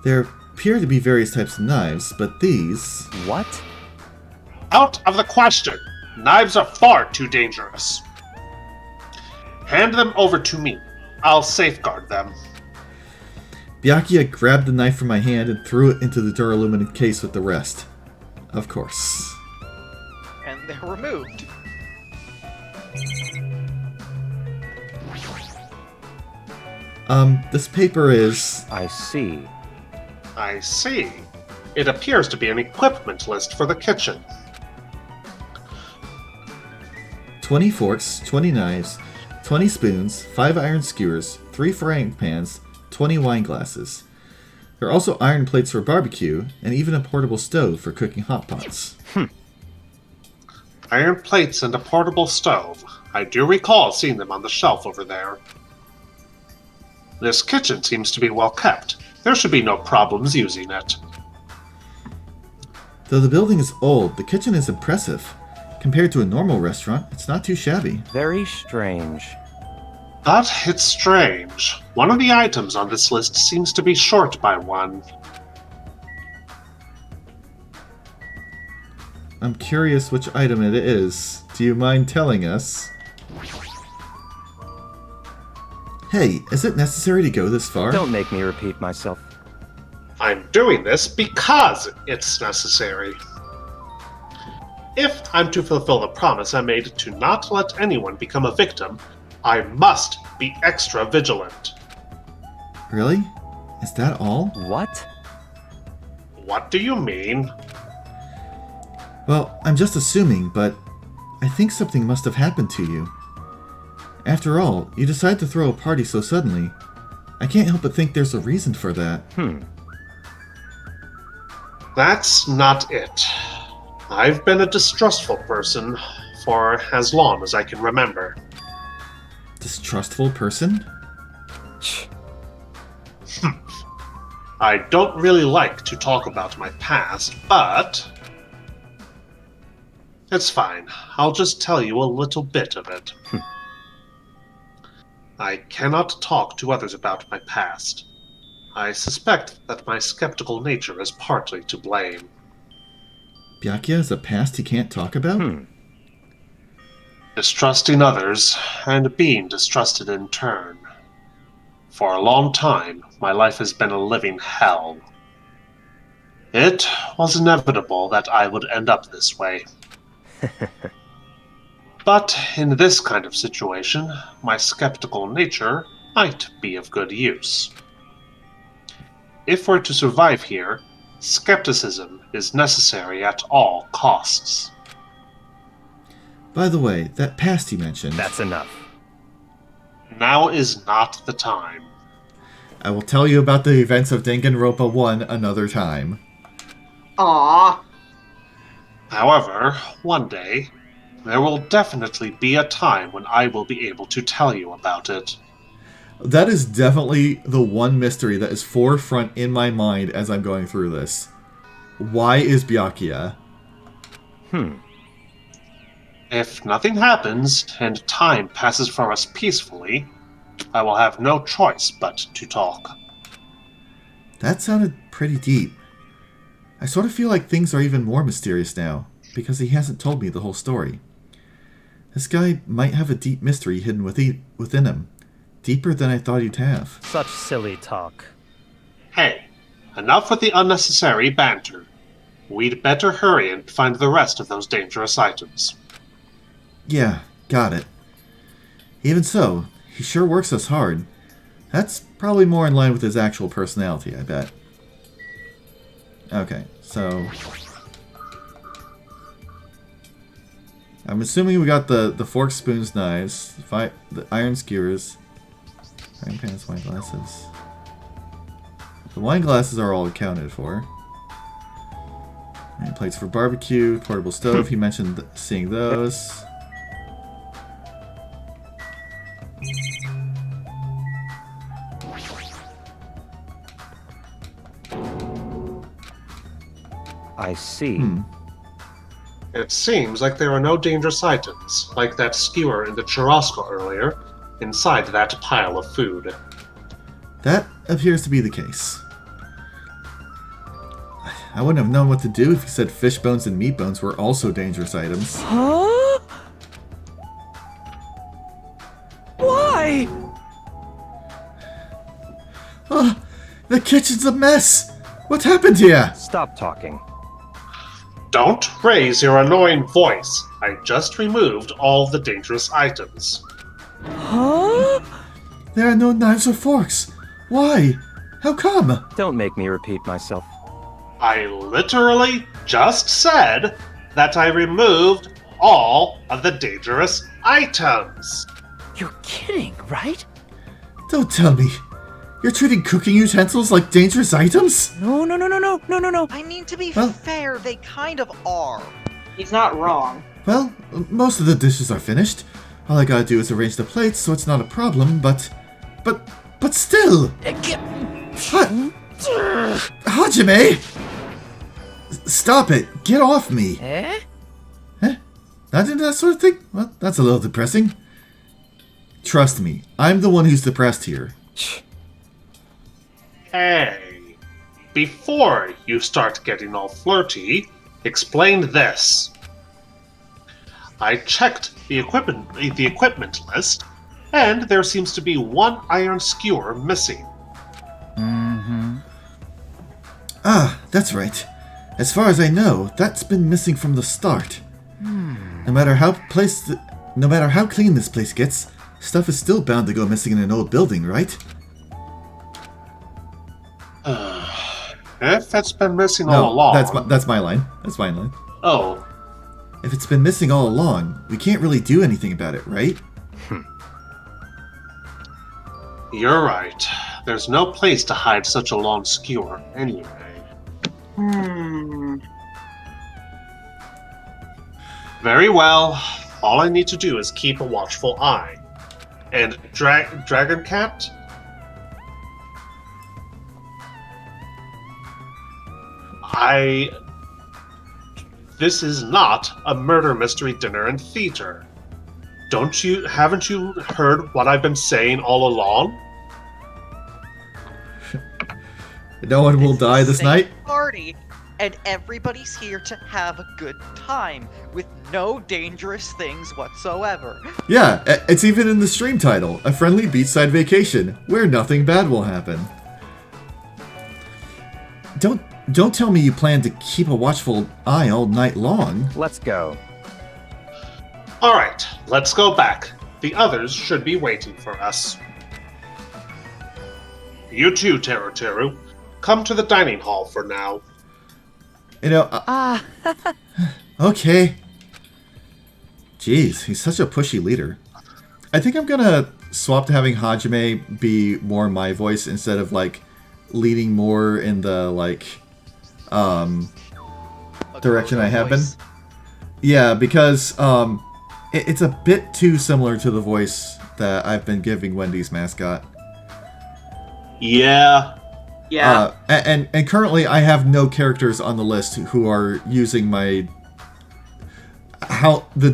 There appear to be various types of knives, but these... What? Out of the question! Knives are far too dangerous. Hand them over to me. I'll safeguard them. Byakuya grabbed the knife from my hand and threw it into the Duralumin case with the rest. Of course. And they're removed. This paper is... I see. I see. It appears to be an equipment list for the kitchen. 20 forks, 20 knives, 20 spoons, 5 iron skewers, 3 frying pans, 20 wine glasses. There are also iron plates for barbecue, and even a portable stove for cooking hot pots. Iron plates and a portable stove. I do recall seeing them on the shelf over there. This kitchen seems to be well kept. There should be no problems using it. Though the building is old, the kitchen is impressive. Compared to a normal restaurant, it's not too shabby. Very strange. But it's strange. One of the items on this list seems to be short by one. I'm curious which item it is. Do you mind telling us? Hey, is it necessary to go this far? Don't make me repeat myself. I'm doing this because it's necessary. If I'm to fulfill the promise I made to not let anyone become a victim, I must be extra vigilant. Really? Is that all? What? What do you mean? Well, I'm just assuming, but I think something must have happened to you. After all, you decide to throw a party so suddenly. I can't help but think there's a reason for that. That's not it. I've been a distrustful person for as long as I can remember. distrustful person? I don't really like to talk about my past, but it's fine. I'll just tell you a little bit of it. I cannot talk to others about my past. I suspect that my skeptical nature is partly to blame. Byakuya has a past he can't talk about? Distrusting others, and being distrusted in turn. For a long time, my life has been a living hell. It was inevitable that I would end up this way. But in this kind of situation, my skeptical nature might be of good use. If we're to survive here, skepticism is necessary at all costs. By the way, that past you mentioned... That's enough. Now is not the time. I will tell you about the events of Danganronpa 1 another time. Aww. However, one day, there will definitely be a time when I will be able to tell you about it. That is definitely the one mystery that is forefront in my mind as I'm going through this. Why is Byakuya? If nothing happens, and time passes for us peacefully, I will have no choice but to talk. That sounded pretty deep. I sort of feel like things are even more mysterious now, because he hasn't told me the whole story. This guy might have a deep mystery hidden within him. Deeper than I thought he'd have. Such silly talk. Hey, enough with the unnecessary banter. We'd better hurry and find the rest of those dangerous items. Yeah, got it. Even so, he sure works us hard. That's probably more in line with his actual personality, I bet. Okay, so... I'm assuming we got the forks, spoons, knives, the iron skewers, frying pans, wine glasses. The wine glasses are all accounted for. And plates for barbecue, portable stove, he mentioned seeing those. I see. It seems like there are no dangerous items, like that skewer in the churrasco earlier, inside that pile of food. That appears to be the case. I wouldn't have known what to do if you said fish bones and meat bones were also dangerous items. Huh? Why? Oh, the kitchen's a mess! What happened here? Stop talking. Don't raise your annoying voice. I just removed all the dangerous items. Huh? There are no knives or forks. Why? How come? Don't make me repeat myself. I literally just said that I removed all of the dangerous items. You're kidding, right? Don't tell me. You're treating cooking utensils like dangerous items? No. I mean, to be fair, they kind of are. He's not wrong. Well, most of the dishes are finished. All I gotta do is arrange the plates so it's not a problem, but still! Hajime! Stop it! Get off me! Eh? Not into that sort of thing? Well, that's a little depressing. Trust me, I'm the one who's depressed here. Hey, before you start getting all flirty, explain this. I checked the equipment list, and there seems to be one iron skewer missing. Ah, that's right. As far as I know, that's been missing from the start. No matter how clean this place gets, stuff is still bound to go missing in an old building, right? If it's been missing all along... that's my line. That's my line. Oh. If it's been missing all along, we can't really do anything about it, right? You're right. There's no place to hide such a long skewer, anyway. Very well. All I need to do is keep a watchful eye. And Dragon Cat? This is not a murder mystery dinner and theater. Haven't you heard what I've been saying all along? No one will die this night? Party, and everybody's here to have a good time with no dangerous things whatsoever. Yeah, it's even in the stream title, A Friendly Beachside Vacation, where nothing bad will happen. Don't tell me you plan to keep a watchful eye all night long. Let's go. Alright, let's go back. The others should be waiting for us. You too, Teru. Come to the dining hall for now. You know, okay. Jeez, he's such a pushy leader. I think I'm gonna swap to having Hajime be more my voice instead of, like, leading more in the, like, direction I have been. Yeah, because, it's a bit too similar to the voice that I've been giving Wendy's mascot. Yeah. Yeah. And currently I have no characters on the list who are using the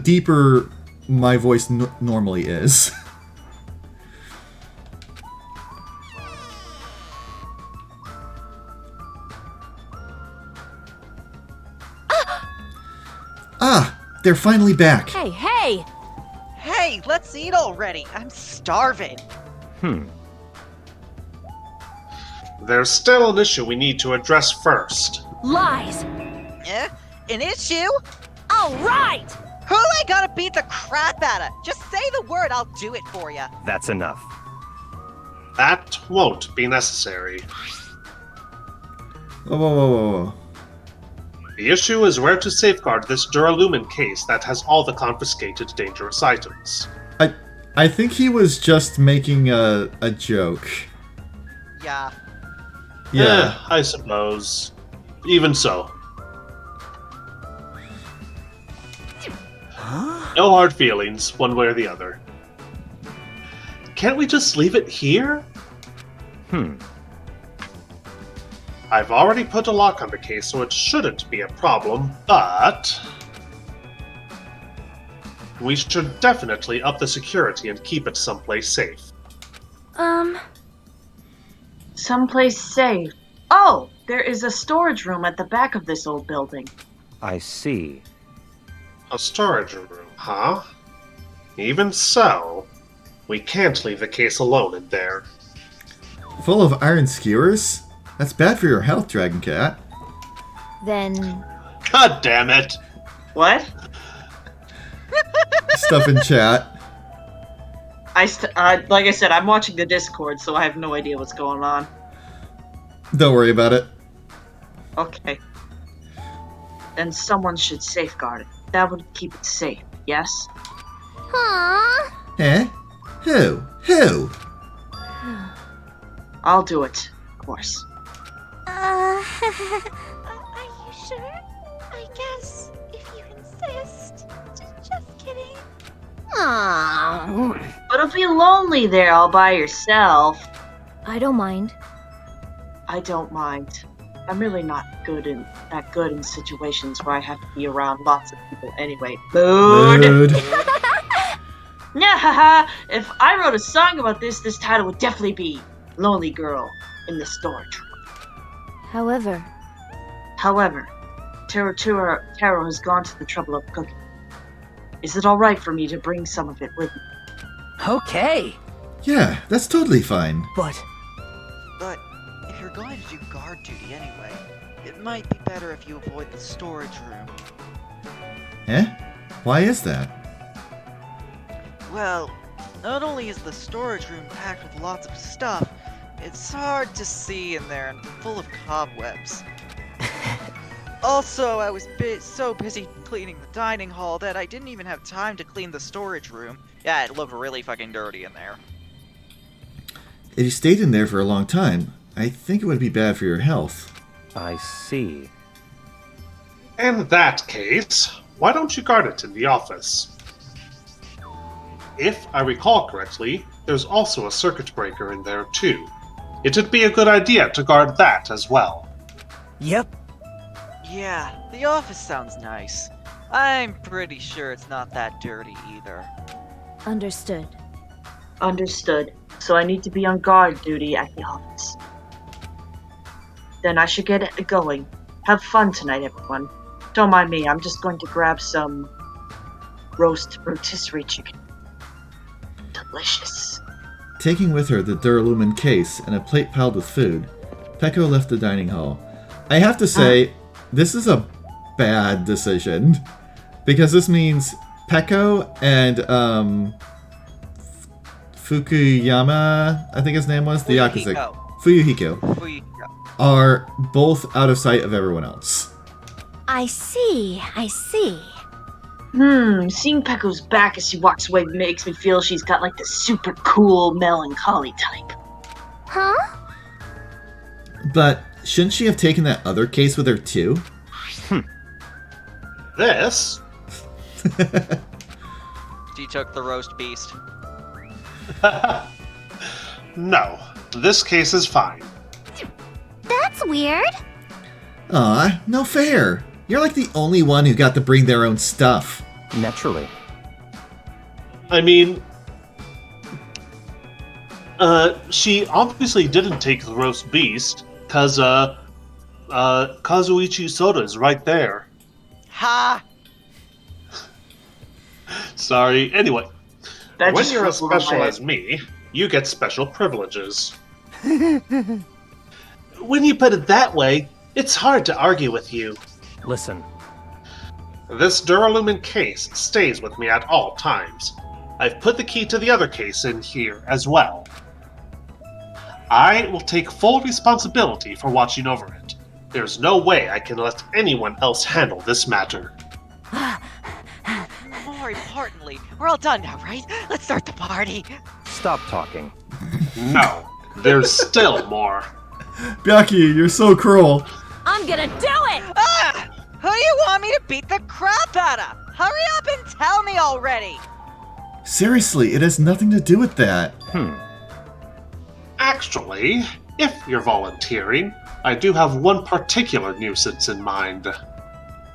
deeper my voice normally is. They're finally back. Hey! Hey, let's eat already. I'm starving. There's still an issue we need to address first. Lies! An issue? All right! Who I gotta beat the crap out of? Just say the word, I'll do it for you. That's enough. That won't be necessary. Whoa. The issue is where to safeguard this Duralumin case that has all the confiscated dangerous items. I think he was just making a joke. Yeah. Yeah, I suppose. Even so. No hard feelings, one way or the other. Can't we just leave it here? I've already put a lock on the case, so it shouldn't be a problem, but we should definitely up the security and keep it someplace safe. Someplace safe. Oh, there is a storage room at the back of this old building. I see. A storage room, huh? Even so, we can't leave the case alone in there. Full of iron skewers? That's bad for your health, Dragon Cat. Then... God damn it! What? Stuff in chat. Like I said, I'm watching the Discord, so I have no idea what's going on. Don't worry about it. Okay. Then someone should safeguard it. That would keep it safe, yes? Huh? Who? I'll do it, of course. Are you sure? I guess, if you insist. Just kidding. Aww. But it'll be lonely there all by yourself. I don't mind. I don't mind. I'm really not that good in situations where I have to be around lots of people anyway. Mood! Nah, if I wrote a song about this title would definitely be Lonely Girl in the Storage Room. However, Taro has gone to the trouble of cooking. Is it alright for me to bring some of it with me? Okay. Yeah, that's totally fine. But if you're going to do guard duty anyway, it might be better if you avoid the storage room. Why is that? Well, not only is the storage room packed with lots of stuff, it's hard to see in there and full of cobwebs. Also, I was so busy cleaning the dining hall that I didn't even have time to clean the storage room. Yeah, it looked really fucking dirty in there. If you stayed in there for a long time, I think it would be bad for your health. I see. In that case, why don't you guard it in the office? if I recall correctly, there's also a circuit breaker in there too. It'd be a good idea to guard that as well. Yep. Yeah, the office sounds nice. I'm pretty sure it's not that dirty either. Understood. Understood. So I need to be on guard duty at the office. Then I should get it going. Have fun tonight, everyone. Don't mind me, I'm just going to grab some roast rotisserie chicken. Delicious. Taking with her the Duralumin case and a plate piled with food, Peko left the dining hall. I have to say, this is a bad decision. Because this means Peko and Fukuyama, I think his name was, the Yakuza. Fuyuhiko. Are both out of sight of everyone else. I see. Seeing Peko's back as she walks away makes me feel she's got like the super cool melancholy type. Huh? But shouldn't she have taken that other case with her too? This? She took the roast beast. No, this case is fine. That's weird. Aw, no fair. You're like the only one who got to bring their own stuff. Naturally. I mean, she obviously didn't take the roast beast, cause, Kazuichi Soda is right there. Ha! Sorry, anyway. That When just you're as flew over my special head. as me, you get special privileges. When you put it that way, it's hard to argue with you. Listen. This Duralumin case stays with me at all times. I've put the key to the other case in here as well. I will take full responsibility for watching over it. There's no way I can let anyone else handle this matter. More importantly, we're all done now, right? Let's start the party. Stop talking. No, there's still more. Byaki, you're so cruel. I'm gonna do it! Ah! Who do you want me to beat the crap out of? Hurry up and tell me already! Seriously, it has nothing to do with that. Actually, if you're volunteering, I do have one particular nuisance in mind.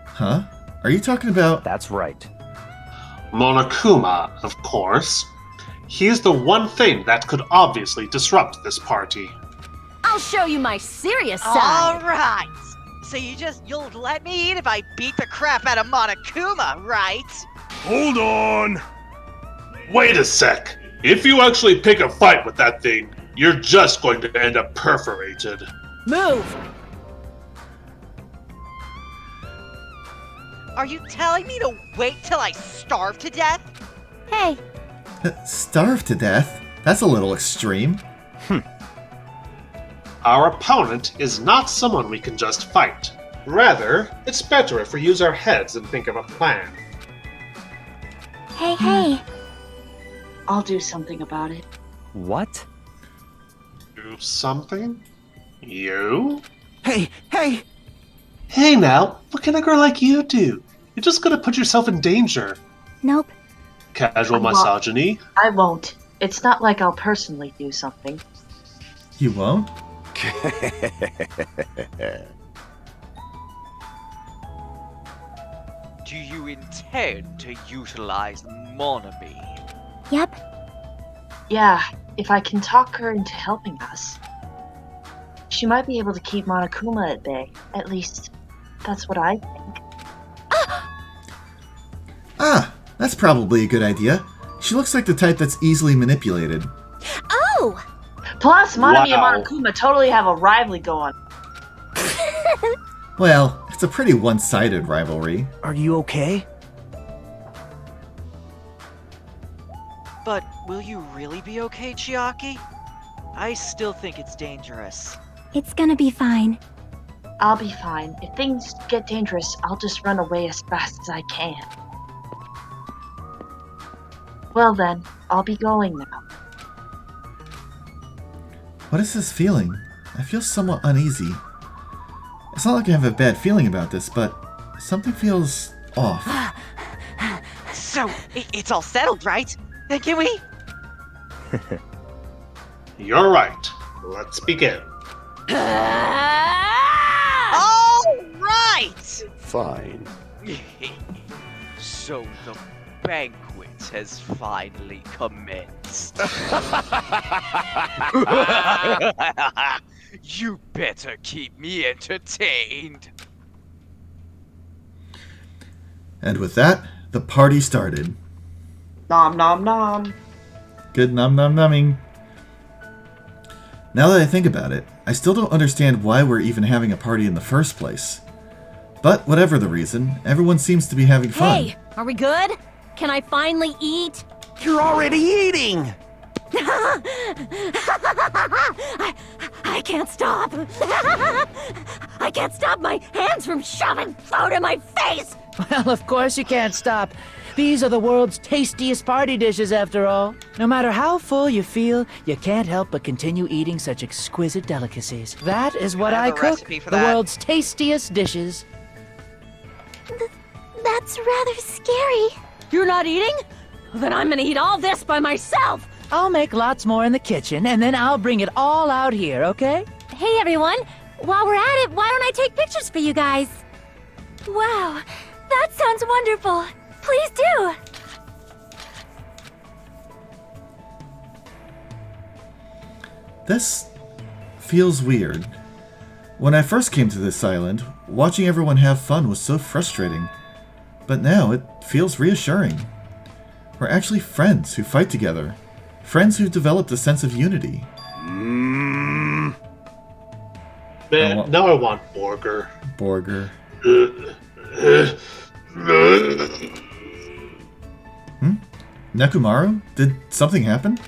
Huh? Are you talking about... That's right. Monokuma, of course. He's the one thing that could obviously disrupt this party. I'll show you my serious side. Alright! So you'll let me eat if I beat the crap out of Monokuma, right? Hold on! Wait a sec! If you actually pick a fight with that thing, you're just going to end up perforated. Move! Are you telling me to wait till I starve to death? Hey. Starve to death? That's a little extreme. Our opponent is not someone we can just fight. Rather, it's better if we use our heads and think of a plan. Hey. I'll do something about it. What? Do something? You? Hey! Hey now, what can a girl like you do? You're just gonna put yourself in danger. Nope. Casual misogyny? I won't. It's not like I'll personally do something. You won't? Do you intend to utilize Monobeam? Yep. Yeah, if I can talk her into helping us. She might be able to keep Monokuma at bay. At least, that's what I think. Ah, that's probably a good idea. She looks like the type that's easily manipulated. Oh! Plus, Monomi Wow. and Monokuma totally have a rivalry going. Well, it's a pretty one-sided rivalry. Are you okay? But will you really be okay, Chiaki? I still think it's dangerous. It's gonna be fine. I'll be fine. If things get dangerous, I'll just run away as fast as I can. Well then, I'll be going now. What is this feeling? I feel somewhat uneasy. It's not like I have a bad feeling about this, but something feels off. So, it's all settled, right? Then can we? You're right. Let's begin. All right! Fine. So the banquet has finally commenced. You better keep me entertained. And with that, the party started. Nom nom nom. Good nom nom numbing. Now that I think about it, I still don't understand why we're even having a party in the first place. But whatever the reason, everyone seems to be having fun. Hey, are we good? Can I finally eat? You're already eating! I can't stop. I can't stop my hands from shoving food in my face. Well, of course you can't stop. These are the world's tastiest party dishes, after all. No matter how full you feel, you can't help but continue eating such exquisite delicacies. That is what I cook. The world's tastiest dishes. That's rather scary. You're not eating? Then I'm gonna eat all this by myself. I'll make lots more in the kitchen, and then I'll bring it all out here, okay? Hey everyone, while we're at it, why don't I take pictures for you guys? Wow, that sounds wonderful. Please do. This feels weird. When I first came to this island, watching everyone have fun was so frustrating. But now it feels reassuring. We're actually friends who fight together. Friends who've developed a sense of unity. Man, now I want Borger. Borger. Nekumaru? Did something happen?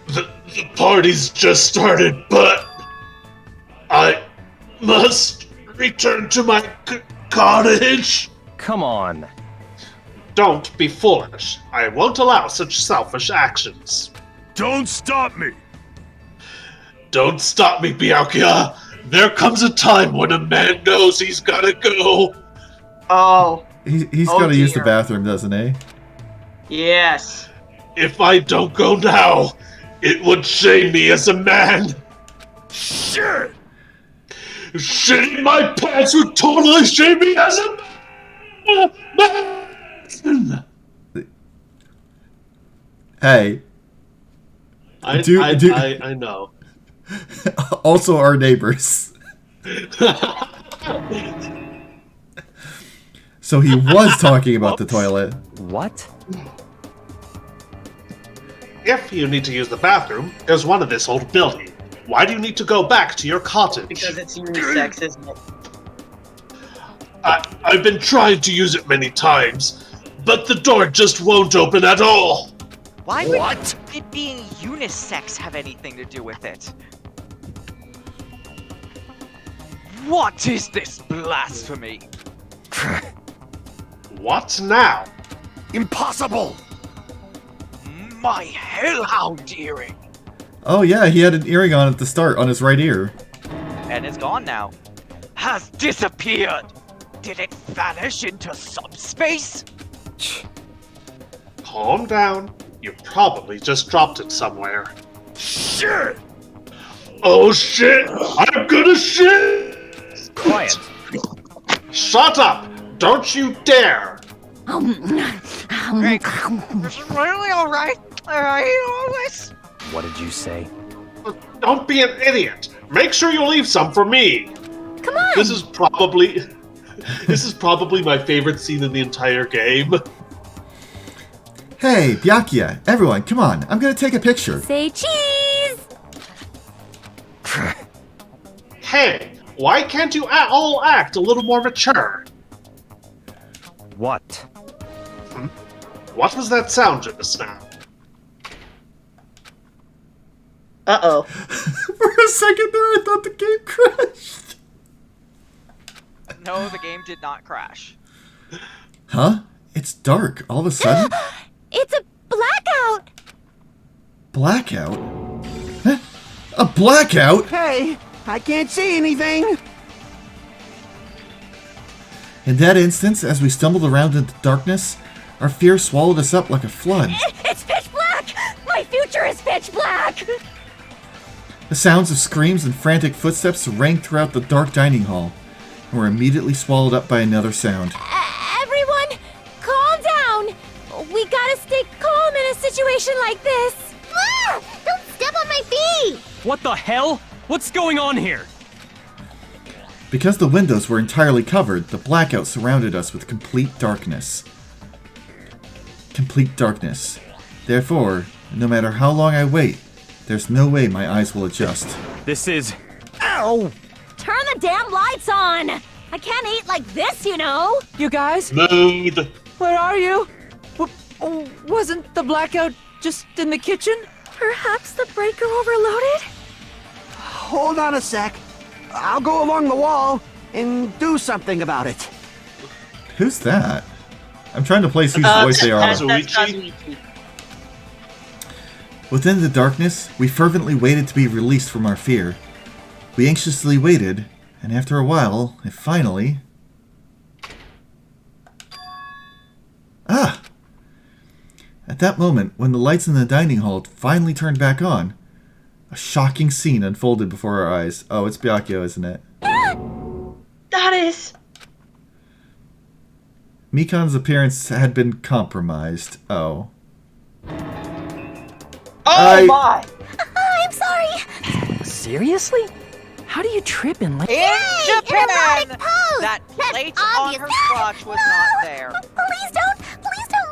The party's just started, but I must return to my cottage. Come on. Don't be foolish. I won't allow such selfish actions. Don't stop me! Don't stop me, Byakuya. There comes a time when a man knows he's gotta go. Oh. He's Oh, gotta use the dear. bathroom, doesn't he? Yes. If I don't go now, it would shame me as a man. Shit! Shitting my pants would totally shame me as a man. Hey. I know. Also our neighbors. So he was talking about the toilet. What? If you need to use the bathroom, there's one in this old building. Why do you need to go back to your cottage? Because it's unisex, isn't it? I've been trying to use it many times, but the door just won't open at all. Why would it being unisex have anything to do with it? What is this blasphemy? What now? Impossible! My hellhound earring! Oh yeah, he had an earring on at the start on his right ear. And it's gone now. Has disappeared! Did it vanish into subspace? Calm down. You probably just dropped it somewhere. Shit! Oh shit! I'm gonna shit! Quiet. Shut up! Don't you dare! Hey, is it really alright? Alright, always? What did you say? Don't be an idiot! Make sure you leave some for me! Come on! This is probably my favorite scene in the entire game. Hey, Byakuya, everyone, come on. I'm gonna take a picture. Say cheese! Hey, why can't you all act a little more mature? What? What was that sound just now? Uh-oh. For a second there, I thought the game crashed. No, the game did not crash. Huh? It's dark all of a sudden? It's a blackout! Blackout? Huh? A blackout? Hey, I can't see anything! In that instance, as we stumbled around in the darkness, Our fear swallowed us up like a flood. It's pitch black! My future is pitch black! The sounds of screams and frantic footsteps rang throughout the dark dining hall, and were immediately swallowed up by another sound. Everyone, calm down! We gotta stay calm in a situation like this! Ah! Don't step on my feet! What the hell? What's going on here? Because the windows were entirely covered, the blackout surrounded us with complete darkness. Complete darkness. Therefore, no matter how long I wait, there's no way my eyes will adjust. This is... Ow! Turn the damn lights on! I can't eat like this, you know! You guys? Mood! Where are you? Wasn't the blackout just in the kitchen? Perhaps the breaker overloaded? Hold on a sec. I'll go along the wall and do something about it. Who's that? I'm trying to place whose voice they are. That's Kazuichi. Within the darkness, we fervently waited to be released from our fear. We anxiously waited, and after a while, it finally... Ah! At that moment, when the lights in the dining hall finally turned back on, a shocking scene unfolded before our eyes. Oh, it's Byakuya, isn't it? That is... Mikan's appearance had been compromised. Oh. Oh my! I'm sorry! Seriously? How do you trip in like... In Japan, erotic pose! that That's plate on her obvious. crotch was not there. Please don't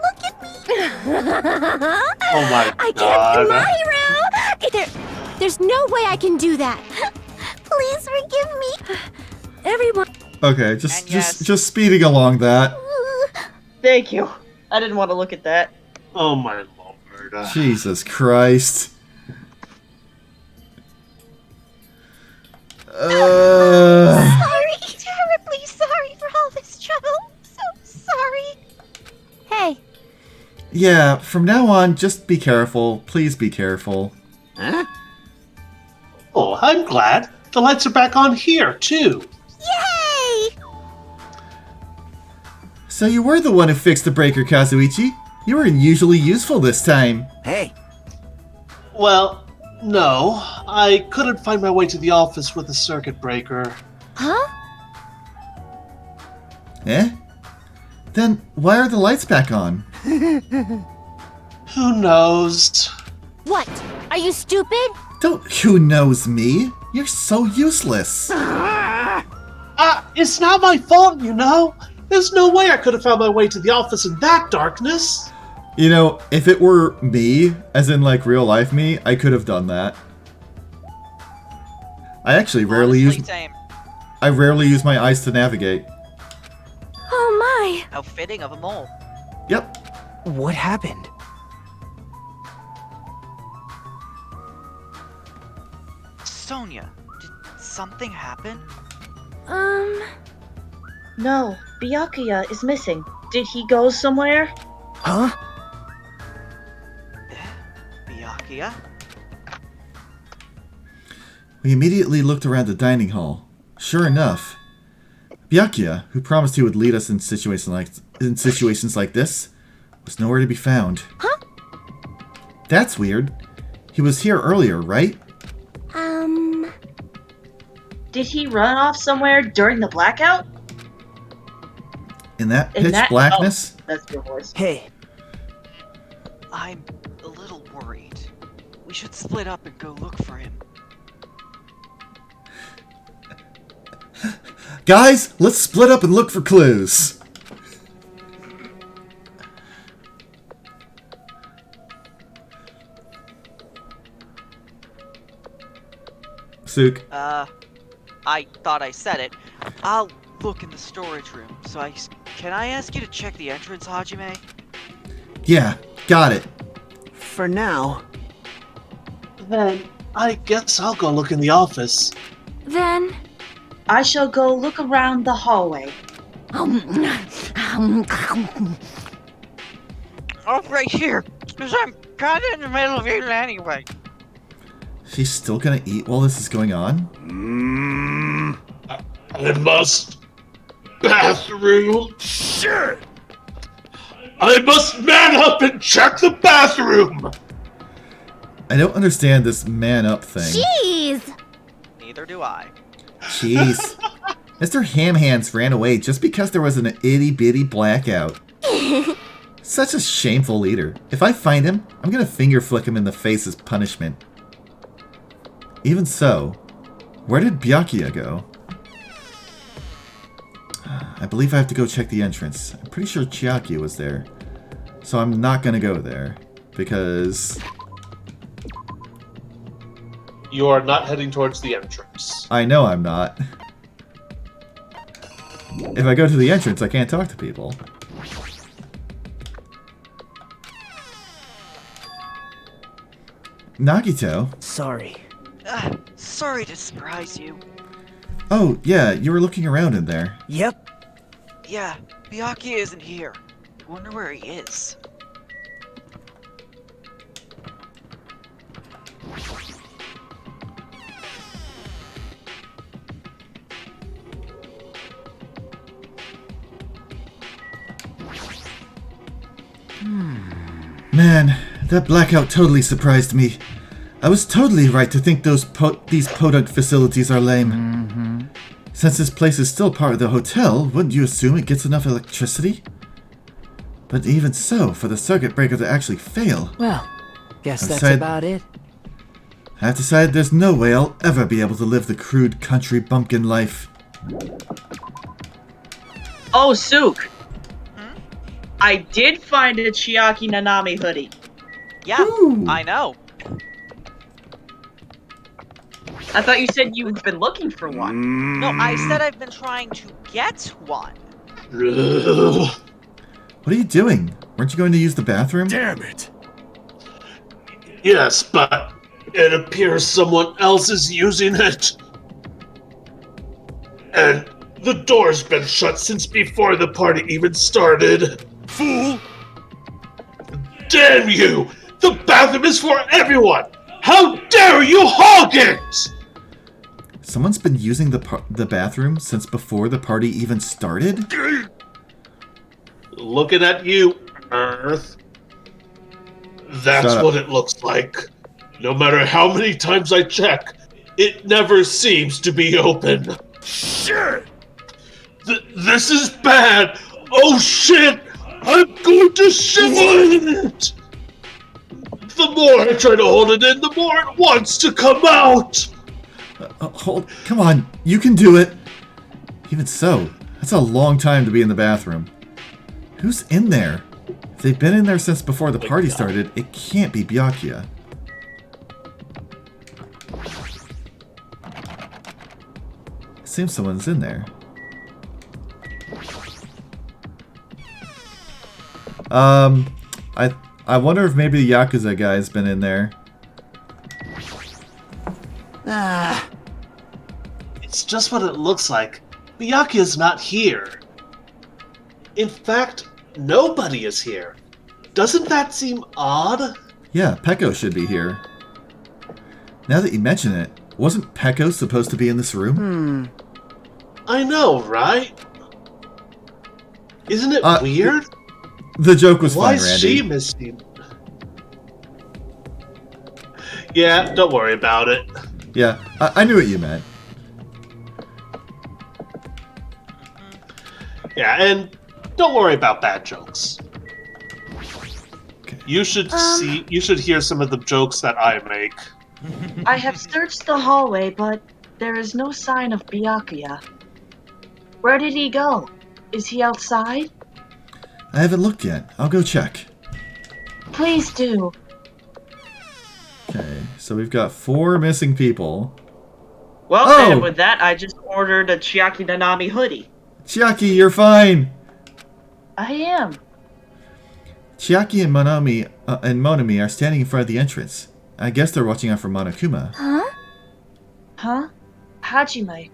look at me! Oh my I god. can't, my hero! There's no way I can do that. Please forgive me. Everyone... Okay, just speeding along that. Thank you. I didn't want to look at that. Oh my lord. Jesus Christ. Sorry, terribly sorry for all this trouble. So sorry. Hey. Yeah, from now on, just be careful. Please be careful. Huh? Oh, I'm glad. The lights are back on here, too. Yay! So you were the one who fixed the breaker, Kazuichi. You were unusually useful this time. Hey. Well, no. I couldn't find my way to the office with the circuit breaker. Huh? Eh? Then why are the lights back on? Who knows? What? Are you stupid? Don't who knows me. You're so useless. It's not my fault, you know? There's no way I could have found my way to the office in that darkness. You know, if it were me, as in like real life me, I could have done that. I actually rarely use my eyes to navigate. Oh my! How fitting of a mole. Yep. What happened? Sonia, did something happen? No, Byakuya is missing. Did he go somewhere? Huh? Byakuya? We immediately looked around the dining hall. Sure enough, Byakuya, who promised he would lead us in situations like this, was nowhere to be found. Huh? That's weird. He was here earlier, right? Did he run off somewhere during the blackout? In that pitch blackness? Oh, that's your voice. Hey. I'm a little worried. We should split up and go look for him. Guys, let's split up and look for clues. Sook. I thought I said it. I'll look in the storage room. Can I ask you to check the entrance, Hajime? Yeah, got it. For now. Then I guess I'll go look in the office. Then I shall go look around the hallway. Oh, right here. Because I'm kind of in the middle of it anyway. She's still gonna eat while this is going on? I must. Bathroom. Sure. I must man up and check the bathroom! I don't understand this man up thing. Jeez! Neither do I. Jeez. Mr. Ham Hands ran away just because there was an itty-bitty blackout. Such a shameful leader. If I find him, I'm gonna finger flick him in the face as punishment. Even so, where did Byakuya go? I believe I have to go check the entrance. I'm pretty sure Chiaki was there. So I'm not gonna go there. Because You are not heading towards the entrance. I know I'm not. If I go to the entrance, I can't talk to people. Nagito? Sorry. Sorry to surprise you. Oh, yeah, you were looking around in there. Yep. Yeah, Byakuya isn't here. I wonder where he is. Man, that blackout totally surprised me. I was totally right to think these podunk facilities are lame. Since this place is still part of the hotel, wouldn't you assume it gets enough electricity? But even so, for the circuit breaker to actually fail... Well, guess I've that's decided- about it. I've decided there's no way I'll ever be able to live the crude country bumpkin life. Oh, Sook. I did find a Chiaki Nanami hoodie. Yeah, I know. I thought you said you've been looking for one. No, I said I've been trying to get one. What are you doing? Weren't you going to use the bathroom? Damn it! Yes, but it appears someone else is using it. And the door's been shut since before the party even started. Fool! Damn you! The bathroom is for everyone! How dare you hog it! Someone's been using the bathroom since before the party even started? Looking at you, Earth. That's Shut up. what it looks like. No matter how many times I check, it never seems to be open. Shit! This is bad! Oh shit! I'm going to shit in it! The more I try to hold it in, the more it wants to come out! Come on, you can do it! Even so, that's a long time to be in the bathroom. Who's in there? If they've been in there since before the party started, it can't be Byakuya. Seems someone's in there. I wonder if maybe the Yakuza guy's been in there. It's just what it looks like. Byakuya's not here. In fact, nobody is here. Doesn't that seem odd? Yeah, Peko should be here. Now that you mention it, wasn't Peko supposed to be in this room? I know, right? Isn't it weird? The joke was Why fun, is Randy. she missing? Yeah, don't worry about it. Yeah, I knew what you meant. Yeah, and don't worry about bad jokes. Okay. You should hear some of the jokes that I make. I have searched the hallway, but there is no sign of Byakuya. Where did he go? Is he outside? I haven't looked yet. I'll go check. Please do. Okay, so we've got 4 missing people. Well, Oh! and with that, I just ordered a Chiaki Nanami hoodie. Chiaki, you're fine! I am. Chiaki and Monami are standing in front of the entrance. I guess they're watching out for Monokuma. Huh? Huh? Hajime,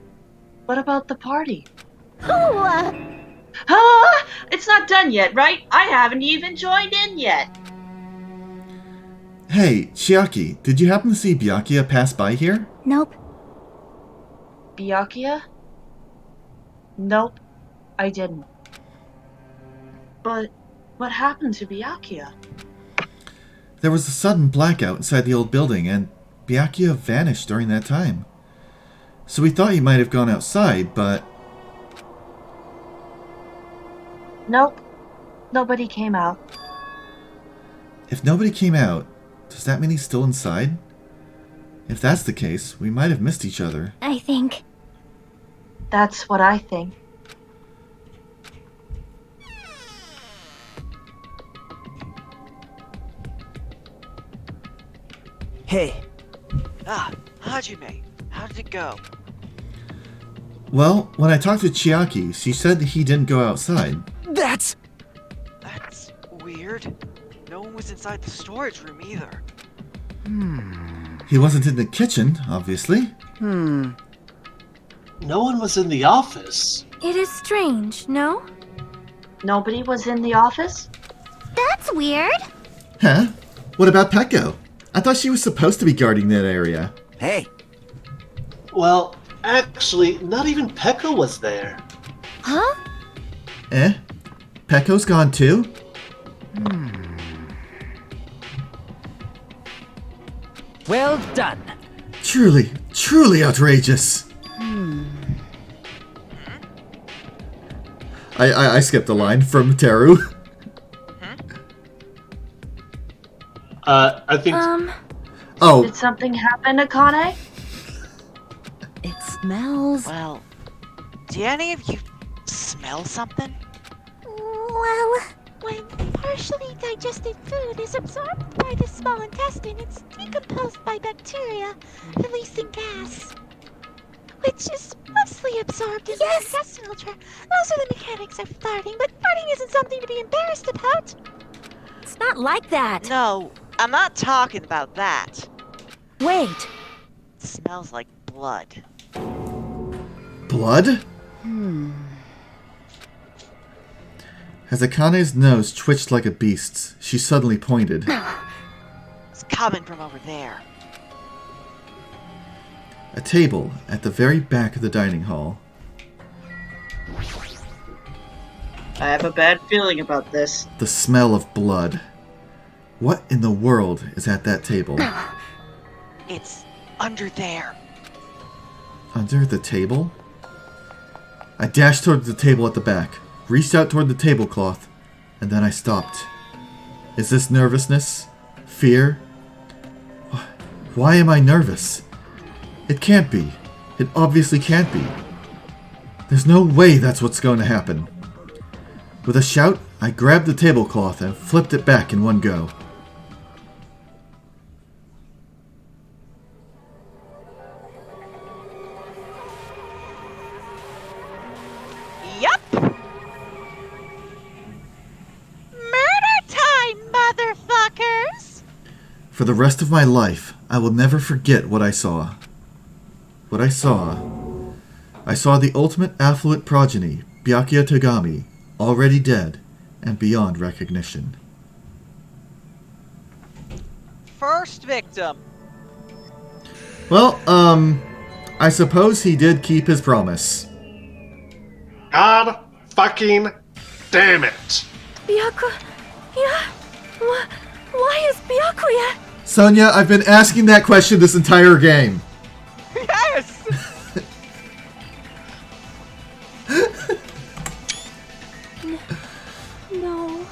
what about the party? Huh? It's not done yet, right? I haven't even joined in yet. Hey, Chiaki, did you happen to see Byakuya pass by here? Nope. Byakuya? Nope, I didn't. But What happened to Byakuya? There was a sudden blackout inside the old building, and Byakuya vanished during that time. So we thought he might have gone outside, but... Nope. Nobody came out. If nobody came out, does that mean he's still inside? If that's the case, we might have missed each other. I think. That's what I think. Hey. Ah, Hajime, how did it go? Well, when I talked to Chiaki, she said that he didn't go outside. That's weird. No one was inside the storage room either. He wasn't in the kitchen, obviously. No one was in the office. It is strange, no? Nobody was in the office? That's weird. Huh? What about Peko? I thought she was supposed to be guarding that area. Hey. Well, actually, not even Peko was there. Huh? Eh? Peko's gone too? Well done. Truly, truly outrageous. I skipped a line from Teru. I think... Oh. Did something happen, Akane? It smells... Well, do any of you smell something? Well, when partially digested food is absorbed by the small intestine, it's decomposed by bacteria, releasing gas, which is mostly absorbed in the intestinal tract. Those are the mechanics of farting, but farting isn't something to be embarrassed about. It's not like that. No, I'm not talking about that. Wait. It smells like blood. Blood? As Akane's nose twitched like a beast's, she suddenly pointed. It's coming from over there. A table at the very back of the dining hall. I have a bad feeling about this. The smell of blood. What in the world is at that table? It's under there. Under the table? I dashed toward the table at the back, reached out toward the tablecloth, and then I stopped. Is this nervousness? Fear? Why am I nervous? It can't be. It obviously can't be. There's no way that's what's going to happen. With a shout, I grabbed the tablecloth and flipped it back in one go. Yup! Murder time, motherfuckers! For the rest of my life, I will never forget what I saw. What I saw the ultimate affluent progeny, Byakuya Togami, already dead and beyond recognition. First victim. Well, I suppose he did keep his promise. God fucking damn it! Byakuya? Why is Byakuya? Sonia, I've been asking that question this entire game. Yes! No.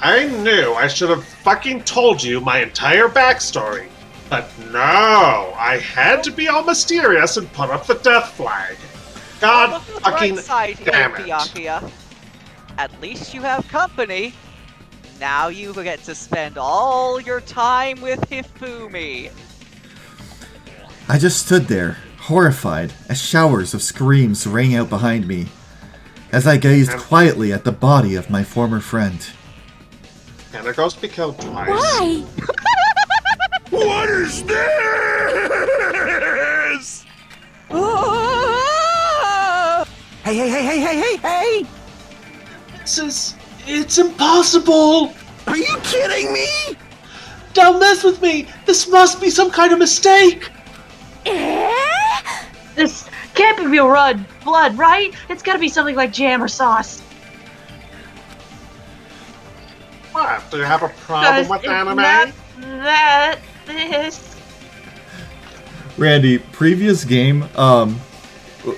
I knew I should have fucking told you my entire backstory. But no, I had to be all mysterious and put up the death flag. God fucking damn it. Byakuya. At least you have company. Now you get to spend all your time with Hifumi. I just stood there, horrified, as showers of screams rang out behind me, as I gazed quietly at the body of my former friend. Can a ghost be killed twice? Why? What is this? Hey! It's impossible! Are you kidding me? Don't mess with me! This must be some kind of mistake! This can't be real, Run. blood, right? It's gotta be something like jam or sauce. What? Do you have a problem with anime? This. Randy, previous game,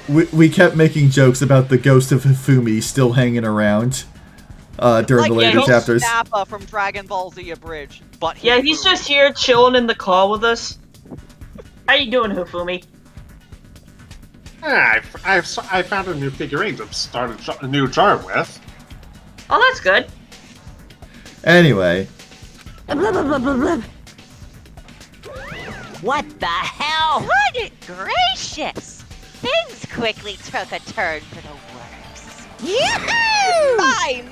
we kept making jokes about the ghost of Hifumi still hanging around during the later chapters. Nappa from Dragon Ball Z Abridged, but he's just here chilling in the call with us. How you doing, Hifumi? Yeah, I found a new figurine to start a new jar with. Oh, that's good. Anyway. What the hell? Goodness gracious! Things quickly took a turn for the worse. Yahoo! My,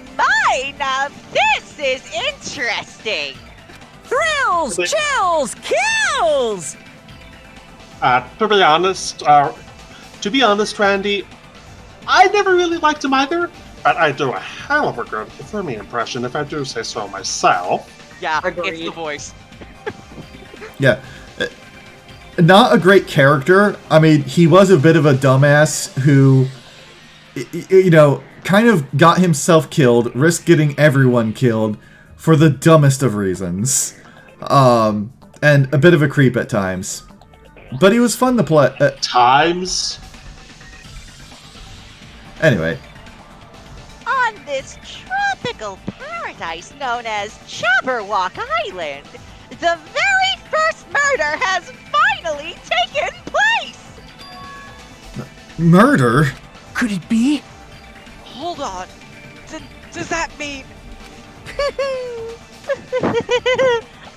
now this is interesting! Thrills, chills, kills! To be honest, Randy, I never really liked him either, but I do a hell of a good Hifumi impression, if I do say so myself. Yeah, it's the voice. Yeah. Not a great character. I mean, he was a bit of a dumbass who, you know, kind of got himself killed, risked getting everyone killed for the dumbest of reasons. And a bit of a creep at times. But he was fun to play. Times? Anyway. On this tropical paradise known as Jabberwock Island, the very first murder has finally taken place! Murder? Could it be? Hold on. Does that mean...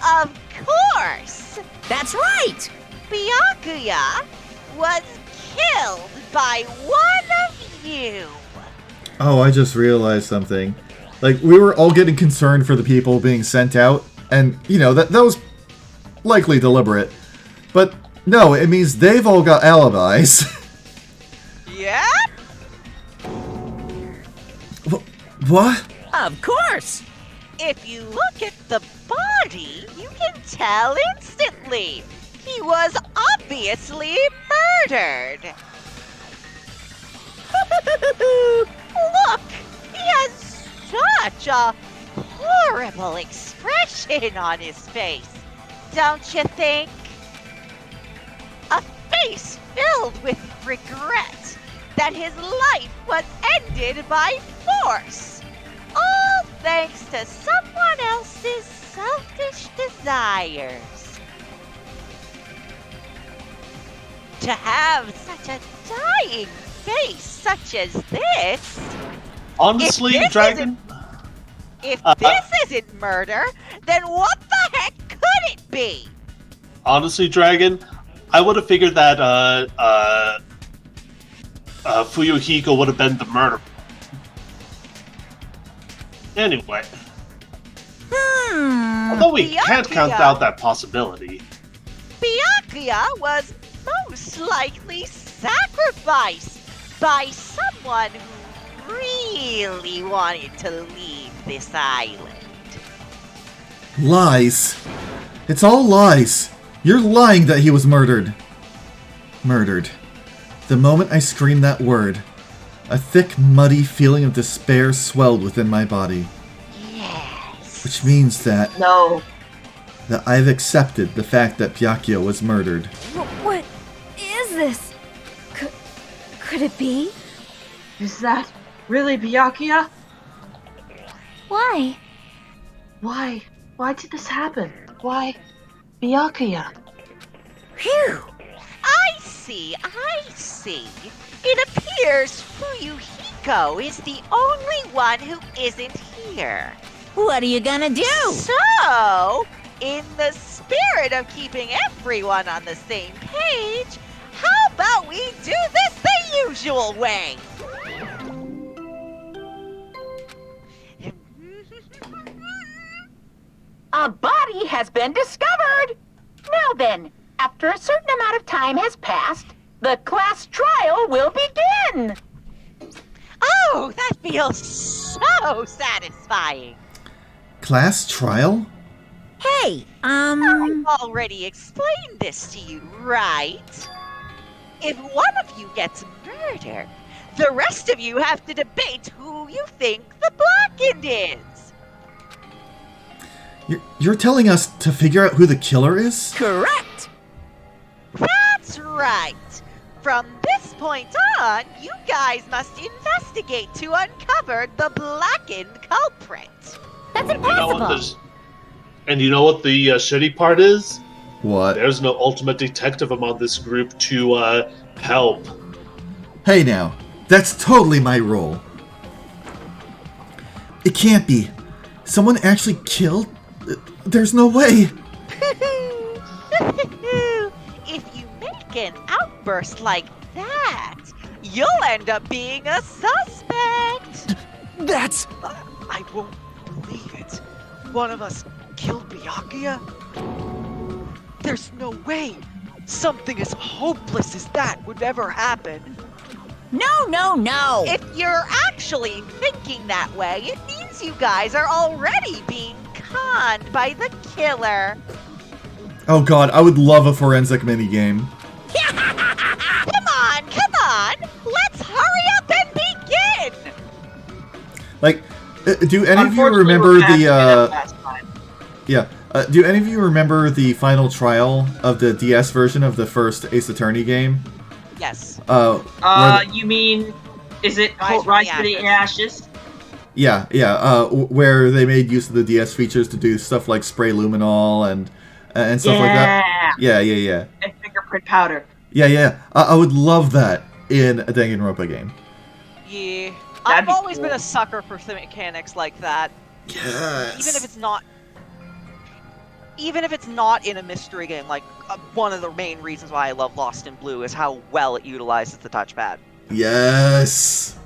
Of course! That's right! Byakuya was killed by one of you! Oh, I just realized something. Like, we were all getting concerned for the people being sent out, and, you know, that was likely deliberate. But, no, it means they've all got alibis. Yeah? What? Of course! If you look at the body, you can tell instantly. He was obviously murdered. Look, he has such a horrible expression on his face, don't you think? A face filled with regret that his life was ended by force. All thanks to someone else's selfish desires. To have such a dying face such as this... Honestly, Dragon... If this isn't murder, then what the heck could it be? Honestly, Dragon, I would have figured that Fuyuhiko would have been the murderer. Anyway. Although we can't count out that possibility. Byakuya was most likely sacrificed by someone who really wanted to leave this island. Lies. It's all lies. You're lying that he was murdered. Murdered. The moment I screamed that word, a thick, muddy feeling of despair swelled within my body. Yes. Which means that... No. That I've accepted the fact that Byakuya was murdered. What is this? Could it be? Is that really Byakuya? Why? Why? Why did this happen? Why Byakuya? Phew! I see. It appears Fuyuhiko is the only one who isn't here. What are you gonna do? So, in the spirit of keeping everyone on the same page, how about we do this the usual way? A body has been discovered! Now then, after a certain amount of time has passed, the class trial will begin! Oh, that feels so satisfying! Class trial? Hey, I've already explained this to you, right? If one of you gets murdered, The rest of you have to debate who you think the Blackened is. You're telling us to figure out who the killer is? Correct! That's right. From this point on, you guys must investigate to uncover the Blackened culprit. That's You know what impossible. this- And you know what the shitty part is? What? There's no ultimate detective among this group to help. Hey now, that's totally my role. It can't be. Someone actually killed? There's no way. If you make an outburst like that, you'll end up being a suspect. That's... I won't believe it. One of us killed Byakuya? There's no way something as hopeless as that would ever happen. No, no, no! If you're actually thinking that way, it means you guys are already being conned by the killer. Oh god, I would love a forensic minigame. Come on! Let's hurry up and begin! Like, do any of you Unfortunately, remember we're past the, last time. Yeah, do any of you remember the final trial of the DS version of the first Ace Attorney game? Yes. You mean, is it Rise to the Ashes? Yeah, where they made use of the DS features to do stuff like spray luminol and stuff like that. Yeah. And fingerprint powder. Yeah. I would love that in a Danganronpa game. Yeah. That'd I've be always cool. been a sucker for mechanics like that. Yes. Even if it's not in a mystery game, like one of the main reasons why I love Lost in Blue is how well it utilizes the touchpad. Yes.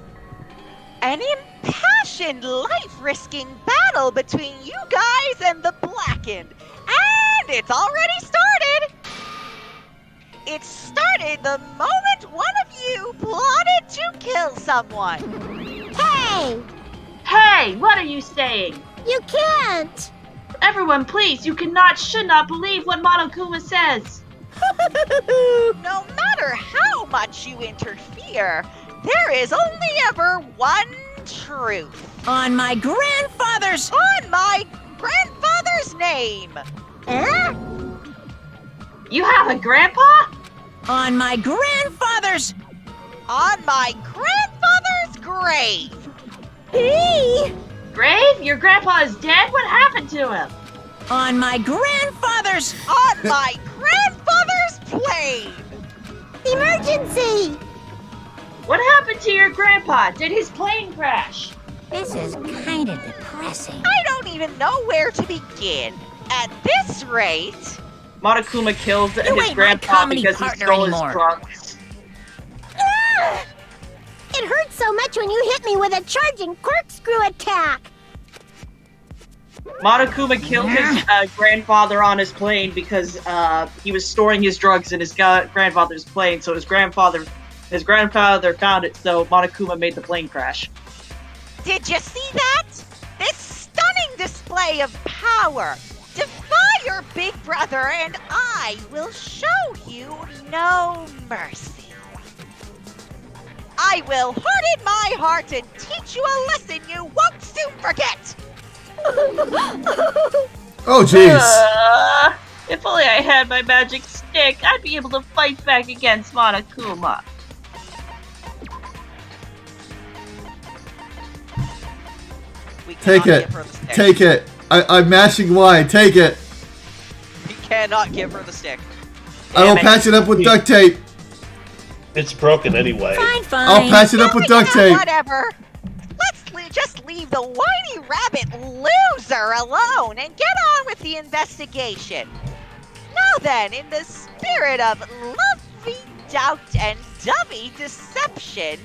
An impassioned, life-risking battle between you guys and the Blackened, and it's already started. It started the moment one of you plotted to kill someone. Hey! Hey, what are you saying? You can't! Everyone, please, should not believe what Monokuma says. No matter how much you interfere, there is only ever one truth. On my grandfather's... On my grandfather's name. Huh? You have a grandpa? On my grandfather's... On my grandfather's grave. Hey! Grave? Your grandpa is dead? What happened to him? On my grandfather's... On my grandfather's plane. Emergency! What happened to your grandpa? Did his plane crash? This is kind of depressing. I don't even know where to begin. At this rate... Monokuma killed his ain't my grandpa comedy because he partner stole anymore. his trunks. Ah! It hurt so much when you hit me with a charging corkscrew attack. Monokuma killed his grandfather on his plane because he was storing his drugs in his grandfather's plane. So his grandfather found it. So Monokuma made the plane crash. Did you see that? This stunning display of power. Defy your big brother and I will show you no mercy. I will harden my heart and teach you a lesson you won't soon forget. Oh, jeez. If only I had my magic stick, I'd be able to fight back against Monokuma. Take it. Take it. I'm mashing Y. Take it. We cannot give her the stick. I will patch it up with duct tape. It's broken anyway. Fine. I'll patch it up with duct tape. Whatever. Let's just leave the whiny rabbit loser alone and get on with the investigation. Now then, in the spirit of lovey doubt and dummy deception,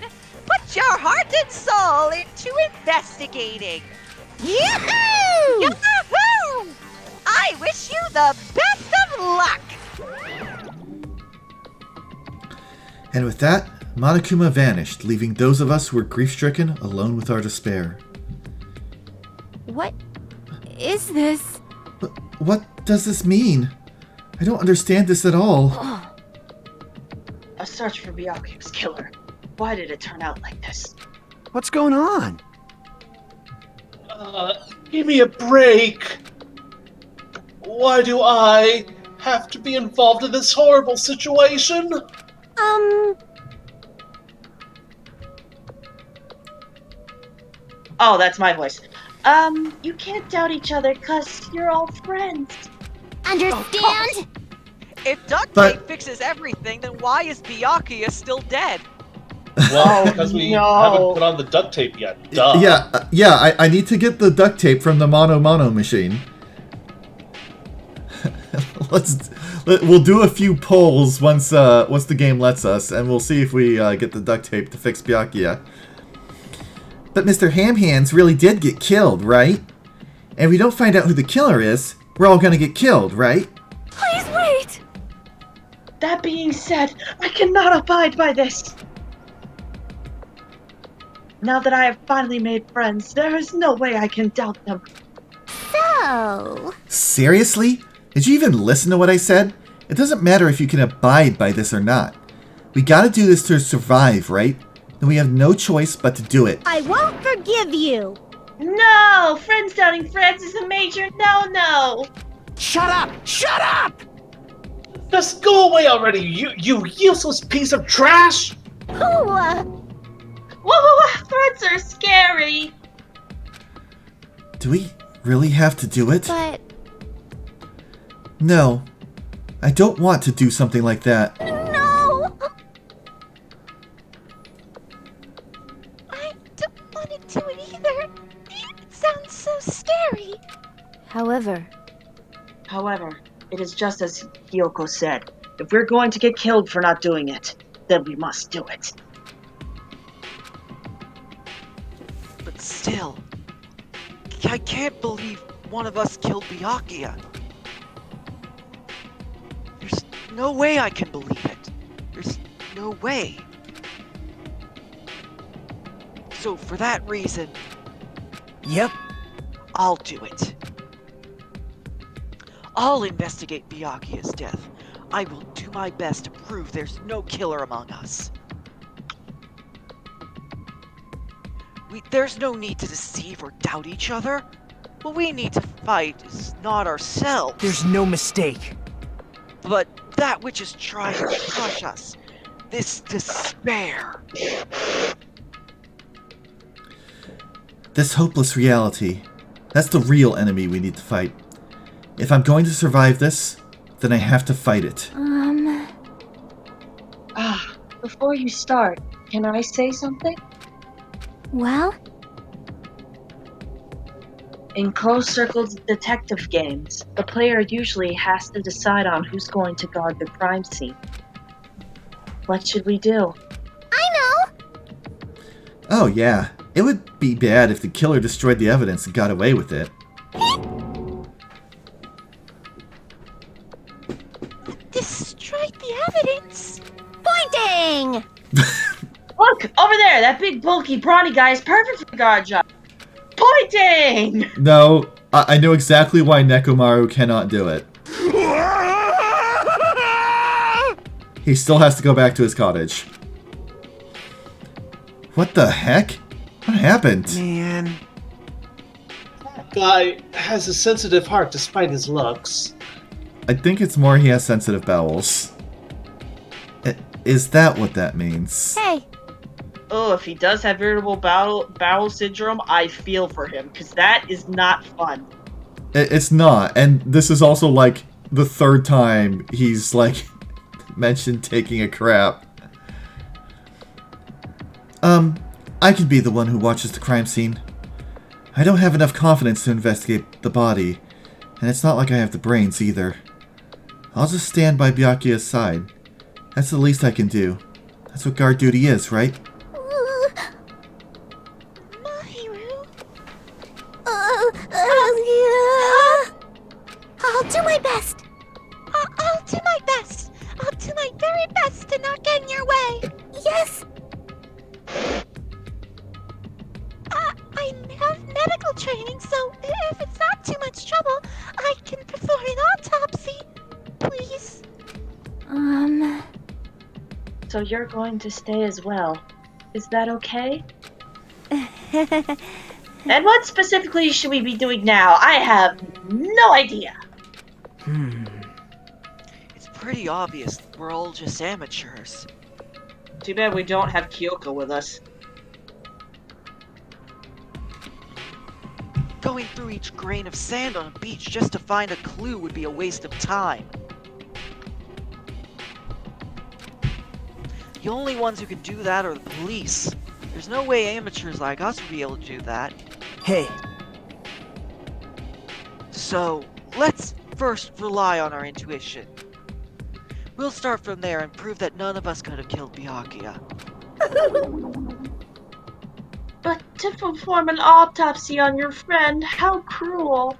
put your heart and soul into investigating. Yahoo! Yahoo! I wish you the best of luck. And with that, Monokuma vanished, leaving those of us who were grief-stricken alone with our despair. What is this? What does this mean? I don't understand this at all. A search for Byakuya's killer. Why did it turn out like this? What's going on? Give me a break. Why do I have to be involved in this horrible situation? Oh, that's my voice. You can't doubt each other because you're all friends. Understand? If duct But- tape fixes everything, then why is Byakuya still dead? Well, because we haven't put on the duct tape yet. Duh. Yeah, I need to get the duct tape from the mono machine. We'll do a few polls once the game lets us, and we'll see if we get the duct tape to fix Byakuya. But Mr. Ham Hands really did get killed, right? And if we don't find out who the killer is, we're all gonna get killed, right? Please wait! That being said, I cannot abide by this. Now that I have finally made friends, there is no way I can doubt them. So... Seriously? Did you even listen to what I said? It doesn't matter if you can abide by this or not. We gotta do this to survive, right? And we have no choice but to do it. I won't forgive you. No! Friends doubting friends is a major no-no! Shut up! Shut up! Just go away already, you useless piece of trash! Whoa, threats are scary! Do we really have to do it? But... No. I don't want to do something like that. No! I don't want to do it either. It sounds so scary. However, it is just as Hiyoko said. If we're going to get killed for not doing it, then we must do it. But still, I can't believe one of us killed Byakuya. There's no way I can believe it. There's no way. So for that reason... Yep. I'll do it. I'll investigate Byakuya's death. I will do my best to prove there's no killer among us. There's no need to deceive or doubt each other. What we need to fight is not ourselves. There's no mistake. But that which is trying to crush us. This despair. This hopeless reality. That's the real enemy we need to fight. If I'm going to survive this, then I have to fight it. Before you start, can I say something? well, In closed-circled detective games, the player usually has to decide on who's going to guard the crime scene. What should we do? I know! Oh yeah, it would be bad if the killer destroyed the evidence and got away with it. Destroyed the evidence! Pointing! Look! Over there! That big, bulky, brawny guy is perfect for the guard job! Pointing! No, I know exactly why Nekomaru cannot do it. He still has to go back to his cottage. What the heck? What happened? Man. That guy has a sensitive heart despite his looks. I think it's more he has sensitive bowels. Is that what that means? hey, Oh, if he does have irritable bowel syndrome, I feel for him, because that is not fun. It's not, and this is also like the third time he's like mentioned taking a crap. I could be the one who watches the crime scene. I don't have enough confidence to investigate the body, and it's not like I have the brains either. I'll just stand by Byakuya's side. That's the least I can do. That's what guard duty is, right? Mahiru? I'll do my best. I'll do my best. I'll do my very best to not get in your way. Yes. I have medical training, so if it's not too much trouble, I can perform an autopsy. Please. So you're going to stay as well. Is that okay? And what specifically should we be doing now? I have no idea. It's pretty obvious we're all just amateurs. Too bad we don't have Kyoko with us. Going through each grain of sand on a beach just to find a clue would be a waste of time. The only ones who can do that are the police. There's no way amateurs like us would be able to do that. Hey. So, let's first rely on our intuition. We'll start from there and prove that none of us could have killed Byakuya. But to perform an autopsy on your friend, how cruel.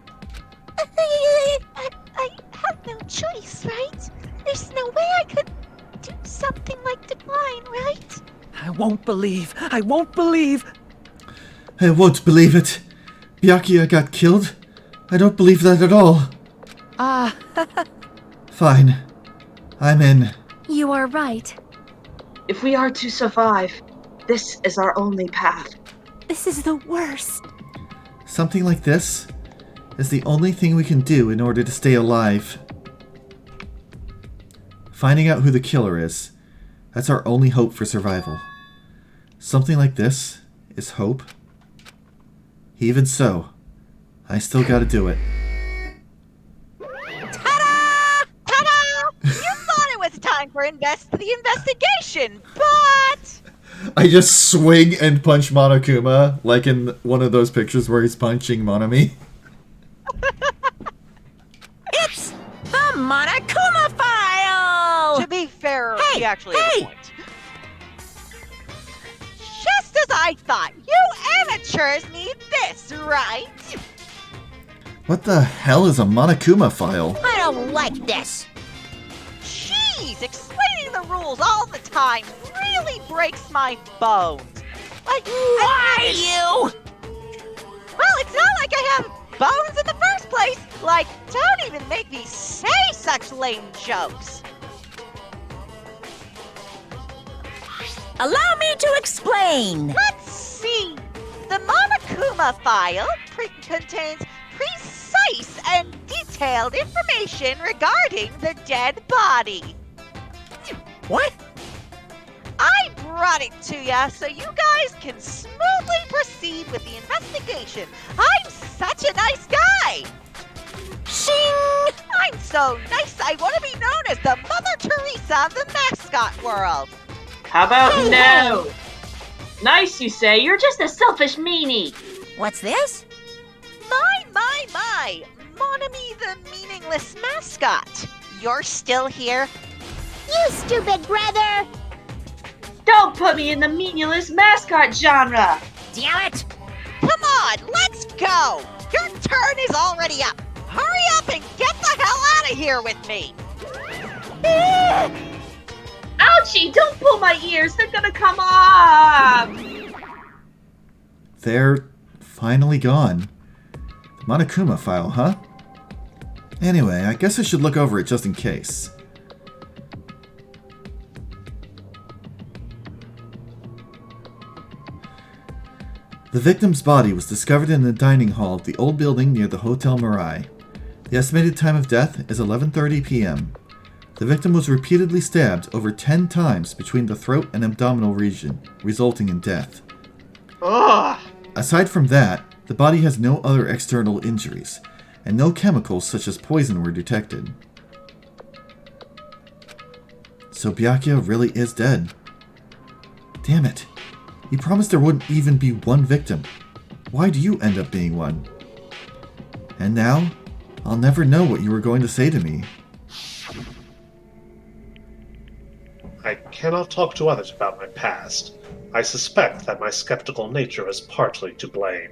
I have no choice, right? There's no way I could do something like decline, right? I won't believe. I won't believe. I won't believe it. Byakuya got killed? I don't believe that at all. Fine. I'm in. You are right. If we are to survive, this is our only path. This is the worst. Something like this is the only thing we can do in order to stay alive. Finding out who the killer is, that's our only hope for survival. Something like this is hope. Even so, I still gotta do it. Ta-da! Ta-da! You thought it was time for the investigation, but... I just swing and punch Monokuma, like in one of those pictures where he's punching Monami. It's the Monokuma file! To be fair, Hey, he actually has a hey! point. Just as I thought, you amateurs need this, right? What the hell is a Monokuma file? I don't like this. Jeez, explaining the rules all the time really breaks my bones. Like, Why you? well, it's not like I have bones in the first place. Like, don't even make me say such lame jokes. Allow me to explain. Let's see. The Monokuma file contains precise and detailed information regarding the dead body. What? I brought it to ya so you guys can smoothly proceed with the investigation. I'm such a nice guy. Shing! I'm so nice I want to be known as the Mother Teresa of the mascot world. How about no? Nice, you say. You're just a selfish meanie. What's this? My. Monami the meaningless mascot. You're still here? You stupid brother! Don't put me in the meaningless mascot genre. Damn it! Come on, let's go! Your turn is already up! Hurry up and get the hell out of here with me! Ouchie, don't pull my ears. They're gonna come off. They're finally gone. The Monokuma file, huh? Anyway, I guess I should look over it just in case. The victim's body was discovered in the dining hall of the old building near the Hotel Mirai. The estimated time of death is 11:30 p.m. The victim was repeatedly stabbed over 10 times between the throat and abdominal region, resulting in death. Ugh. Aside from that, the body has no other external injuries, and no chemicals such as poison were detected. So Byakuya really is dead. Damn it. You promised there wouldn't even be one victim. Why do you end up being one? And now, I'll never know what you were going to say to me. I cannot talk to others about my past. I suspect that my skeptical nature is partly to blame.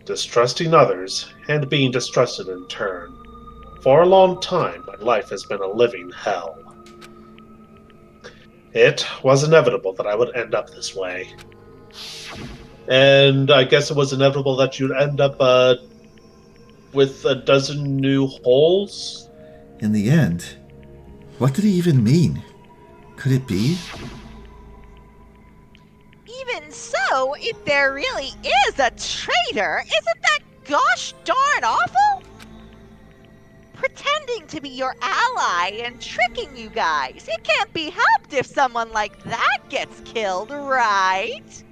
Distrusting others, and being distrusted in turn. For a long time, my life has been a living hell. It was inevitable that I would end up this way. And I guess it was inevitable that you'd end up, with a dozen new holes? In the end, what did he even mean? Could it be? Even so, if there really is a traitor, isn't that gosh darn awful? Pretending to be your ally and tricking you guys. It can't be helped if someone like that gets killed, right?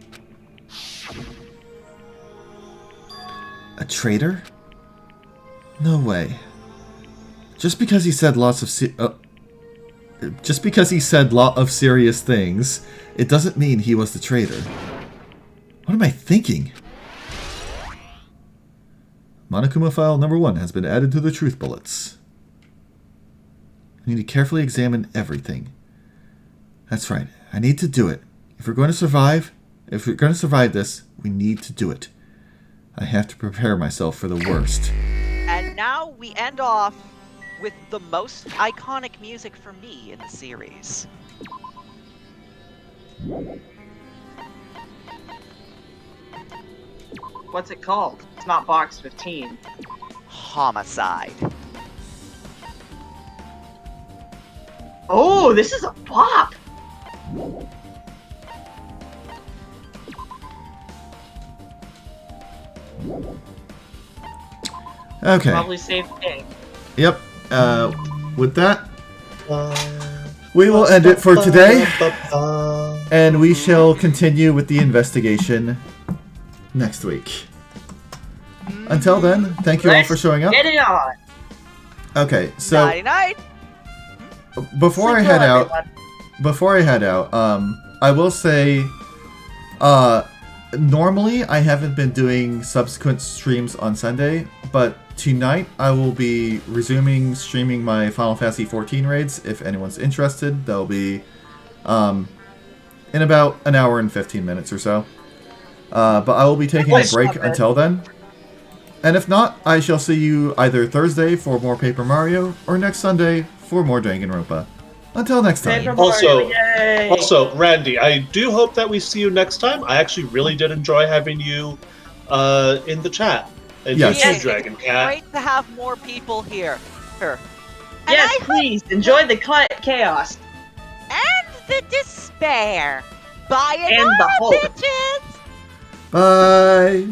A traitor? No way. Just because he said lots of serious things, it doesn't mean he was the traitor. What am I thinking? Monokuma file number 1 has been added to the truth bullets. I need to carefully examine everything. That's right. I need to do it. If we're going to survive this, we need to do it. I have to prepare myself for the worst. And now we end off with the most iconic music for me in the series. What's it called? It's not Box 15. Homicide. Oh, this is a bop! Okay. Probably save the game. Yep. With that, we will end it for today. And we shall continue with the investigation next week. Until then, thank you all for showing up. Get it on! Okay, so Night-night. before I head out, I will say, normally I haven't been doing subsequent streams on Sunday, but tonight I will be resuming streaming my Final Fantasy XIV raids. If anyone's interested, they'll be in about an hour and 15 minutes or so. But I will be taking a break until then. And if not, I shall see you either Thursday for more Paper Mario, or next Sunday for more Danganronpa. Until next time. Also, Randy, I do hope that we see you next time. I actually really did enjoy having you in the chat. And yes. you too, Dragon Cat. Great to have more people here. Yes, please, enjoy the chaos. And the despair. Bye, and the hope. bitches! Bye!